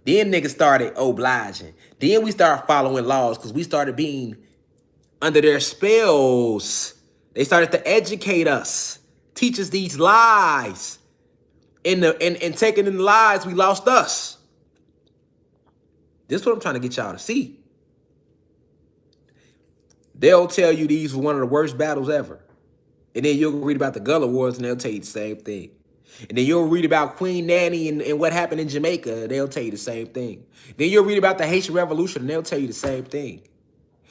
Then niggas started obliging. Then we started following laws because we started being under their spells. They started to educate us, teach us these lies. And taking in the lies, we lost us. This is what I'm trying to get y'all to see. They'll tell you these were one of the worst battles ever. And then you'll read about the Gullah Wars and they'll tell you the same thing. And then you'll read about Queen Nanny and what happened in Jamaica. They'll tell you the same thing. Then you'll read about the Haitian Revolution and they'll tell you the same thing.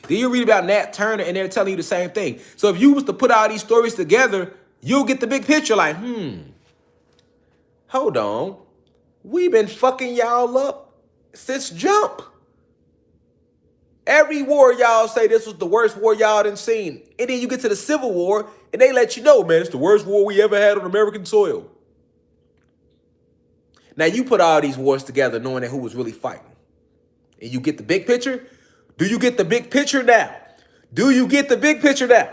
Then you'll read about Nat Turner and they're telling you the same thing. So if you was to put all these stories together, you'll get the big picture like, hold on. We've been fucking y'all up since jump. Every war y'all say this was the worst war y'all done seen. And then you get to the Civil War and they let you know, man, it's the worst war we ever had on American soil. Now you put all these wars together knowing that who was really fighting. And you get the big picture? Do you get the big picture now? Do you get the big picture now?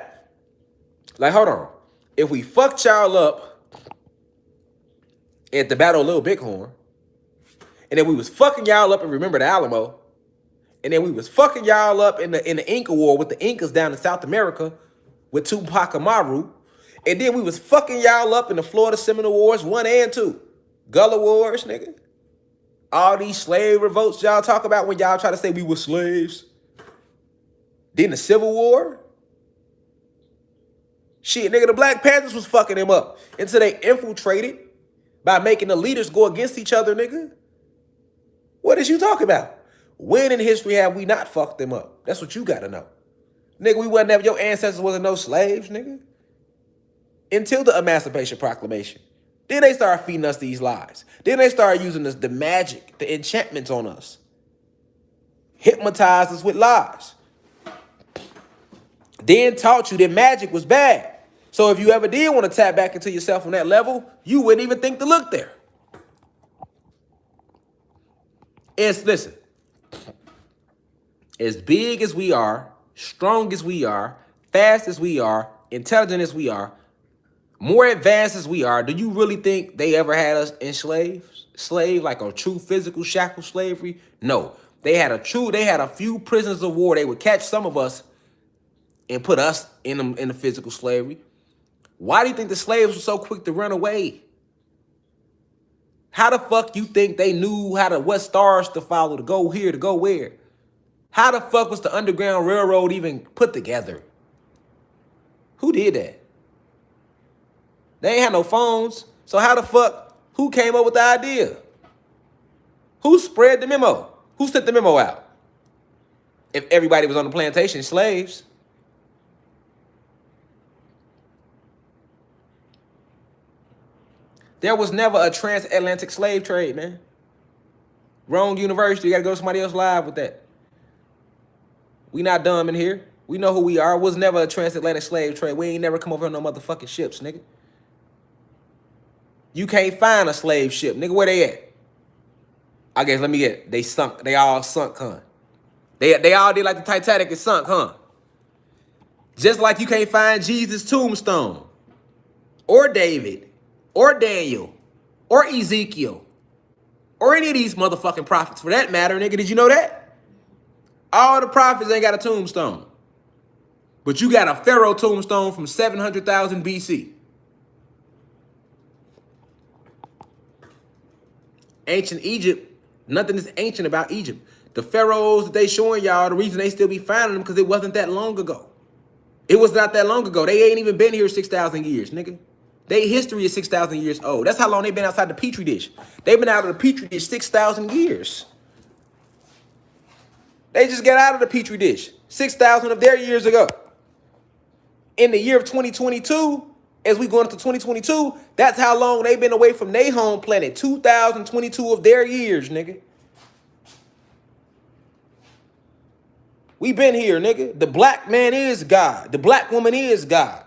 Like, hold on. If we fucked y'all up at the Battle of Little Bighorn, and then we was fucking y'all up and remember the Alamo, and then we was fucking y'all up in the Inca War with the Incas down in South America with Tupac Amaru, and then we was fucking y'all up in the Florida Seminole Wars 1 and 2. Gullah Wars, nigga. All these slave revolts y'all talk about when y'all try to say we were slaves. Then the Civil War. Shit, nigga, the Black Panthers was fucking them up until they infiltrated by making the leaders go against each other, nigga. What is you talking about? When in history have we not fucked them up? That's what you gotta know. Nigga, we wasn't never, your ancestors wasn't no slaves, nigga. Until the Emancipation Proclamation. Then they started feeding us these lies. Then they started using the magic, the enchantments on us. Hypnotized us with lies. Then taught you that magic was bad. So if you ever did want to tap back into yourself on that level, you wouldn't even think to look there. Listen, as big as we are, strong as we are, fast as we are, intelligent as we are, more advanced as we are, do you really think they ever had us enslaved? Slave, like a true physical shackle slavery? No. They had a few prisoners of war. They would catch some of us and put us in the physical slavery. Why do you think the slaves were so quick to run away? How the fuck you think they knew what stars to follow, to go here, to go where? How the fuck was the Underground Railroad even put together? Who did that? They ain't had no phones. So how the fuck, who came up with the idea? Who spread the memo? Who sent the memo out? If everybody was on the plantation, slaves. There was never a transatlantic slave trade, man. Wrong university. You got to go to somebody else live with that. We not dumb in here. We know who we are. Was never a transatlantic slave trade. We ain't never come over on no motherfucking ships, nigga. You can't find a slave ship. Nigga, where they at? I guess, let me get, they sunk. They all sunk, huh? They all did like the Titanic is sunk, huh? Just like you can't find Jesus' tombstone. Or David. Or Daniel. Or Ezekiel. Or any of these motherfucking prophets for that matter, nigga. Did you know that? All the prophets ain't got a tombstone. But you got a pharaoh tombstone from 700,000 BC. Ancient Egypt, nothing is ancient about Egypt. The pharaohs that they showing y'all, the reason they still be finding them because it wasn't that long ago. It was not that long ago. They ain't even been here 6,000 years, nigga. Their history is 6,000 years old. That's how long they've been outside the Petri dish. They've been out of the Petri dish 6,000 years. They just got out of the Petri dish 6,000 of their years ago. In the year of 2022, as we go into 2022, that's how long they've been away from their home planet. 2022 of their years, nigga. We been here, nigga. The black man is God. The black woman is God.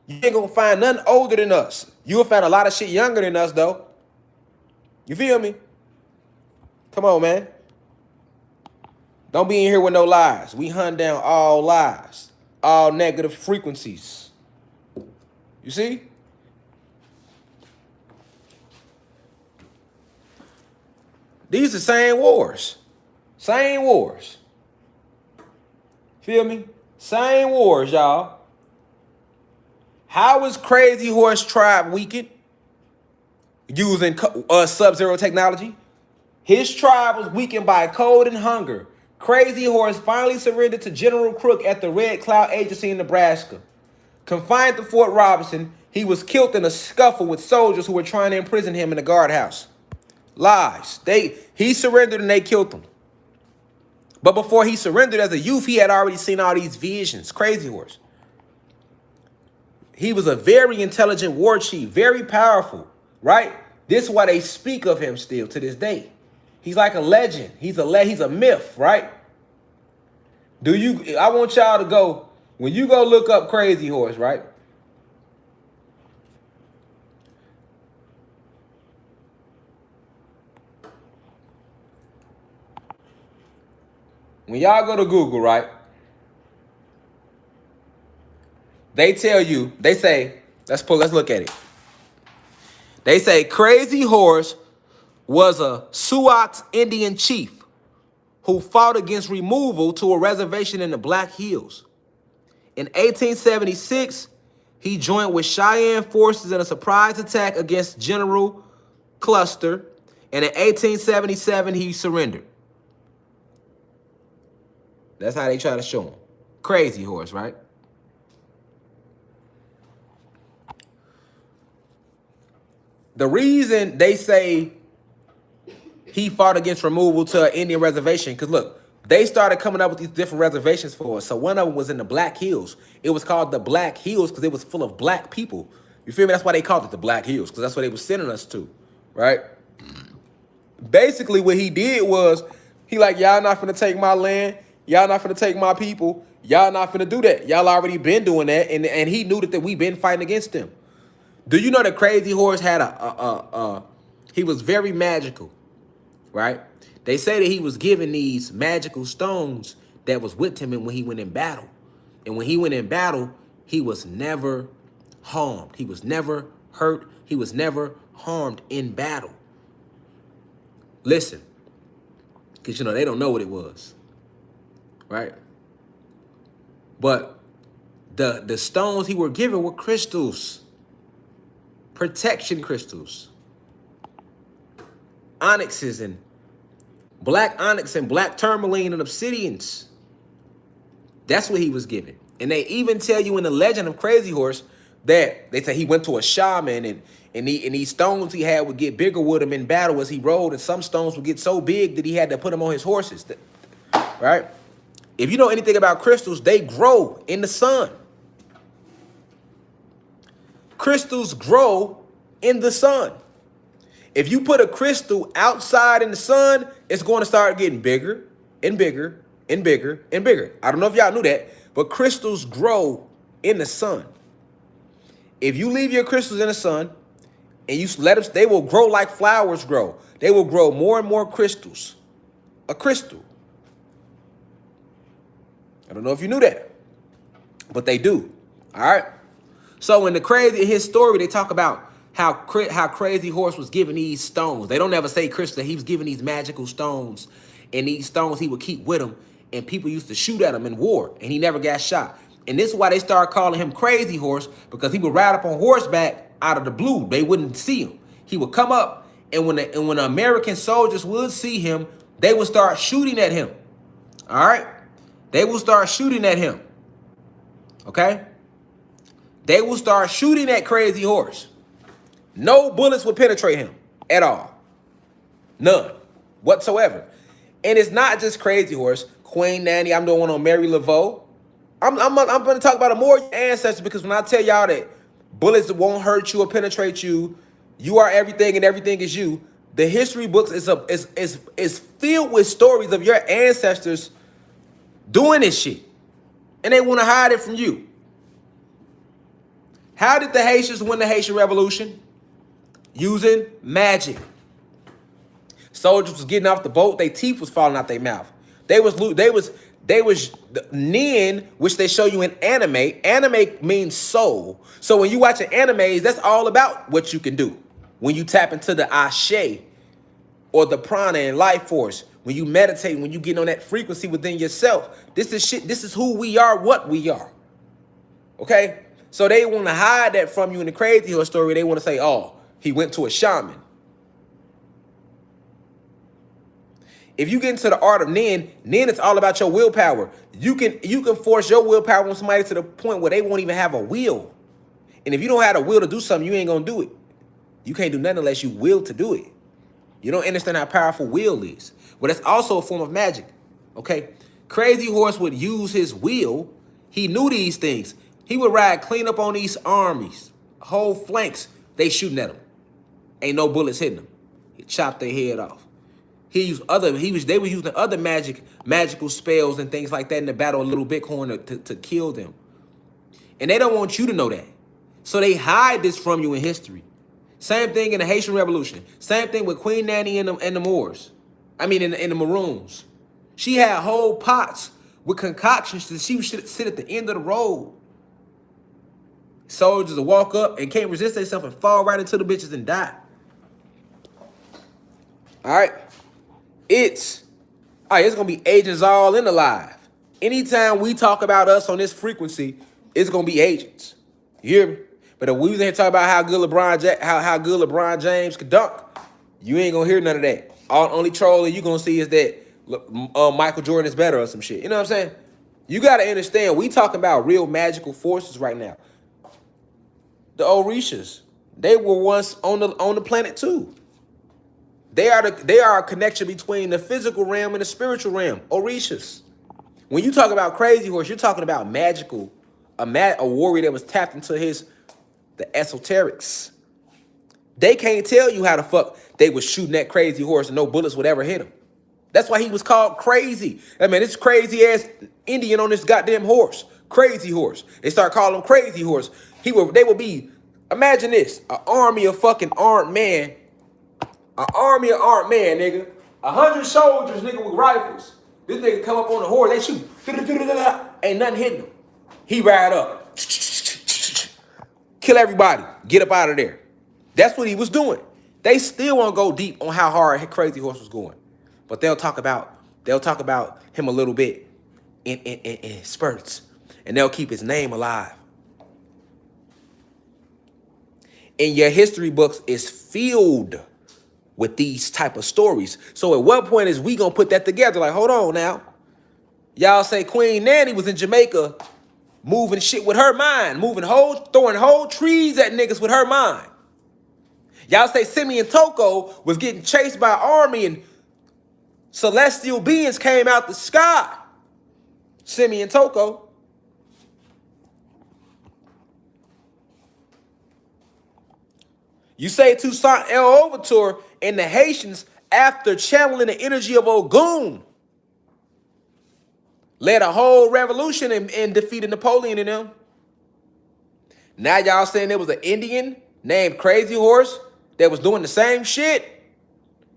You ain't gonna find nothing older than us. You'll find a lot of shit younger than us, though. You feel me? Come on, man. Don't be in here with no lies. We hunt down all lies, all negative frequencies. You see? These are same wars. Same wars. Feel me? Same wars, y'all. How is Crazy Horse Tribe weakened? Using Sub-Zero technology. His tribe was weakened by cold and hunger. Crazy Horse finally surrendered to General Crook at the Red Cloud Agency in Nebraska. Confined to Fort Robinson, he was killed in a scuffle with soldiers who were trying to imprison him in the guardhouse. Lies. He surrendered and they killed him. But before he surrendered as a youth, he had already seen all these visions. Crazy Horse. He was a very intelligent war chief, very powerful, right? This is why they speak of him still to this day. He's like a legend. He's a myth, right? I want y'all to go, when you go look up Crazy Horse, right? When y'all go to Google, right? They tell you, they say, let's look at it. They say Crazy Horse was a Sioux Indian chief who fought against removal to a reservation in the Black Hills. In 1876, he joined with Cheyenne forces in a surprise attack against General Custer, and in 1877, he surrendered. That's how they try to show him. Crazy Horse, right? The reason they say he fought against removal to an Indian reservation, because look, they started coming up with these different reservations for us. So one of them was in the Black Hills. It was called the Black Hills because it was full of black people. You feel me? That's why they called it the Black Hills, because that's what they were sending us to, right? Basically, what he did was, he like, y'all not finna take my land. Y'all not finna take my people. Y'all not finna do that. Y'all already been doing that. And he knew that we been fighting against them. Do you know that Crazy Horse had he was very magical, right? They say that he was given these magical stones that was with him when he went in battle. And when he went in battle, he was never harmed. He was never hurt. He was never harmed in battle. Listen, because, they don't know what it was, right? But the stones he were given were crystals. Protection crystals, onyxes and black onyx and black tourmaline and obsidians. That's what he was given. And they even tell you in the legend of Crazy Horse that they say he went to a shaman and these stones he had would get bigger with him in battle as he rode, and some stones would get so big that he had to put them on his horses. Right? If you know anything about crystals, they grow in the sun. Crystals grow in the sun. If you put a crystal outside in the sun, it's going to start getting bigger and bigger and bigger and bigger. I don't know if y'all knew that, but crystals grow in the sun. If you leave your crystals in the sun and you let them, they will grow like flowers grow. They will grow more and more crystals. A crystal. I don't know if you knew that, but they do. All right. So in his story, they talk about how Crazy Horse was given these stones. They don't ever say crystal. He was given these magical stones, and these stones he would keep with him, and people used to shoot at him in war, and he never got shot. And this is why they started calling him Crazy Horse, because he would ride up on horseback out of the blue. They wouldn't see him. He would come up And when the American soldiers would see him, they would start shooting at him. All right? They will start shooting at him. Okay? They will start shooting at Crazy Horse. No bullets would penetrate him at all. None whatsoever. And it's not just Crazy Horse, Queen Nanny. I'm doing one on Mary Laveau. I'm going to talk about a more ancestors, because when I tell y'all that bullets won't hurt you or penetrate you, you are everything and everything is you. The history books is filled with stories of your ancestors doing this shit, and they want to hide it from you. How did the Haitians win the Haitian Revolution? Using magic. Soldiers was getting off the boat, their teeth was falling out their mouth. They was Nin, which they show you in anime. Anime means soul. So when you watching animes, that's all about what you can do. When you tap into the ashe or the prana and life force, when you meditate, when you get on that frequency within yourself, this is shit. This is who we are, what we are. Okay? So they want to hide that from you in the Crazy Horse story. They want to say, oh, he went to a shaman. If you get into the art of Nin is all about your willpower. You can force your willpower on somebody to the point where they won't even have a will. And if you don't have a will to do something, you ain't gonna do it. You can't do nothing unless you will to do it. You don't understand how powerful will is. But it's also a form of magic. Okay? Crazy Horse would use his will. He knew these things. He would ride clean up on these armies, whole flanks. They shooting at him. Ain't no bullets hitting them. He chopped their head off. They were using other magical spells and things like that in the Battle of Little Bighorn to kill them. And they don't want you to know that. So they hide this from you in history. Same thing in the Haitian Revolution. Same thing with Queen Nanny and the Moors. I mean, in the Maroons. She had whole pots with concoctions that she would sit at the end of the road. Soldiers will walk up and can't resist themselves and fall right into the bitches and die. All right? It's gonna be agents all in the live. Anytime we talk about us on this frequency, it's gonna be agents. You hear me? But if we was in here talking about how good LeBron James could dunk, you ain't gonna hear none of that. Only trolling you gonna see is that Michael Jordan is better or some shit. You know what I'm saying? You gotta understand, we talking about real magical forces right now. The Orishas, they were once on the planet too. They are a connection between the physical realm and the spiritual realm. Orishas. When you talk about Crazy Horse, you're talking about magical, a warrior that was tapped into the esoterics. They can't tell you how the fuck they was shooting that Crazy Horse and no bullets would ever hit him. That's why he was called crazy. I mean, this crazy ass Indian on this goddamn horse. Crazy Horse. They start calling him Crazy Horse. They would be, imagine this, an army of fucking armed men. An army of armed men, nigga. 100 soldiers, nigga, with rifles. This nigga come up on the horse, they shoot. Ain't nothing hitting him. He ride up. Kill everybody. Get up out of there. That's what he was doing. They still won't go deep on how hard Crazy Horse was going. But they'll talk about him a little bit in spurts. And they'll keep his name alive. And your history books is filled with these type of stories. So at what point is we gonna put that together? Like, hold on now. Y'all say Queen Nanny was in Jamaica moving shit with her mind, throwing whole trees at niggas with her mind. Y'all say Simeon Toko was getting chased by an army and celestial beings came out the sky. Simeon Toko. You say Toussaint L'Ouverture and the Haitians, after channeling the energy of Ogun, led a whole revolution and defeated Napoleon and them. Now y'all saying there was an Indian named Crazy Horse that was doing the same shit?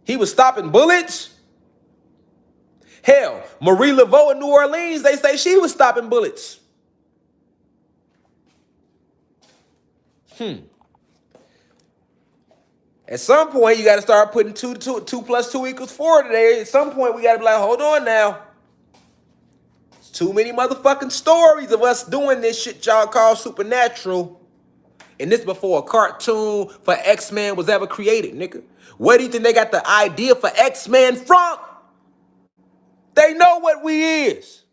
He was stopping bullets? Hell, Marie Laveau in New Orleans, they say she was stopping bullets. At some point, you got to start putting 2 plus 2 equals 4 today. At some point, we got to be like, hold on now. It's too many motherfucking stories of us doing this shit y'all call supernatural. And this before a cartoon for X-Men was ever created, nigga. Where do you think they got the idea for X-Men from? They know what we is.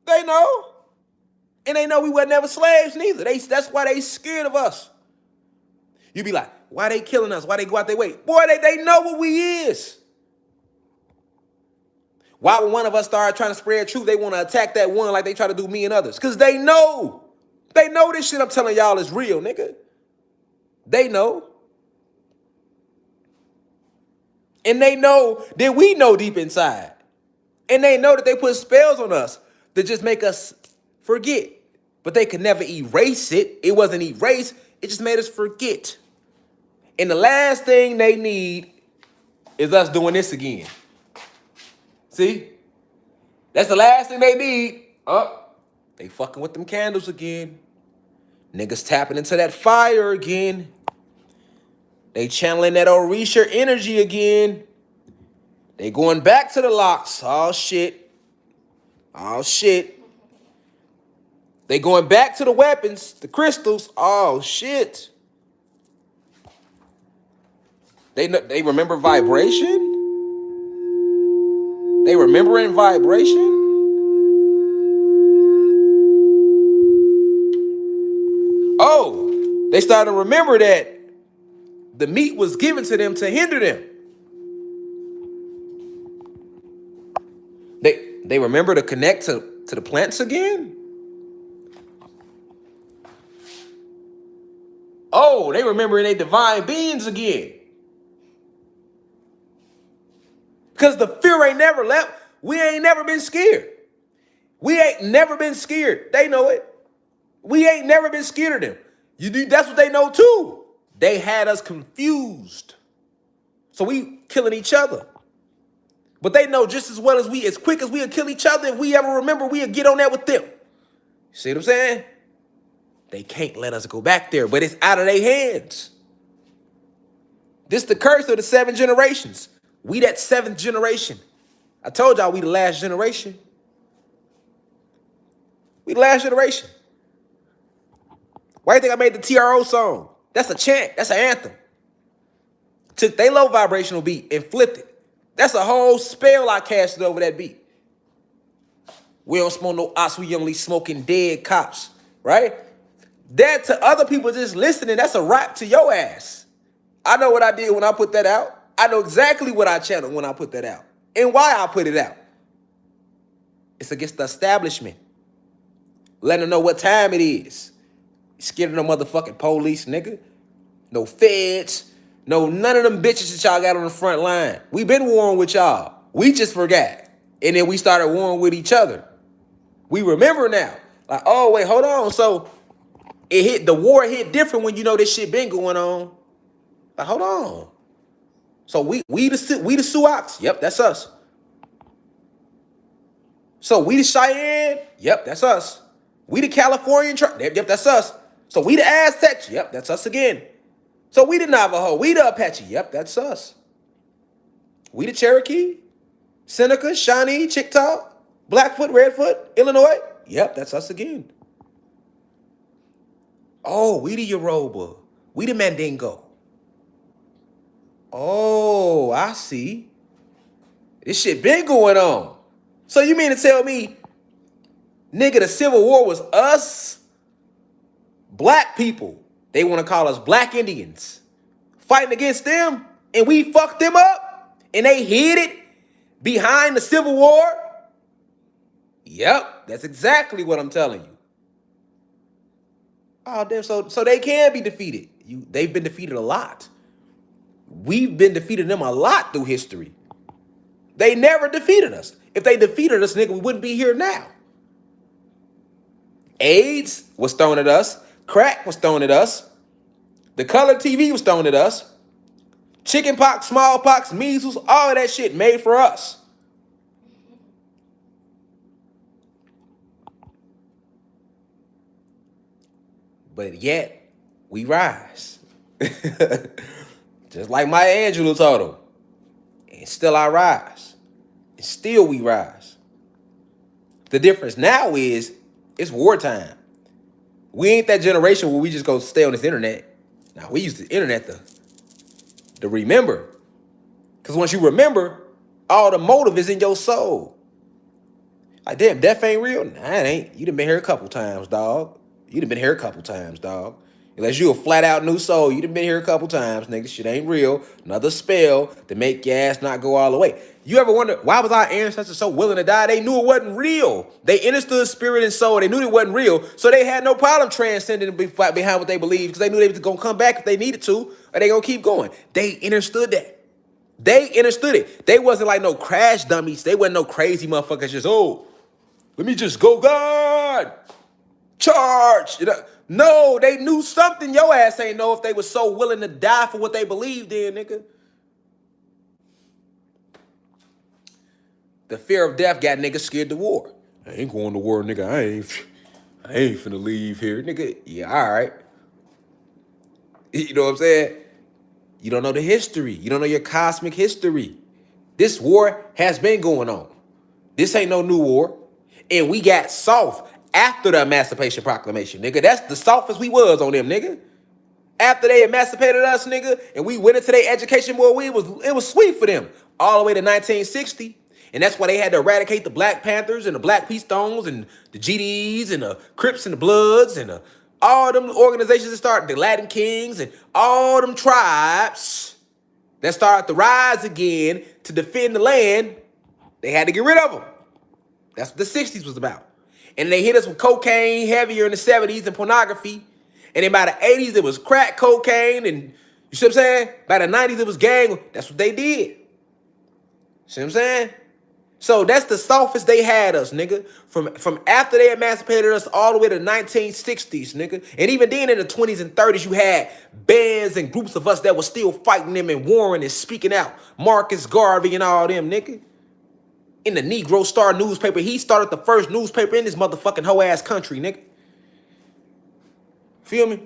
They know. And they know we were never slaves neither. That's why they scared of us. You be like, why they killing us? Why they go out their way? Boy, they know what we is. Why when one of us start trying to spread truth, they want to attack that one like they try to do me and others? Because they know. They know this shit I'm telling y'all is real, nigga. They know. And they know that we know deep inside. And they know that they put spells on us to just make us forget. But they could never erase it. It wasn't erased. It just made us forget. And the last thing they need is us doing this again. See? That's the last thing they need. They fucking with them candles again. Niggas tapping into that fire again. They channeling that Orisha energy again. They going back to the locks. Oh, shit. Oh, shit. They going back to the weapons, the crystals. Oh, shit. They remember vibration? They remembering vibration? Oh, they started to remember that the meat was given to them to hinder them. They remember to connect to the plants again? Oh, they remembering they divine beings again. Because the fear ain't never left. We ain't never been scared. We ain't never been scared. They know it. We ain't never been scared of them. That's what they know too. They had us confused. So we killing each other. But they know just as well as quick as we'll kill each other, if we ever remember, we'll get on that with them. See what I'm saying? They can't let us go back there, but it's out of their hands. This the curse of the 7 generations. We that 7th generation. I told y'all we the last generation. We the last generation. Why do you think I made the TRO song? That's a chant. That's an anthem. Took they low vibrational beat and flipped it. That's a whole spell I casted over that beat. We don't smoke no ops. We only smoking dead cops. Right? That to other people just listening, that's a rap to your ass. I know what I did when I put that out. I know exactly what I channeled when I put that out. And why I put it out. It's against the establishment. Letting them know what time it is. Scared of no motherfucking police, nigga. No feds. No, none of them bitches that y'all got on the front line. We been warring with y'all. We just forgot. And then we started warring with each other. We remember now. Like, oh, wait, hold on. So the war hit different when you know this shit been going on. Like, hold on. So we the Sioux. Yep, that's us. So we the Cheyenne. Yep, that's us. We the Californian tribe. Yep, that's us. So we the Aztecs. Yep, that's us again. So we the Navajo. We the Apache. Yep, that's us. We the Cherokee, Seneca, Shawnee, Chickasaw, Blackfoot, Redfoot, Illinois. Yep, that's us again. Oh, we the Yoruba. We the Mandingo. Oh, I see. This shit been going on. So you mean to tell me, nigga, the Civil War was us, black people. They want to call us black Indians. Fighting against them, and we fucked them up, and they hid it behind the Civil War? Yep, that's exactly what I'm telling you. Oh, damn, so they can be defeated. They've been defeated a lot. We've been defeating them a lot through history. They never defeated us. If they defeated us, nigga, we wouldn't be here now. AIDS was thrown at us. Crack was thrown at us. The color TV was thrown at us. Chickenpox, smallpox, measles, all of that shit made for us. But yet, we rise. Just like Maya Angelou told him. And still I rise. And still we rise. The difference now is it's wartime. We ain't that generation where we just go stay on this internet. Now, we use the internet to remember. Because once you remember, all the motive is in your soul. Like, damn, death ain't real? Nah, it ain't. You done been here a couple times, dog. You done been here a couple times, dog. Unless you a flat out new soul, you done been here a couple times, nigga. Shit ain't real. Another spell to make your ass not go all the way. You ever wonder, why was our ancestors so willing to die? They knew it wasn't real. They understood spirit and soul. They knew it wasn't real. So they had no problem transcending behind what they believed because they knew they was going to come back if they needed to, or they going to keep going. They understood that. They understood it. They wasn't like no crash dummies. They wasn't no crazy motherfuckers just, oh, let me just go, God, charge. You know? No, they knew something your ass ain't know if they was so willing to die for what they believed in, nigga. The fear of death got niggas scared to war. I ain't going to war, nigga. I ain't finna leave here, nigga. Yeah, all right. You know what I'm saying? You don't know the history. You don't know your cosmic history. This war has been going on. This ain't no new war. And we got soft after the Emancipation Proclamation, nigga. That's the softest we was on them, nigga. After they emancipated us, nigga, and we went into their education, boy, it was sweet for them. All the way to 1960. And that's why they had to eradicate the Black Panthers and the Black Peace Stones and the GDs and the Crips and the Bloods and all them organizations that started, the Latin Kings and all them tribes that started to rise again to defend the land. They had to get rid of them. That's what the 60s was about. And they hit us with cocaine heavier in the 70s and pornography. And then by the 80s, it was crack cocaine. And you see what I'm saying? By the 90s, it was gang. That's what they did. See what I'm saying? So that's the softest they had us, nigga. From after they emancipated us all the way to the 1960s, nigga. And even then in the 20s and 30s, you had bands and groups of us that were still fighting them and warring and speaking out. Marcus Garvey and all them, nigga. In the Negro Star newspaper. He started the first newspaper in this motherfucking hoe ass country, nigga. Feel me?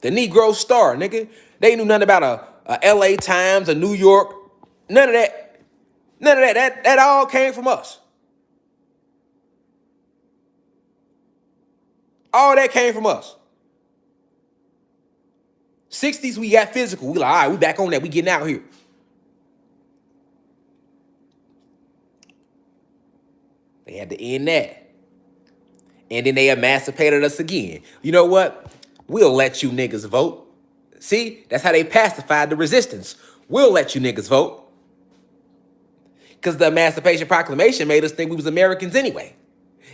The Negro Star, nigga. They knew nothing about a LA Times, a New York. None of that. None of that. That all came from us. All that came from us. 60s, we got physical. We like, all right, we back on that. We getting out here. They had to end that. And then they emancipated us again. You know what? We'll let you niggas vote. See? That's how they pacified the resistance. We'll let you niggas vote. Because the Emancipation Proclamation made us think we was Americans anyway.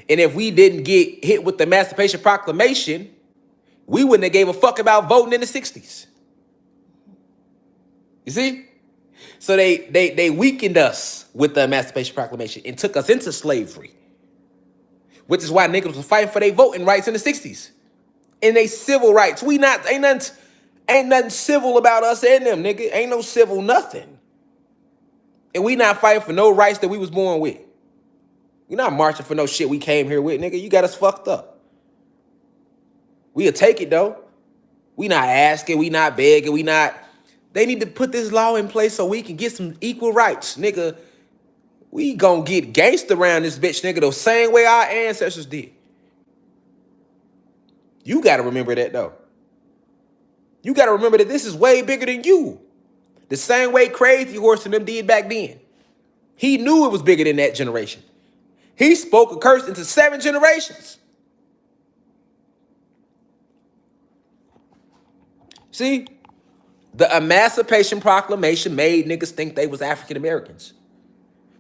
And if we didn't get hit with the Emancipation Proclamation, we wouldn't have gave a fuck about voting in the 60s. You see? So they weakened us with the Emancipation Proclamation and took us into slavery. Which is why niggas was fighting for their voting rights in the 60s. And they civil rights. Ain't nothing civil about us and them, nigga. Ain't no civil nothing. And we not fighting for no rights that we was born with. We not marching for no shit we came here with, nigga. You got us fucked up. We'll take it, though. We not asking, we not begging, we not... They need to put this law in place so we can get some equal rights, nigga. We gonna get gangster around this bitch, nigga, the same way our ancestors did. You gotta remember that, though. You gotta remember that this is way bigger than you. The same way Crazy Horse and them did back then. He knew it was bigger than that generation. He spoke a curse into 7 generations. See? The Emancipation Proclamation made niggas think they was African Americans.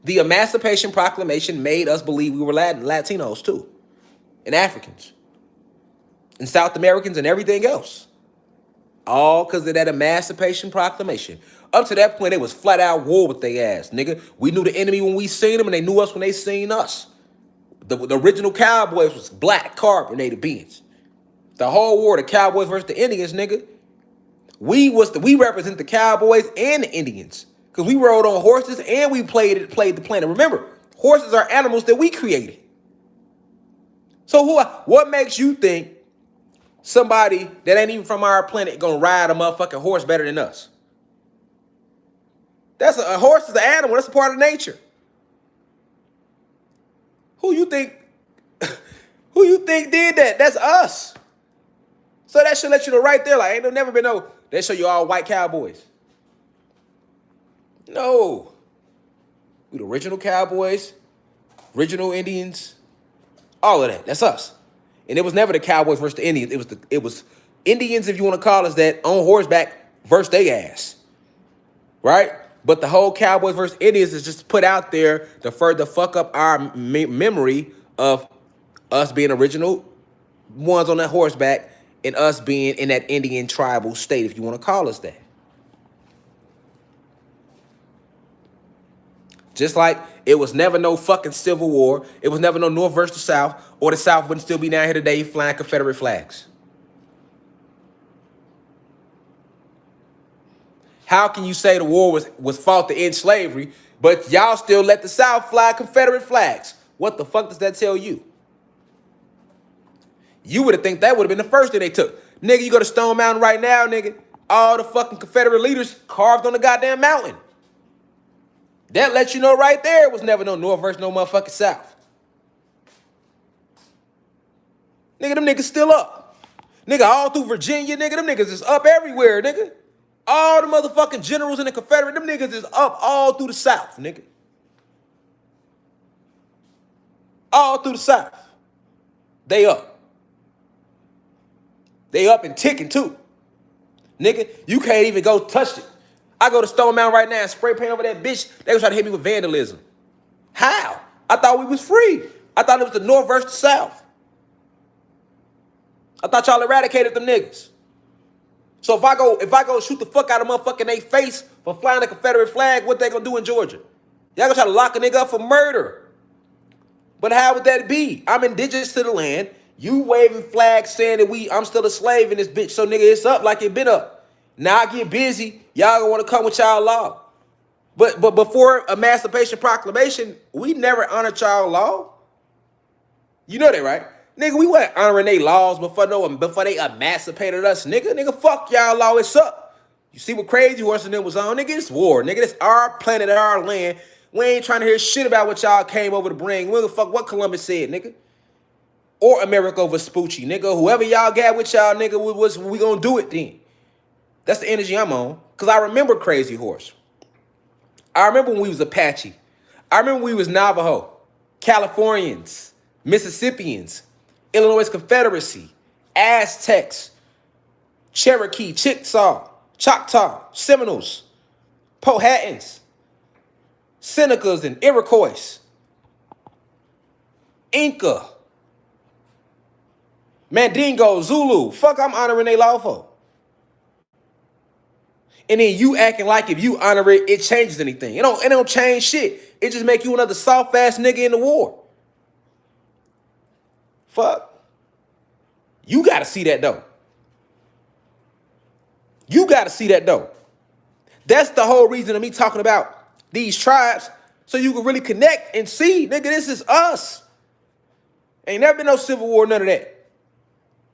The Emancipation Proclamation made us believe we were Latinos too. And Africans. And South Americans and everything else. All because of that Emancipation Proclamation. Up to that point, they was flat out war with their ass, nigga. We knew the enemy when we seen them, and they knew us when they seen us. The original cowboys was black carbonated beans. The whole war, the Cowboys versus the Indians, nigga. We represent the Cowboys and the Indians. Because we rode on horses and we played the planet. Remember, horses are animals that we created. So what makes you think somebody that ain't even from our planet gonna ride a motherfucking horse better than us? A horse is an animal. That's a part of nature. Who you think who you think did that? That's us. So that should let you know right there, like, ain't never been no, they show you all white cowboys. No. We the original cowboys, original Indians, all of that. That's us. And it was never the Cowboys versus the Indians. It was Indians, if you want to call us that, on horseback versus they ass. Right? But the whole Cowboys versus Indians is just put out there to further fuck up our memory of us being original ones on that horseback and us being in that Indian tribal state, if you want to call us that. Just like it was never no fucking Civil War. It was never no North versus the South, or the South wouldn't still be down here today flying Confederate flags. How can you say the war was fought to end slavery, but y'all still let the South fly Confederate flags? What the fuck does that tell you? You would have think that would have been the first thing they took. Nigga, you go to Stone Mountain right now, nigga. All the fucking Confederate leaders carved on the goddamn mountain. That lets you know right there it was never no North versus no motherfucking South. Nigga, them niggas still up. Nigga, all through Virginia, nigga, them niggas is up everywhere, nigga. All the motherfucking generals in the Confederate, them niggas is up all through the South, nigga. All through the South. They up. They up and ticking too. Nigga, you can't even go touch it. I go to Stone Mountain right now and spray paint over that bitch. They was trying to hit me with vandalism. How? I thought we was free. I thought it was the North versus the South. I thought y'all eradicated them niggas. So if I go shoot the fuck out of motherfucking they face for flying the Confederate flag, what they gonna do in Georgia? Y'all gonna try to lock a nigga up for murder. But how would that be? I'm indigenous to the land. You waving flags saying that I'm still a slave in this bitch. So nigga, it's up like it been up. Now I get busy. Y'all gonna want to come with y'all law. But before Emancipation Proclamation, we never honored y'all law. You know that, right? Nigga, we weren't honoring their laws before they emancipated us, nigga. Nigga, fuck y'all law, it's up. You see what Crazy Horse and them was on? Nigga, it's war. Nigga, it's our planet, our land. We ain't trying to hear shit about what y'all came over to bring. We don't fuck what Columbus said, nigga. Or Americo Vespucci, nigga. Whoever y'all got with y'all, nigga, we gonna do it then. That's the energy I'm on. Because I remember Crazy Horse. I remember when we was Apache. I remember when we was Navajo, Californians, Mississippians, Illinois Confederacy, Aztecs, Cherokee, Chickasaw, Choctaw, Seminoles, Powhatans, Senecas, and Iroquois, Inca, Mandingo, Zulu. Fuck, I'm honoring they lawful. And then you acting like if you honor it, it changes anything. It don't change shit. It just make you another soft ass nigga in the war. Fuck. You gotta see that though. You gotta see that though. That's the whole reason of me talking about these tribes, so you can really connect and see, nigga, this is us. Ain't never been no Civil War, none of that.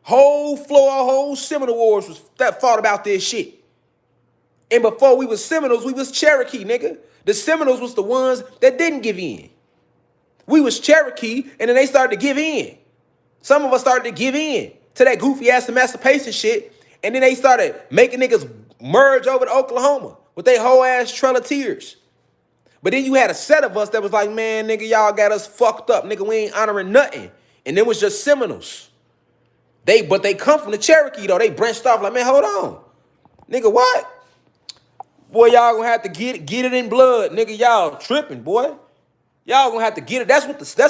Whole Seminole Wars was that fought about this shit. And before we was Seminoles, we was Cherokee, nigga. The Seminoles was the ones that didn't give in. We was Cherokee, and then they started to give in. Some of us started to give in to that goofy ass emancipation shit, and then they started making niggas merge over to Oklahoma with their whole ass trail of tears. But then you had a set of us that was like, man, nigga, y'all got us fucked up, nigga. We ain't honoring nothing. And it was just Seminoles. But they come from the Cherokee though. They branched off like, man, hold on, nigga, what? Boy, y'all gonna have to get it in blood, nigga. Y'all tripping, boy. Y'all gonna have to get it. That's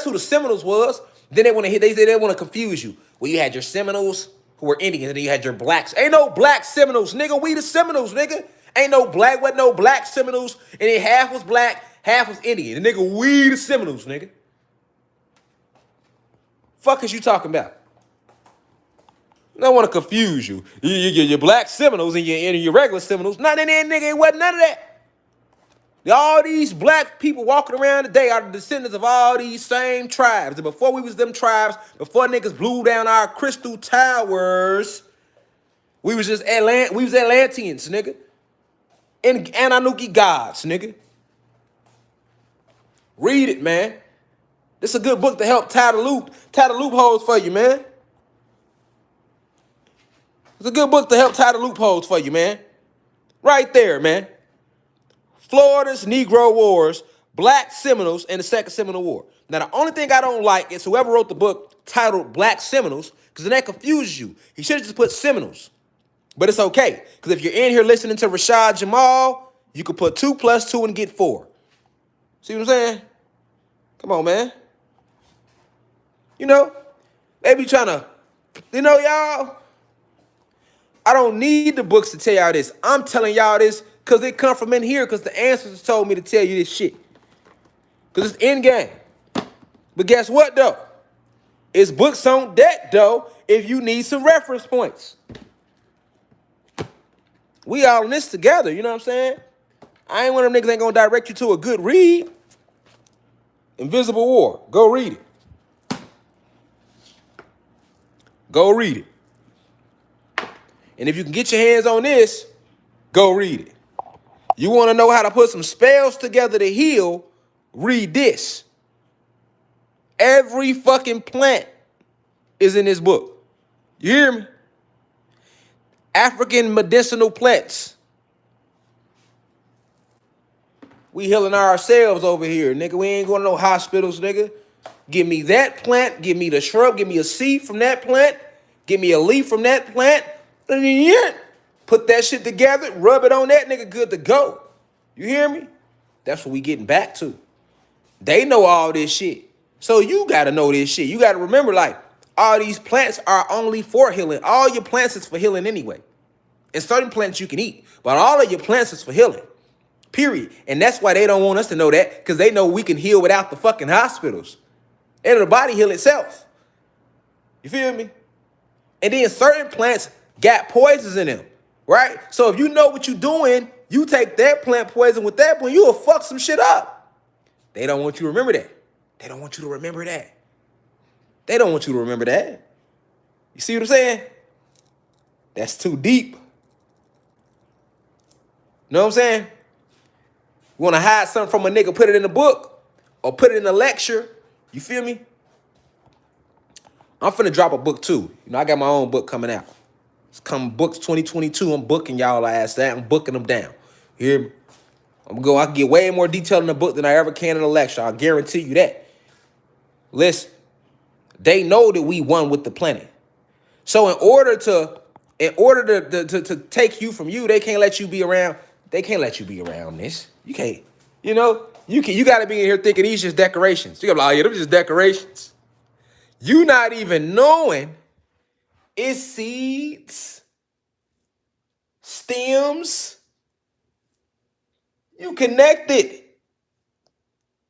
who the Seminoles was. Then they want to hit. They want to confuse you. Well, you had your Seminoles who were Indians, and then you had your blacks. Ain't no black Seminoles, nigga. We the Seminoles, nigga. Ain't no black. What no black Seminoles? And then half was black, half was Indian. And nigga, we the Seminoles, nigga. Fuck is you talking about? I don't want to confuse you. Your black Seminoles and your regular Seminoles. None of that, nigga. It wasn't none of that. All these black people walking around today are the descendants of all these same tribes. And before we was them tribes, before niggas blew down our crystal towers, we was just we was Atlanteans, nigga. And Anunnaki gods, nigga. Read it, man. This is a good book to help tie the loopholes for you, man. It's a good book to help tie the loopholes for you, man. Right there, man. Florida's Negro Wars, Black Seminoles, and the Second Seminole War. Now, the only thing I don't like is whoever wrote the book titled Black Seminoles, because then that confuses you. He should have just put Seminoles. But it's okay, because if you're in here listening to Rashad Jamal, you can put 2 + 2 and get 4. See what I'm saying? Come on, man. You know, they be trying to, y'all, I don't need the books to tell y'all this. I'm telling y'all this because it come from in here because the ancestors told me to tell you this shit. Because it's in game. But guess what, though? It's books on deck, though, if you need some reference points. We all in this together, you know what I'm saying? I ain't one of them niggas ain't gonna direct you to a good read. Invisible War. Go read it. Go read it. And if you can get your hands on this, go read it. You want to know how to put some spells together to heal, read this. Every fucking plant is in this book. You hear me? African medicinal plants. We healing ourselves over here, nigga. We ain't going to no hospitals, nigga. Give me that plant. Give me the shrub. Give me a seed from that plant. Give me a leaf from that plant. Put that shit together. Rub it on that nigga. Good to go. You hear me? That's what we getting back to. They know all this shit. So you got to know this shit. You got to remember, like, all these plants are only for healing. All your plants is for healing anyway. And certain plants you can eat. But all of your plants is for healing. Period. And that's why they don't want us to know that, because they know we can heal without the fucking hospitals. And the body heal itself. You feel me? And then certain plants got poisons in them, right? So if you know what you're doing, you take that plant poison with that one, you will fuck some shit up. They don't want you to remember that. They don't want you to remember that. They don't want you to remember that. You see what I'm saying? That's too deep. Know what I'm saying? You want to hide something from a nigga, put it in a book or put it in a lecture. You feel me? I'm finna drop a book too. You know, I got my own book coming out. It's coming books 2022. I'm booking y'all ass that. I'm booking them down. You hear me? I can get way more detail in the book than I ever can in a lecture. I'll guarantee you that. Listen, they know that we won with the planet. So in order to take you from you, they can't let you be around. They can't let you be around this. You can't. You know, you got to be in here thinking these just decorations. You got to be like, oh, yeah, them just decorations. You not even knowing it's seeds, stems. You connected.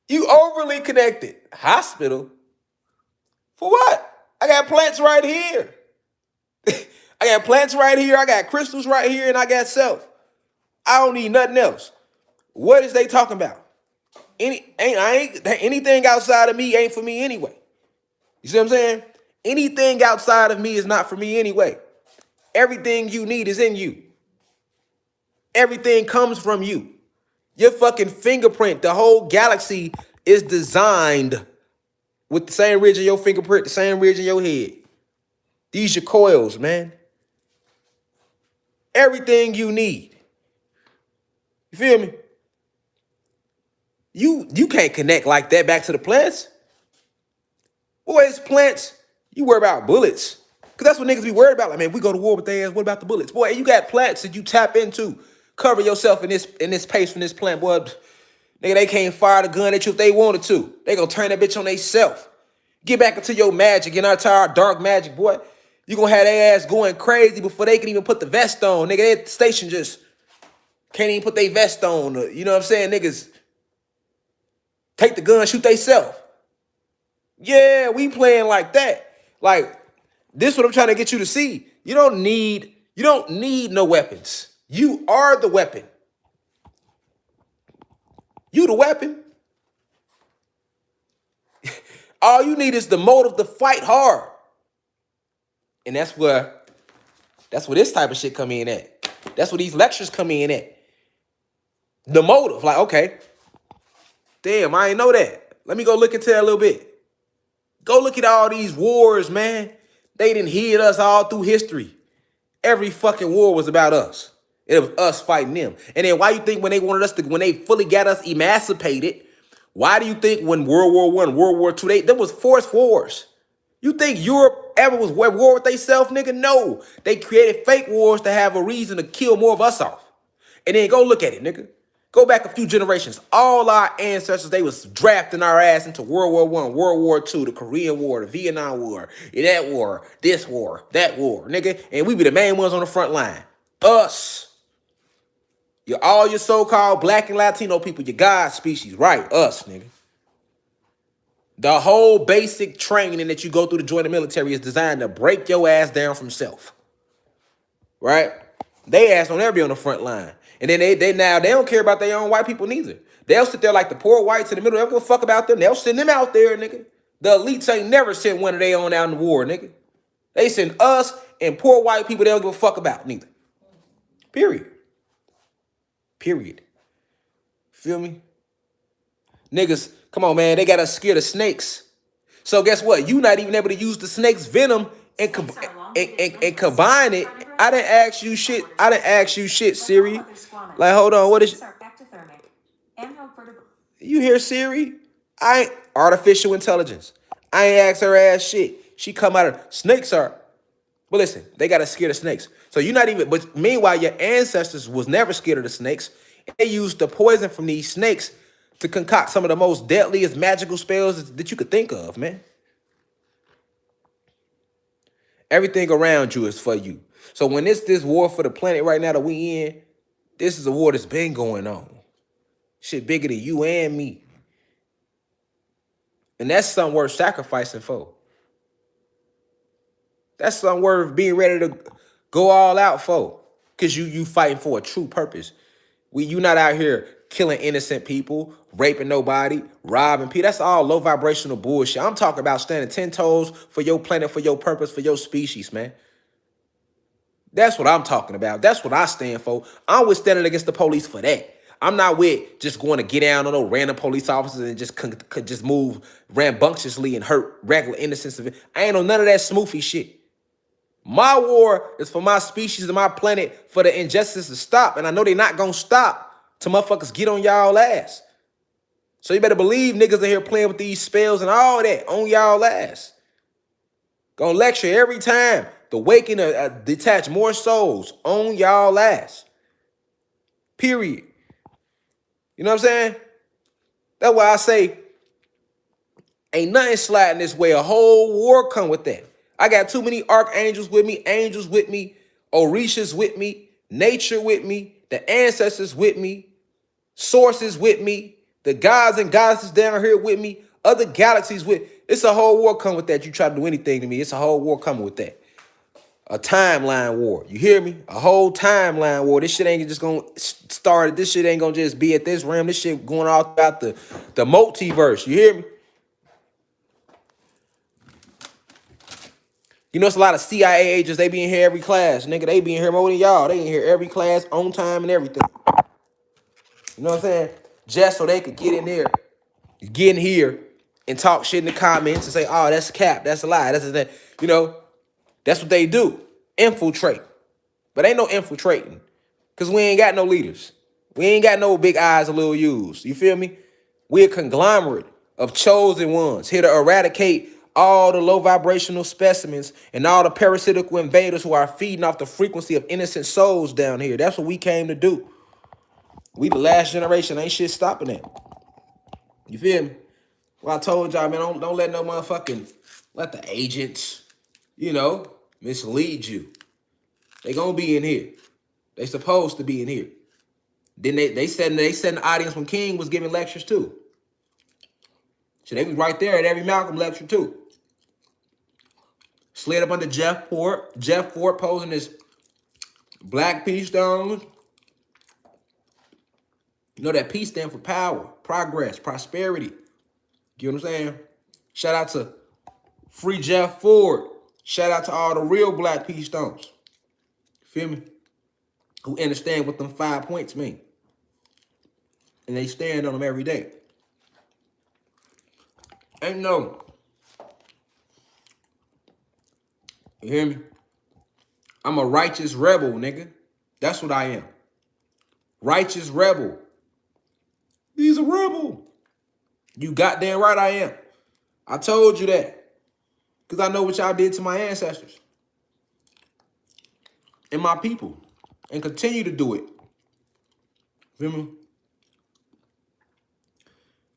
You overly connected. Hospital? For what? I got plants right here. I got plants right here. I got crystals right here, and I got self. I don't need nothing else. What is they talking about? Anything outside of me ain't for me anyway. You see what I'm saying? Anything outside of me is not for me anyway. Everything you need is in you. Everything comes from you. Your fucking fingerprint, the whole galaxy is designed with the same ridge in your fingerprint, the same ridge in your head. These your coils, man. Everything you need. You feel me? You can't connect like that back to the plants. Boy, it's plants. You worry about bullets. Because that's what niggas be worried about. Like, man, if we go to war with their ass, what about the bullets? Boy, you got plants that you tap into. Cover yourself in this pace from this plant. Boy, nigga, they can't fire the gun at you if they wanted to. They gonna turn that bitch on they self. Get back into your magic, get into our dark magic, boy. You gonna have their ass going crazy before they can even put the vest on. Nigga, they at the station just can't even put their vest on. You know what I'm saying? Niggas take the gun, shoot they self. Yeah, we playing like that. Like, this is what I'm trying to get you to see. You don't need no weapons. You are the weapon. You the weapon. All you need is the motive to fight hard. And that's where this type of shit come in at. That's where these lectures come in at. The motive. Like, okay, damn, I ain't know that. Let me go look into that a little bit. Go look at all these wars, man. They didn't hit us all through history. Every fucking war was about us. It was us fighting them. And then why you think when they wanted us to, when they fully got us emancipated, why do you think when World War I, World War II, there was forced wars? You think Europe ever was at war with themselves, nigga? No. They created fake wars to have a reason to kill more of us off. And then go look at it, nigga. Go back a few generations. All our ancestors, they was drafting our ass into World War I, World War II, the Korean War, the Vietnam War, that war, this war, that war, nigga. And we be the main ones on the front line. Us. All your so-called black and Latino people, your God species, right? Us, nigga. The whole basic training that you go through to join the military is designed to break your ass down from self. Right? They ass don't ever be on the front line. And then they don't care about their own white people neither. They'll sit there like the poor whites in the middle. They don't give a fuck about them. They'll send them out there, nigga. The elites ain't never sent one of their own out in the war, nigga. They send us and poor white people they don't give a fuck about neither. Period. Period. Feel me? Niggas, come on, man. They got us scared of snakes. So guess what? You not even able to use the snake's venom and combine it. I didn't ask you shit. I didn't ask you shit, Siri. Like, hold on. What is... You hear Siri? I ain't artificial intelligence. I ain't asked her ass shit. She come out of snakes are... But listen, they got us scared of snakes. So you're not even... But meanwhile, your ancestors was never scared of the snakes. They used the poison from these snakes to concoct some of the most deadliest magical spells that you could think of, man. Everything around you is for you. So when it's this war for the planet right now that we in, this is a war that's been going on. Shit bigger than you and me. And that's something worth sacrificing for. That's something worth being ready to go all out for. Because you fighting for a true purpose. You not out here killing innocent people, raping nobody, robbing people. That's all low vibrational bullshit. I'm talking about standing 10 toes for your planet, for your purpose, for your species, man. That's what I'm talking about. That's what I stand for. I'm with standing against the police for that. I'm not with just going to get down on no random police officers and just could just move rambunctiously and hurt regular innocents. I ain't on none of that smoofy shit. My war is for my species and my planet for the injustice to stop. And I know they're not going to stop till motherfuckers get on y'all ass. So you better believe niggas are here playing with these spells and all that on y'all ass. Gonna lecture every time. The waking detach more souls on y'all ass. Period. You know what I'm saying? That's why I say ain't nothing sliding this way. A whole war come with that. I got too many archangels with me, angels with me, orishas with me, nature with me, the ancestors with me, sources with me, the gods and goddesses down here with me, other galaxies with. It's a whole war come with that. You try to do anything to me, it's a whole war coming with that. A timeline war. You hear me? A whole timeline war. This shit ain't just gonna start. This shit ain't gonna just be at this realm. This shit going all throughout the multiverse. You hear me? You know, it's a lot of CIA agents. They be in here every class. Nigga, they be in here more than y'all. They in here every class, on time and everything. You know what I'm saying? Just so they could get in there, get in here, and talk shit in the comments and say, oh, that's cap. That's a lie. That's that. You know, that's what they do. Infiltrate. But ain't no infiltrating. Because we ain't got no leaders. We ain't got no big eyes or little U's. You feel me? We're a conglomerate of chosen ones here to eradicate all the low vibrational specimens and all the parasitical invaders who are feeding off the frequency of innocent souls down here. That's what we came to do. We the last generation. Ain't shit stopping that. You feel me? Well, I told y'all, man, don't let no motherfucking, let the agents, you know, mislead you. They gonna be in here. They supposed to be in here. Then they said the audience when King was giving lectures too. So they was right there at every Malcolm lecture too. Slid up under Jeff Fort. Jeff Fort posing his black peace stones. You know that peace stand for power, progress, prosperity. You know what I'm saying? Shout out to Free Jeff Ford. Shout out to all the real black peace stones. Feel me? Who understand what them 5 points mean. And they stand on them every day. Ain't no You hear me? I'm a righteous rebel, nigga. That's what I am. Righteous rebel. He's a rebel. You goddamn right I am. I told you that. Because I know what y'all did to my ancestors. And my people. And continue to do it. Feel me?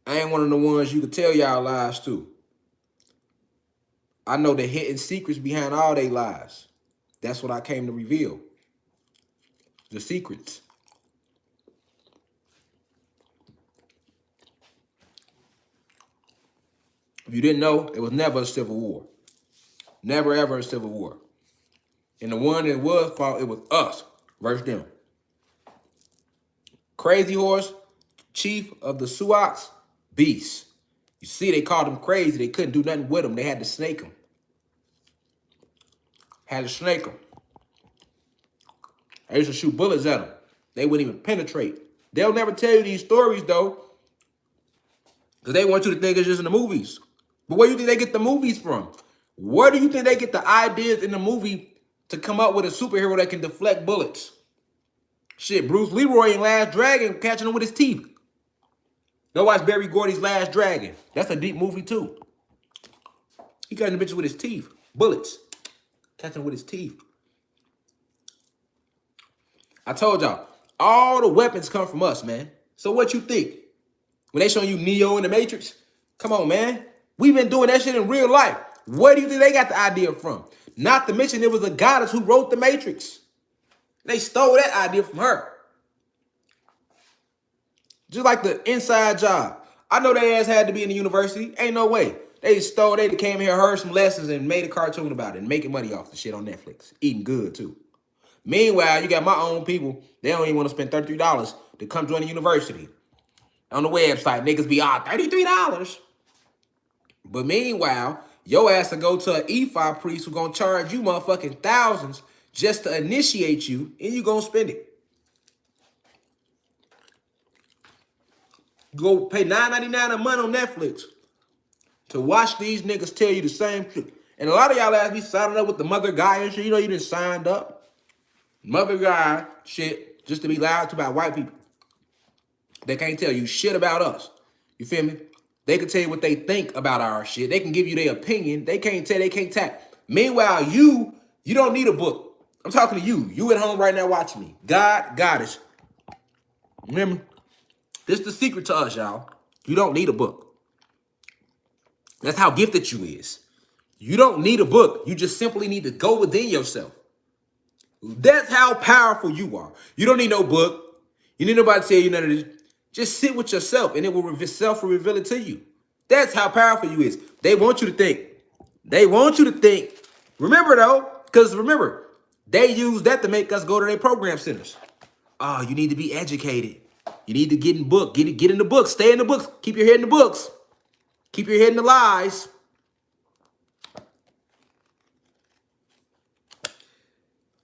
I ain't one of the ones you could tell y'all lies to. I know the hidden secrets behind all they lies. That's what I came to reveal. The secrets. If you didn't know, it was never a civil war. Never ever a civil war. And the one that was fought, it was us versus them. Crazy Horse, chief of the Sioux, beast. You see, they called him crazy. They couldn't do nothing with him. They had to snake him. Had to snake him. They used to shoot bullets at him. They wouldn't even penetrate. They'll never tell you these stories, though, because they want you to think it's just in the movies. But where do you think they get the movies from? Where do you think they get the ideas in the movie to come up with a superhero that can deflect bullets? Shit, Bruce Leroy in Last Dragon catching him with his teeth. Go watch Barry Gordy's Last Dragon. That's a deep movie, too. He catching the bitches with his teeth. Bullets. Catching him with his teeth. I told y'all, all the weapons come from us, man. So what you think? When they showing you Neo in the Matrix? Come on, man. We've been doing that shit in real life. Where do you think they got the idea from? Not to mention it was a goddess who wrote the Matrix. They stole that idea from her. Just like the inside job. I know their ass had to be in the university. Ain't no way. They came here, heard some lessons, and made a cartoon about it and making money off the shit on Netflix. Eating good, too. Meanwhile, you got my own people. They don't even want to spend $33 to come join the university. On the website, niggas be, $33. But meanwhile, your ass will go to an EFI priest who gonna charge you motherfucking thousands just to initiate you, and you gonna spend it. Go pay $9.99 a month on Netflix to watch these niggas tell you the same shit. And a lot of y'all ass be signing up with the mother guy and shit. You know you done signed up. Mother guy shit just to be lied to by white people. They can't tell you shit about us. You feel me? They can tell you what they think about our shit. They can give you their opinion. They can't tap. Meanwhile, you don't need a book. I'm talking to you. You at home right now watching me. God, goddess. Remember? This is the secret to us, y'all. You don't need a book. That's how gifted you is. You don't need a book. You just simply need to go within yourself. That's how powerful you are. You don't need no book. You need nobody to tell you none of this. Just sit with yourself and it will reveal it to you. That's how powerful you is. They want you to think. They want you to think. Remember though, because remember, they use that to make us go to their program centers. Oh, you need to be educated. You need to get in book. Get in the books. Stay in the books. Keep your head in the books. Keep your head in the lies.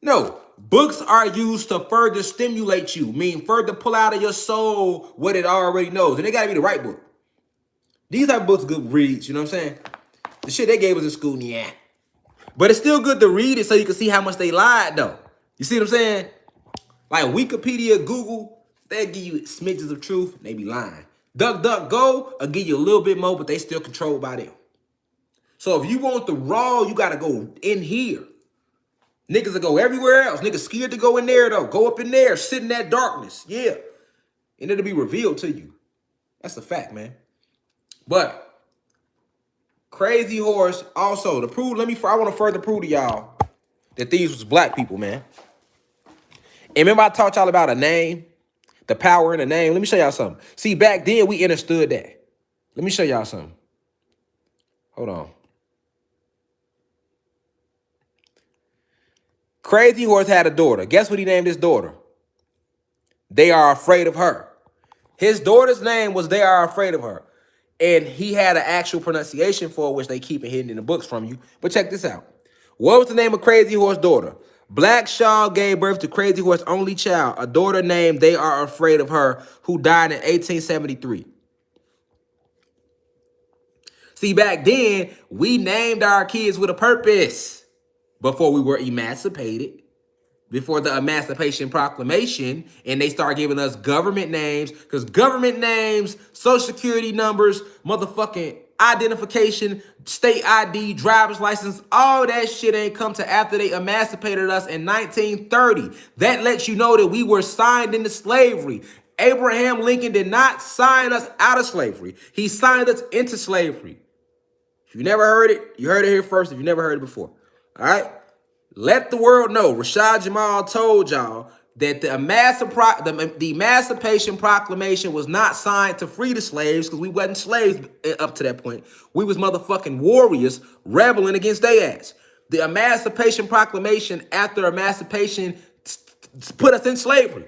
No, books are used to further stimulate you, mean further pull out of your soul what it already knows. And they gotta be the right book. These type of books good reads, you know what I'm saying? The shit they gave us in school, yeah. But it's still good to read it so you can see how much they lied though. You see what I'm saying? Like Wikipedia, Google, they'll give you smidges of truth, and they be lying. DuckDuckGo will give you a little bit more, but they still controlled by them. So if you want the raw, you gotta go in here. Niggas will go everywhere else. Niggas scared to go in there, though. Go up in there, sit in that darkness. Yeah. And it'll be revealed to you. That's a fact, man. But Crazy Horse, also, to prove, I want to further prove to y'all that these was black people, man. And remember I taught y'all about a name? The power in a name? Let me show y'all something. See, back then, we understood that. Let me show y'all something. Hold on. Crazy Horse had a daughter. Guess what he named his daughter? They Are Afraid of Her. His daughter's name was They Are Afraid of Her. And he had an actual pronunciation for it, which they keep it hidden in the books from you. But check this out. What was the name of Crazy Horse's daughter? Black Shaw gave birth to Crazy Horse's only child, a daughter named They Are Afraid of Her, who died in 1873. See, back then, we named our kids with a purpose. before we were emancipated, before the Emancipation Proclamation, and they start giving us government names, because government names, social security numbers, motherfucking identification, state ID, driver's license, all that shit ain't come to after they emancipated us in 1930. That lets you know that we were signed into slavery. Abraham Lincoln did not sign us out of slavery. He signed us into slavery. If you never heard it, you heard it here first. If you never heard it before, all right? Let the world know. Rashad Jamal told y'all that the Emancipation Proclamation was not signed to free the slaves, because we wasn't slaves up to that point. We was motherfucking warriors rebelling against their ass. The Emancipation Proclamation, after emancipation, put us in slavery.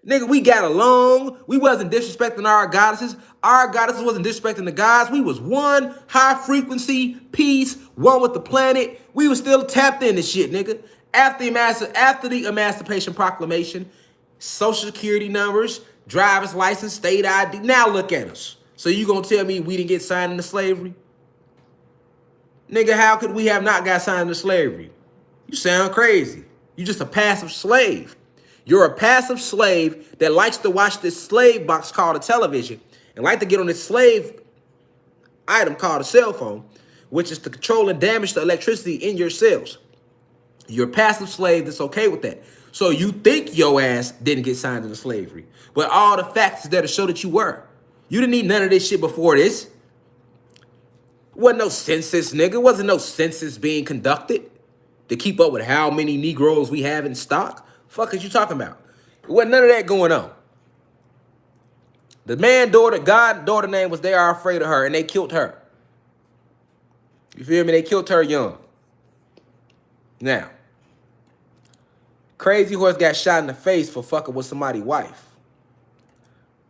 Nigga, we got along. We wasn't disrespecting our goddesses. Our goddesses wasn't disrespecting the gods. We was one high frequency, peace, one with the planet. We was still tapped in this shit, nigga. After the Emancipation Proclamation, social security numbers, driver's license, state ID. Now look at us. So you gonna tell me we didn't get signed into slavery? Nigga, how could we have not got signed into slavery? You sound crazy. You just a passive slave. You're a passive slave that likes to watch this slave box called a television and like to get on this slave item called a cell phone, which is to control and damage the electricity in your cells. You're a passive slave that's okay with that. So you think your ass didn't get signed into slavery, but all the facts is there to show that you were. You didn't need none of this shit before this. Wasn't no census, nigga. Wasn't no census being conducted to keep up with how many Negroes we have in stock. Fuck is you talking about? There wasn't none of that going on. The daughter name was They Are Afraid of Her, and they killed her. You feel me? They killed her young. Now, Crazy Horse got shot in the face for fucking with somebody's wife.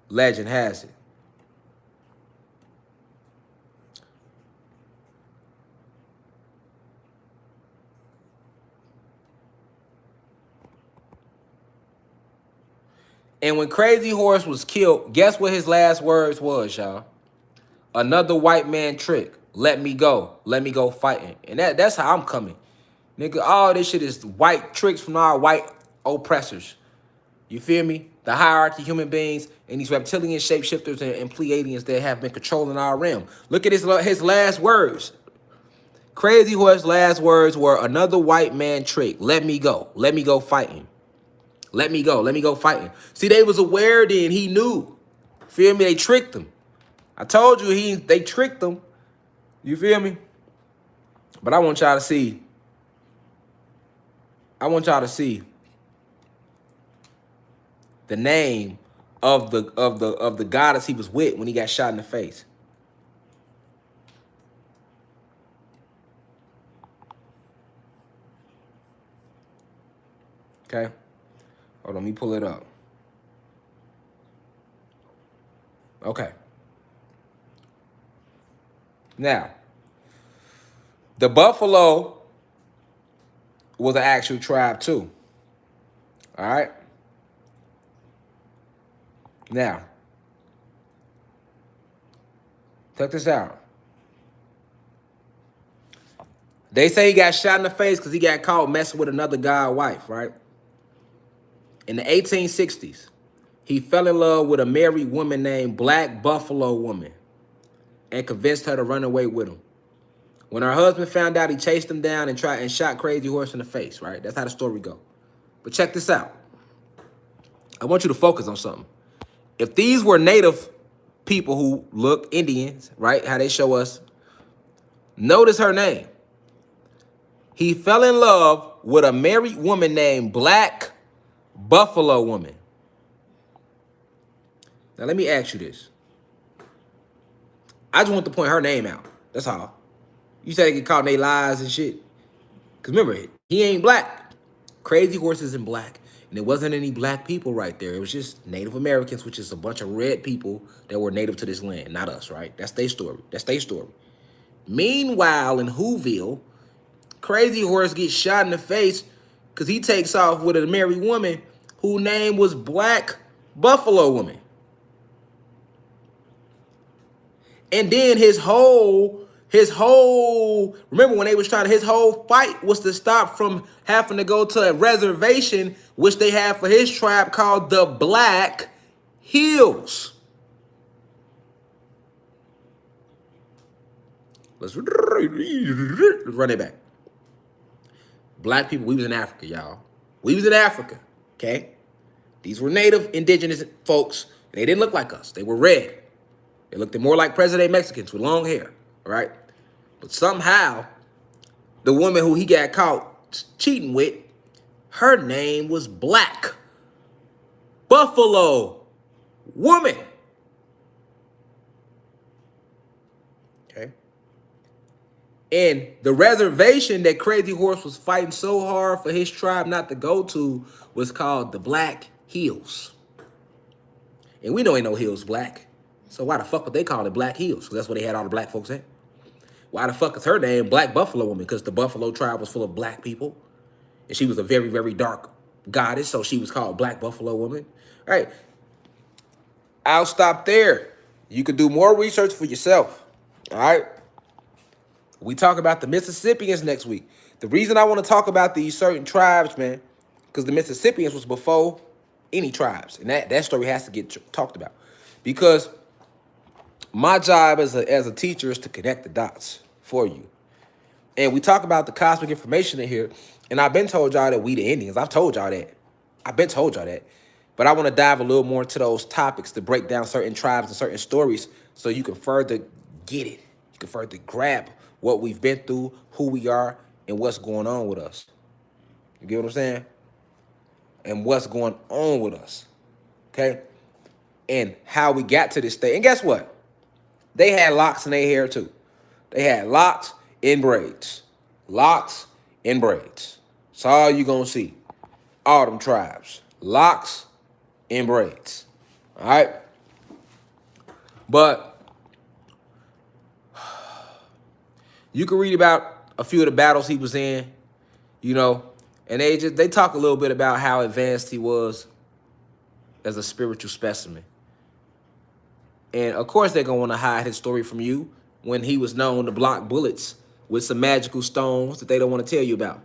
Legend has it. And when Crazy Horse was killed, guess what his last words was, y'all? Another white man trick. Let me go. Let me go fighting. And that's how I'm coming. Nigga, all this shit is white tricks from our white oppressors. You feel me? The hierarchy, human beings, and these reptilian shapeshifters and Pleiadians that have been controlling our realm. Look at his last words. Crazy Horse's last words were, another white man trick. Let me go. Let me go fighting. Let me go. Let me go fighting. See, they was aware then. He knew. Feel me? They tricked him. I told you they tricked him. You feel me? But I want y'all to see. I want y'all to see the name of the goddess he was with when he got shot in the face. Okay. Hold on, let me pull it up. Okay. Now, the Buffalo was an actual tribe too. All right. Now, check this out. They say he got shot in the face because he got caught messing with another guy's wife, right? In the 1860s, he fell in love with a married woman named Black Buffalo Woman and convinced her to run away with him. When her husband found out, he chased him down and shot Crazy Horse in the face, right? That's how the story go. But check this out. I want you to focus on something. If these were native people who look Indians, right, how they show us, notice her name. He fell in love with a married woman named Black Buffalo Woman. Now, let me ask you this. I just want to point her name out. That's all. You said they get caught in their lies and shit. Because remember, he ain't black. Crazy Horse isn't black. And there wasn't any black people right there. It was just Native Americans, which is a bunch of red people that were native to this land. Not us, right? That's their story. That's their story. Meanwhile, in Whoville, Crazy Horse gets shot in the face because he takes off with a married woman whose name was Black Buffalo Woman. And then his whole His whole, remember when they was trying to, his whole fight was to stop from having to go to a reservation, which they have for his tribe called the Black Hills. Let's run it back. Black people, we was in Africa, y'all. We was in Africa, okay? These were native indigenous folks. They didn't look like us. They were red. They looked more like present-day Mexicans with long hair, all right? But somehow, the woman who he got caught cheating with, her name was Black Buffalo Woman. Okay? And the reservation that Crazy Horse was fighting so hard for his tribe not to go to was called the Black Hills. And we know ain't no hills black. So why the fuck would they call it Black Hills? Because that's where they had all the black folks at. Why the fuck is her name Black Buffalo Woman? Because the Buffalo tribe was full of black people. And she was a very, very dark goddess. So she was called Black Buffalo Woman. All right. I'll stop there. You can do more research for yourself. All right. We talk about the Mississippians next week. The reason I want to talk about these certain tribes, man, because the Mississippians was before any tribes. And that story has to get talked about. Because my job as a teacher is to connect the dots for you. And we talk about the cosmic information in here. And I've been told y'all that we the Indians. I've told y'all that. I've been told y'all that. But I want to dive a little more into those topics to break down certain tribes and certain stories so you can further get it. You can further grab what we've been through, who we are, and what's going on with us. You get what I'm saying? And what's going on with us. Okay? And how we got to this state. And guess what? They had locks in their hair too. They had locks and braids. Locks and braids. That's all you gonna see. All them tribes. Locks and braids. All right? But you can read about a few of the battles he was in, you know, and they talk a little bit about how advanced he was as a spiritual specimen. And of course they're gonna want to hide his story from you when he was known to block bullets with some magical stones that they don't want to tell you about.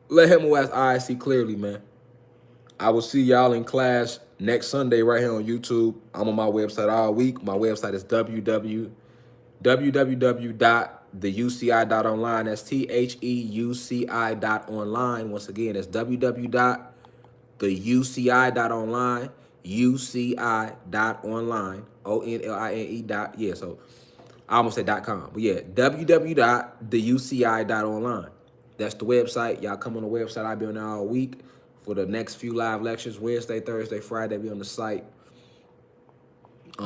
Let him who has eyes see clearly, man. I will see y'all in class next Sunday right here on YouTube. I'm on my website all week. My website is www.theuci.online. That's THEUCI.online. Once again, that's www.theuci.online. UCI.online. ONLINE. Yeah, so I almost said .com. But yeah, www.theuci.online. That's the website. Y'all come on the website. I'll be on there all week for the next few live lectures. Wednesday, Thursday, Friday, be on the site.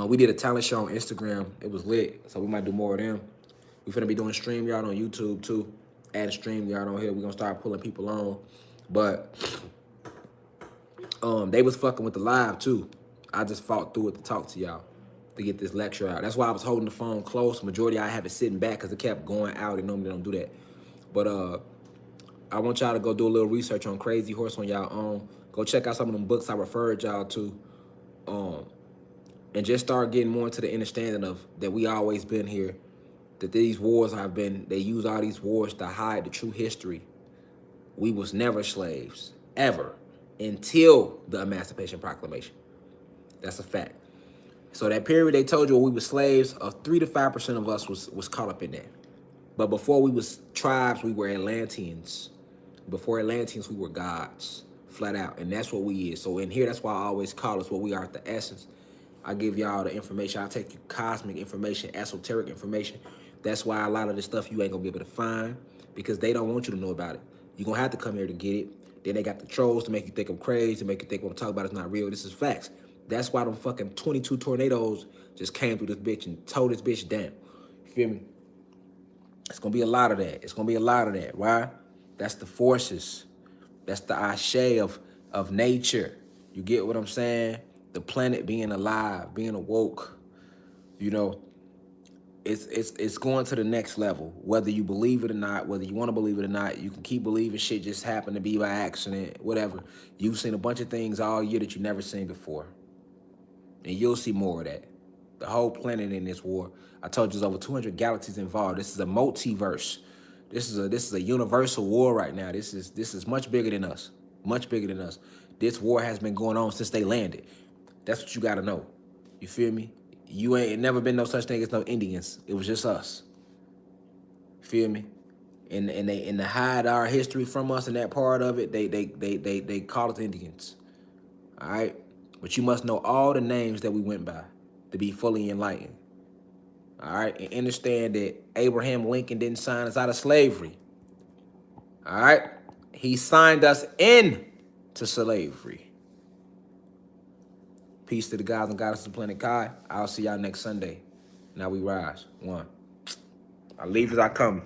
We did a talent show on Instagram. It was lit, so we might do more of them. We're finna be doing StreamYard on YouTube, too. Add a StreamYard on here. We're gonna start pulling people on. But they was fucking with the live, too. I just fought through it to talk to y'all to get this lecture out. That's why I was holding the phone close. Majority I have it sitting back because it kept going out, and normally don't do that. But I want y'all to go do a little research on Crazy Horse on y'all own. Go check out some of them books I referred y'all to. And just start getting more into the understanding of that we always been here. That these wars have been, they use all these wars to hide the true history. We was never slaves, ever, until the Emancipation Proclamation. That's a fact. So that period they told you when we were slaves, 3 to 5% of us was caught up in that. But before we was tribes, we were Atlanteans. Before Atlanteans, we were gods, flat out. And that's what we is. So in here, that's why I always call us what we are at the essence. I give y'all the information. I take you cosmic information, esoteric information. That's why a lot of the stuff you ain't gonna be able to find because they don't want you to know about it. You're gonna have to come here to get it. Then they got the trolls to make you think I'm crazy, to make you think what I'm talking about is not real. This is facts. That's why them fucking 22 tornadoes just came through this bitch and tore this bitch down. You feel me? It's gonna be a lot of that. It's gonna be a lot of that. Why? That's the forces. That's the ashe of nature. You get what I'm saying? The planet being alive, being awoke. You know, it's going to the next level. Whether you believe it or not, whether you want to believe it or not, you can keep believing shit just happened to be by accident, whatever. You've seen a bunch of things all year that you never seen before. And you'll see more of that. the whole planet in this war. I told you there's over 200 galaxies involved. This is a multiverse. This is a universal war right now. This is much bigger than us. Much bigger than us. This war has been going on since they landed. That's what you gotta know. You feel me? You ain't never been no such thing as no Indians. It was just us. Feel me? And they hide our history from us and that part of it. They call us Indians. All right? But you must know all the names that we went by to be fully enlightened. All right? And understand that Abraham Lincoln didn't sign us out of slavery. All right? He signed us into slavery. Peace to the gods and goddesses of planet Kai. I'll see y'all next Sunday. Now we rise. One. I leave as I come.